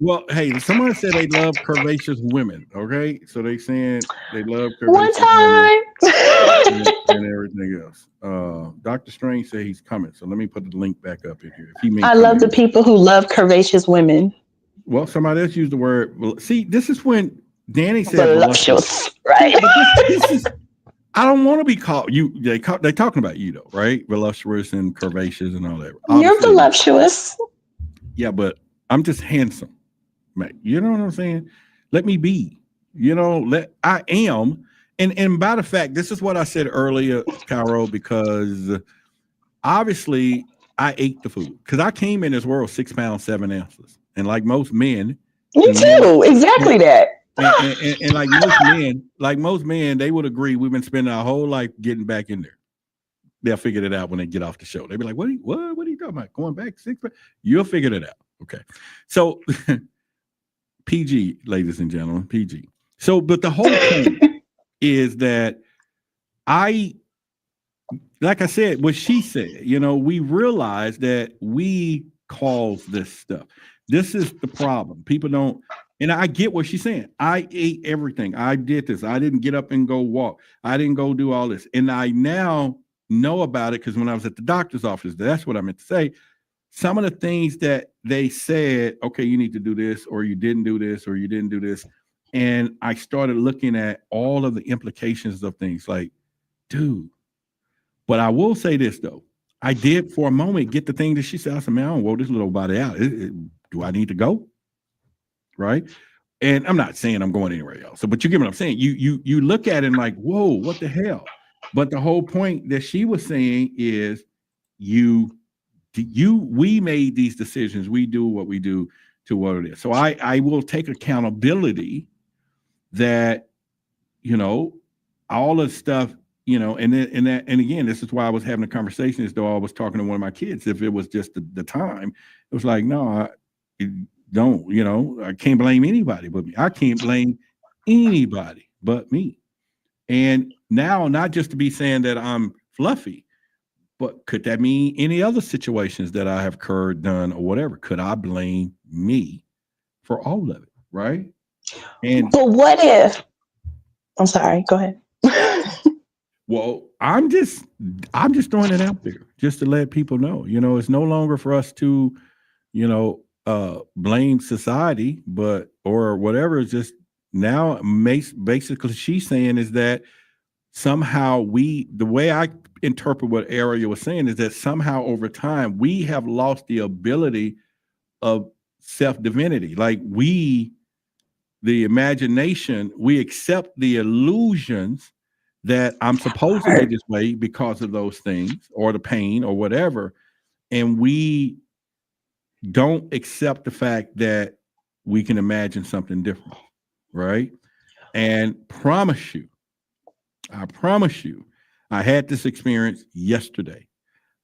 Well, hey, someone said they love curvaceous women. Okay, so they saying they love curvaceous One time. women and everything else. Dr. Strange said he's coming, so let me put the link back up in here. If he I love the people who love curvaceous women. Well, somebody else used the word. See, this is when Danny said voluptuous, right? This is. I don't want to be called you. They're talking about you though, right? Voluptuous and curvaceous and all that. Obviously, you're voluptuous. Yeah, but I'm just handsome, man. You know what I'm saying? Let me be. You know, I am. And by the fact, this is what I said earlier, Carol, because obviously I ate the food because I came in this world 6 pounds 7 ounces, and like most men, me too. Exactly that. And like most men, they would agree we've been spending our whole life getting back in there. They'll figure it out when they get off the show. They'll be like, what are you talking about? Going back 6 pounds? You'll figure it out. Okay. So PG, ladies and gentlemen, PG. So, but the whole point is that like I said, what she said, you know, we realize that we cause this stuff. This is the problem. People don't. And I get what she's saying. I ate everything. I did this. I didn't get up and go walk. I didn't go do all this. And I now know about it because when I was at the doctor's office, that's what I meant to say. Some of the things that they said, okay, you need to do this, or you didn't do this, or you didn't do this. And I started looking at all of the implications of things like, dude. But I will say this, though. I did for a moment get the thing that she said. I said, man, I don't want this little body out. Do I need to go? Right. And I'm not saying I'm going anywhere else. So, but you get what I'm saying. You look at it and like, whoa, what the hell? But the whole point that she was saying is we made these decisions. We do what we do to what it is. So I will take accountability that, you know, all the stuff, you know, and again, this is why I was having a conversation as though I was talking to one of my kids. If it was just the time, it was like, no, don't, you know, I can't blame anybody but me. I can't blame anybody but me. And now, not just to be saying that I'm fluffy, but could that mean any other situations that I have occurred, done, or whatever? Could I blame me for all of it? Right. But what if, I'm sorry, go ahead. Well, I'm just throwing it out there just to let people know, you know, it's no longer for us to, you know, blame society, or whatever. It's just now basically she's saying is that somehow the way I interpret what Ariel was saying is that somehow over time we have lost the ability of self-divinity. Like the imagination, we accept the illusions that I'm supposed to be this way because of those things or the pain or whatever. And we don't accept the fact that we can imagine something different, right? And I promise you, I had this experience yesterday.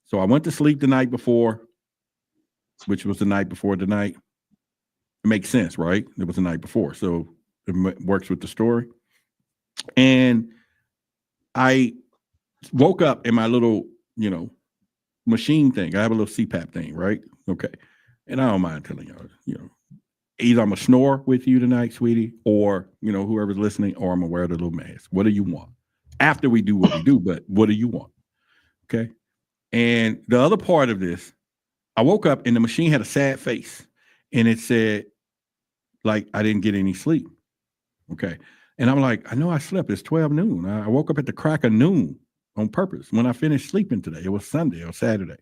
So I went to sleep the night before, which was the night before tonight. It makes sense, right? It was the night before, so it works with the story. And I woke up in my little, you know, machine thing. I have a little CPAP thing, right? Okay. And I don't mind telling y'all, you know, either I'm going to snore with you tonight, sweetie, or, you know, whoever's listening, or I'm going to wear the little mask. What do you want? After we do what we do, but what do you want? Okay. And the other part of this, I woke up and the machine had a sad face and it said, like, I didn't get any sleep. Okay. And I'm like, I know I slept. It's 12 noon. I woke up at the crack of noon on purpose when I finished sleeping today. It was Sunday or Saturday.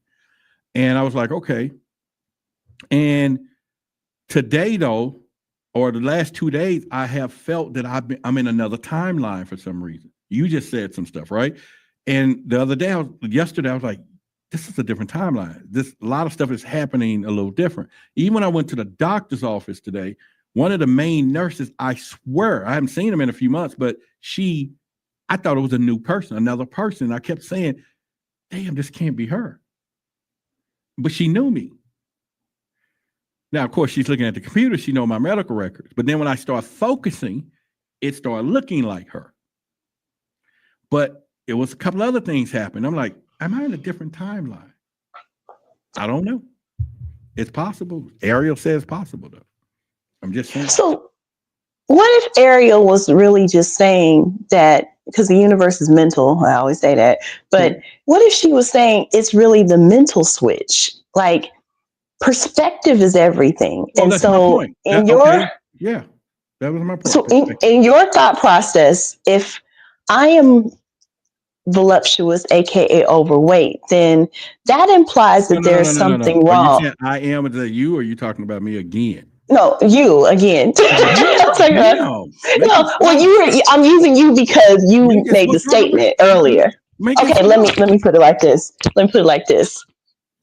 And I was like, okay. And today, though, or the last 2 days, I have felt that I'm in another timeline for some reason. You just said some stuff, right? And the other day, yesterday, I was like, this is a different timeline. A lot of stuff is happening a little different. Even when I went to the doctor's office today, one of the main nurses, I swear, I haven't seen him in a few months, but I thought it was a new person, another person. I kept saying, damn, this can't be her. But she knew me. Now, of course, she's looking at the computer. She knows my medical records. But then when I start focusing, it started looking like her. But it was a couple other things happened. I'm like, am I in a different timeline? I don't know. It's possible. Ariel says possible, though. I'm just saying. So what if Ariel was really just saying that, because the universe is mental, I always say that, but what if she was saying it's really the mental switch? Like, perspective is everything. Well, and that's so my point. in Yeah, that was my point. So in your thought process, if I am voluptuous, aka overweight, then that implies that there's something wrong. Are you saying I am? Is that you, or are you talking about me again? No, you again. No, I'm using you because you made the statement earlier. Okay, let me put it like this.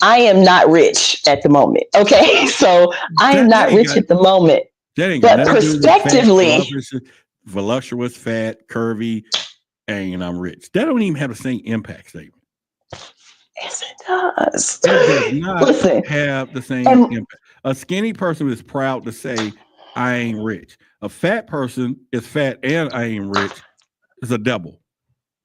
I am not rich at the moment. Okay, so I am not rich at the moment. But prospectively, voluptuous, fat, curvy, and I'm rich. That don't even have the same impact statement. Yes, it does. It does not have the same impact. A skinny person is proud to say, I ain't rich. A fat person is fat and I ain't rich. It's a double.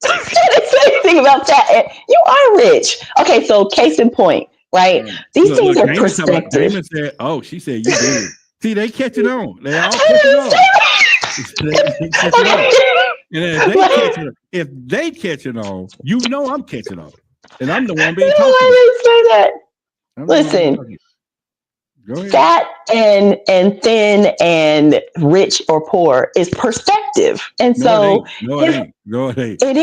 Same thing about that. You are rich. Okay, so case in point, right? These things are perspective. Damon said, oh, she said you did. See, they catch it on. They all catch it on. They catch it on. And if they catch it on, you know I'm catching on. And I'm the one being talked about. I didn't say that. Listen, fat and thin and rich or poor is perspective. And it ain't. It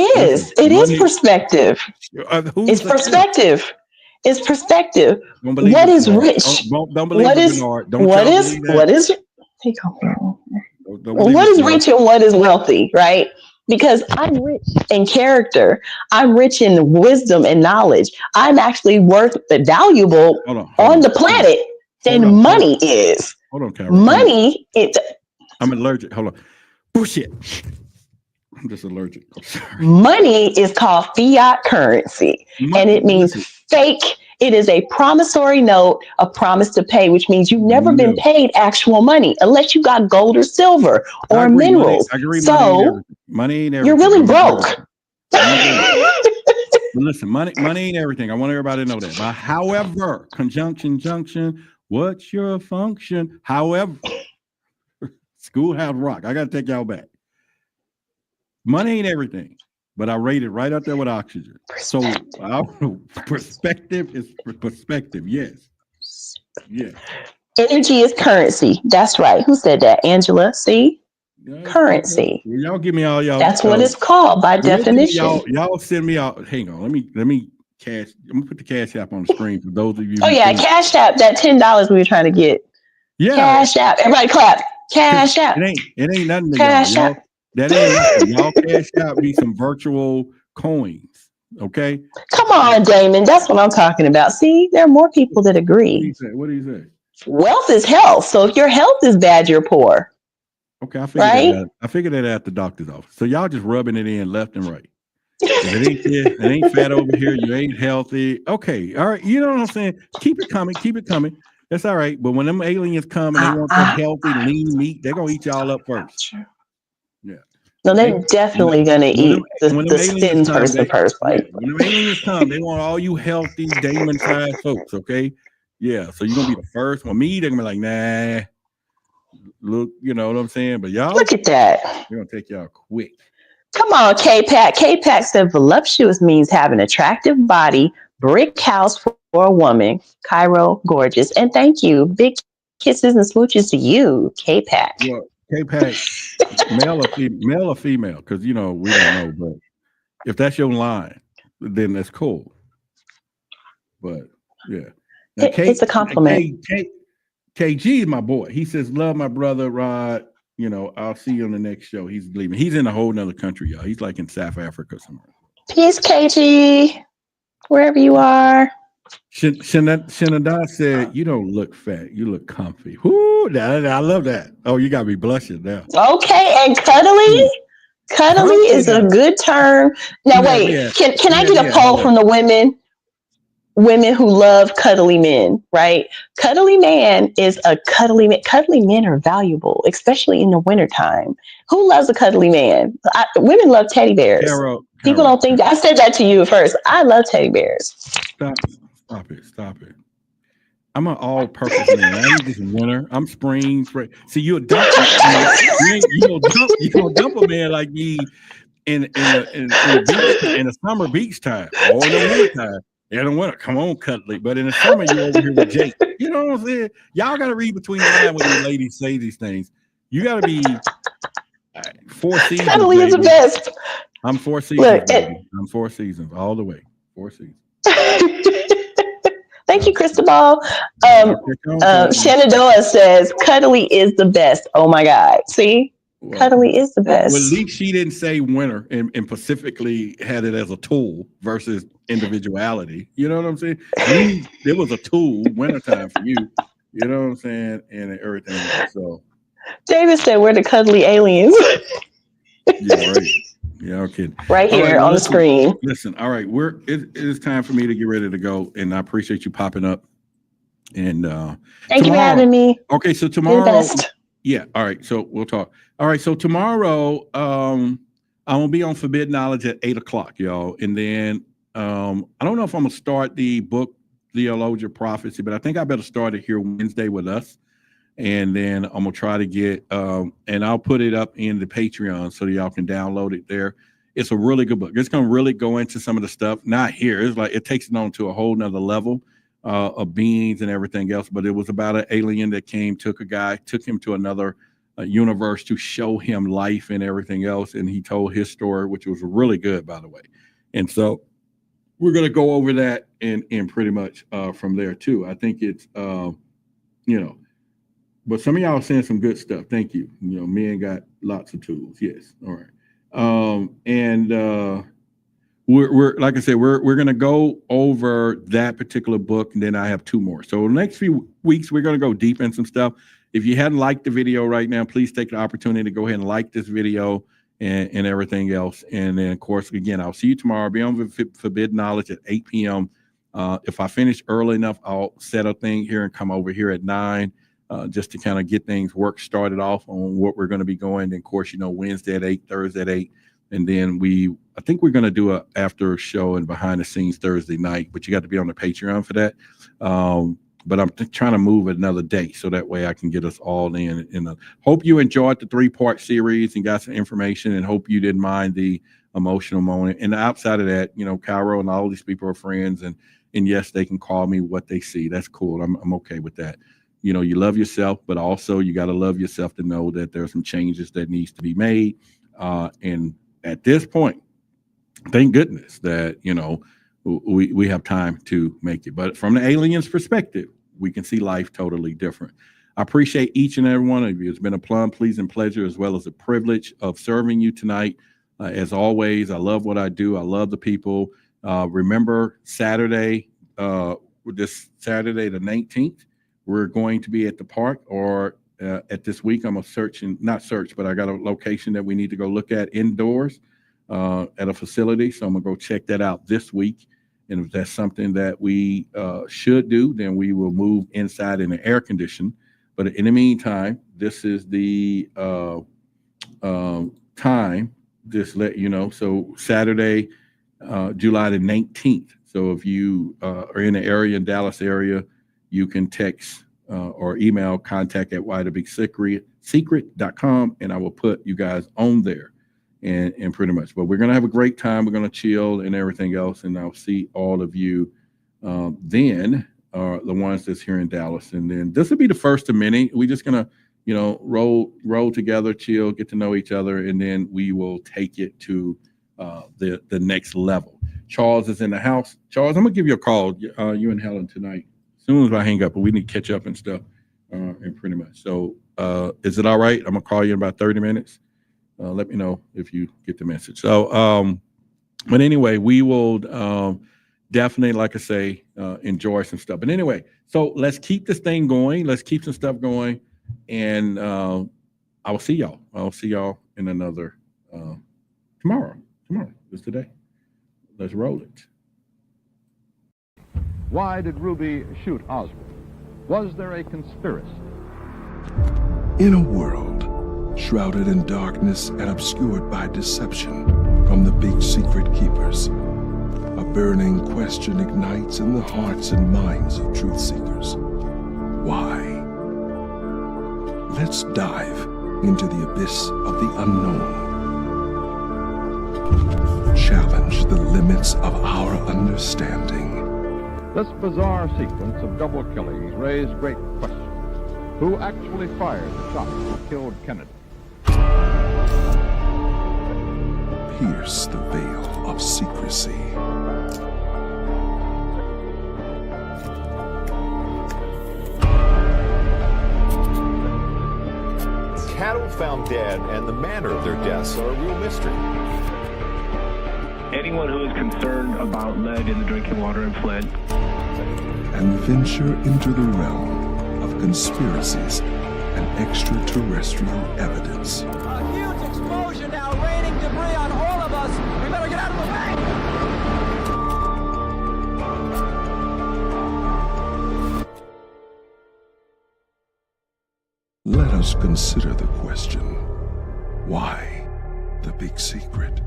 is perspective. It's perspective. It's perspective. What is rich? Don't believe what is Bernard. What is rich and what is wealthy, right? Because I'm rich in character, I'm rich in wisdom and knowledge. I'm actually valuable on the planet than money is. Hold on, Karen. Money, I'm allergic. Hold on. Bullshit. I'm just allergic. Money is called fiat currency, and it means fake. It is a promissory note, a promise to pay, which means you've never been paid actual money unless you got gold or silver or minerals. I agree. So money ain't everything. You're really broke. Listen, money ain't everything. I want everybody to know that. But however, conjunction, junction, what's your function? However, Schoolhouse Rock. I got to take y'all back. Money ain't everything. But I rate it right up there with oxygen. So perspective is perspective. Yes. Yeah. Energy is currency. That's right. Who said that? Angela. See? Currency. Y'all give me all y'all. That's what it's called by definition. Y'all send me out. Hang on. Let me cash. I'm gonna put the cash app on the screen for those of you. Oh yeah, cash app. That $10 we were trying to get. Yeah. Cash app. Everybody clap. Cash app. It ain't nothing to cash y'all. App. That ain't y'all cash out me some virtual coins. Okay. Come on, Damon. That's what I'm talking about. See, there are more people that agree. What do you say? Wealth is health. So if your health is bad, you're poor. Okay, I figured that out at the doctor's office. So y'all just rubbing it in left and right. It ain't fat over here. You ain't healthy. Okay, all right. You know what I'm saying? Keep it coming. That's all right. But when them aliens come and they want that healthy, lean meat, they're gonna eat y'all up first. Yeah. No, they're definitely gonna eat the thin person first. Like when the aliens come, they want all you healthy, Damon-sized folks. Okay. Yeah. So you're gonna be the first one. Me, they're gonna be like, nah. Look, you know what I'm saying? But y'all look at that. We're gonna take y'all quick. Come on, K-Pack. K-Pack said voluptuous means having an attractive body, brick house for a woman, Cairo, gorgeous. And thank you. Big kisses and smooches to you, K-Pack. Well, K-Pack, male or female? Because we don't know. But if that's your line, then that's cool. But yeah, now, it's a compliment. KG is my boy. He says, love my brother, Rod. You know, I'll see you on the next show. He's leaving. He's in a whole nother country, y'all. He's like in South Africa somewhere. Peace, KG, wherever you are. Shenada said, you don't look fat. You look comfy. Whoo, I love that. Oh, you got to be blushing now. Okay, and cuddly? Cuddly is a good term. Now, wait, can I get a poll from the women who love cuddly men, right? Cuddly man is a cuddly man. Cuddly men are valuable, especially in the wintertime. Who loves a cuddly man? Women love teddy bears. People don't think that. I said that to you first. I love teddy bears. Stop it. I'm an all-purpose man. I ain't just winter. I'm spring. See, you a dump. You gonna dump a man like me in the summer beach time or in the winter time. In the winter, come on, cuddly. But in the summer, you're over here with Jake. You know what I'm saying? Y'all got to read between the lines when you ladies say these things. You got to be 4 seasons. Cuddly is the best. I'm 4 seasons, baby. I'm 4 seasons all the way. 4 seasons. Thank you, Cristobal. Shenandoah says, cuddly is the best. Oh, my God. See? Well, cuddly is the best. Well, at least she didn't say winter and specifically had it as a tool versus individuality. You know what I'm saying? It was a tool, wintertime for you. You know what I'm saying? And everything else. So David said we're the cuddly aliens. Yeah, right. Yeah, I'm kidding. Right here on the screen. Listen, all right. It is time for me to get ready to go. And I appreciate you popping up. And thank you for having me. Okay, so tomorrow. Yeah, all right. So we'll talk. All right, so tomorrow, I'm gonna be on Forbidden Knowledge at 8:00, y'all. And then I don't know if I'm gonna start the book Theologia Prophecy, but I think I better start it here Wednesday with us. And then I'm gonna try to get and I'll put it up in the Patreon so that y'all can download it there. It's a really good book. It's gonna really go into some of the stuff. Not here. It's like it takes it on to a whole nother level of beings and everything else. But it was about an alien that came, took him to another universe to show him life and everything else. And he told his story, which was really good, by the way. And so we're going to go over that and pretty much from there too. I think it's, but some of y'all are saying some good stuff. Thank you. Men got lots of tools. Yes. All right. We're like I said, we're going to go over that particular book. And then I have 2 more. So the next few weeks, we're going to go deep in some stuff. If you hadn't liked the video right now, please take the opportunity to go ahead and like this video and everything else. And then, of course, again, I'll see you tomorrow. I'll be on Forbidden Knowledge at 8 p.m. If I finish early enough, I'll set a thing here and come over here at 9 just to kind of get work started off on what we're going to be going. And, of course, Wednesday at 8, Thursday at 8. And then I think we're going to do a after show and behind the scenes Thursday night, but you got to be on the Patreon for that. But I'm trying to move another day so that way I can get us all in. And hope you enjoyed the 3-part series and got some information, and hope you didn't mind the emotional moment. And outside of that, Cairo and all these people are friends, and yes, they can call me what they see. That's cool. I'm okay with that. You love yourself, but also you got to love yourself to know that there are some changes that needs to be made. And at this point, thank goodness that, we have time to make it. But from the aliens' perspective, we can see life totally different. I appreciate each and every one of you. It's been a plum, pleasing pleasure, as well as a privilege of serving you tonight. As always, I love what I do. I love the people. Remember Saturday, this Saturday, the 19th, we're going to be at the park, or at this week, I'm but I got a location that we need to go look at indoors at a facility. So I'm gonna go check that out this week. And if that's something that we should do, then we will move inside in the air condition. But in the meantime, this is the time, just let you know. So Saturday, July the 19th. So if you are in the area, in Dallas area, you can text or email contact@whythebigsecret.com, and I will put you guys on there. And pretty much, but we're going to have a great time. We're going to chill and everything else. And I'll see all of you then, the ones that's here in Dallas. And then this will be the first of many. We're just going to, roll together, chill, get to know each other. And then we will take it to the next level. Charles is in the house. Charles, I'm going to give you a call, you and Helen tonight, as soon as I hang up, but we need to catch up and stuff. And pretty much. So is it all right? I'm gonna call you in about 30 minutes. Let me know if you get the message. So, but anyway, we will definitely, like I say, enjoy some stuff. But anyway, so let's keep this thing going. Let's keep some stuff going. And I will see y'all. I'll see y'all in another tomorrow. Tomorrow is today. Let's roll it. Why did Ruby shoot Oswald? Was there a conspiracy? In a world shrouded in darkness and obscured by deception from the big secret keepers, a burning question ignites in the hearts and minds of truth seekers. Why? Let's dive into the abyss of the unknown. Challenge the limits of our understanding. This bizarre sequence of double killings raised great questions. Who actually fired the shot that killed Kennedy? Pierce the veil of secrecy. Cattle found dead and the manner of their deaths are a real mystery. Anyone who is concerned about lead in the drinking water in Flint. And venture into the realm of conspiracies and extraterrestrial evidence. A huge explosion now, raining debris on all of us. We better get out of the way. Let us consider the question, why the big secret?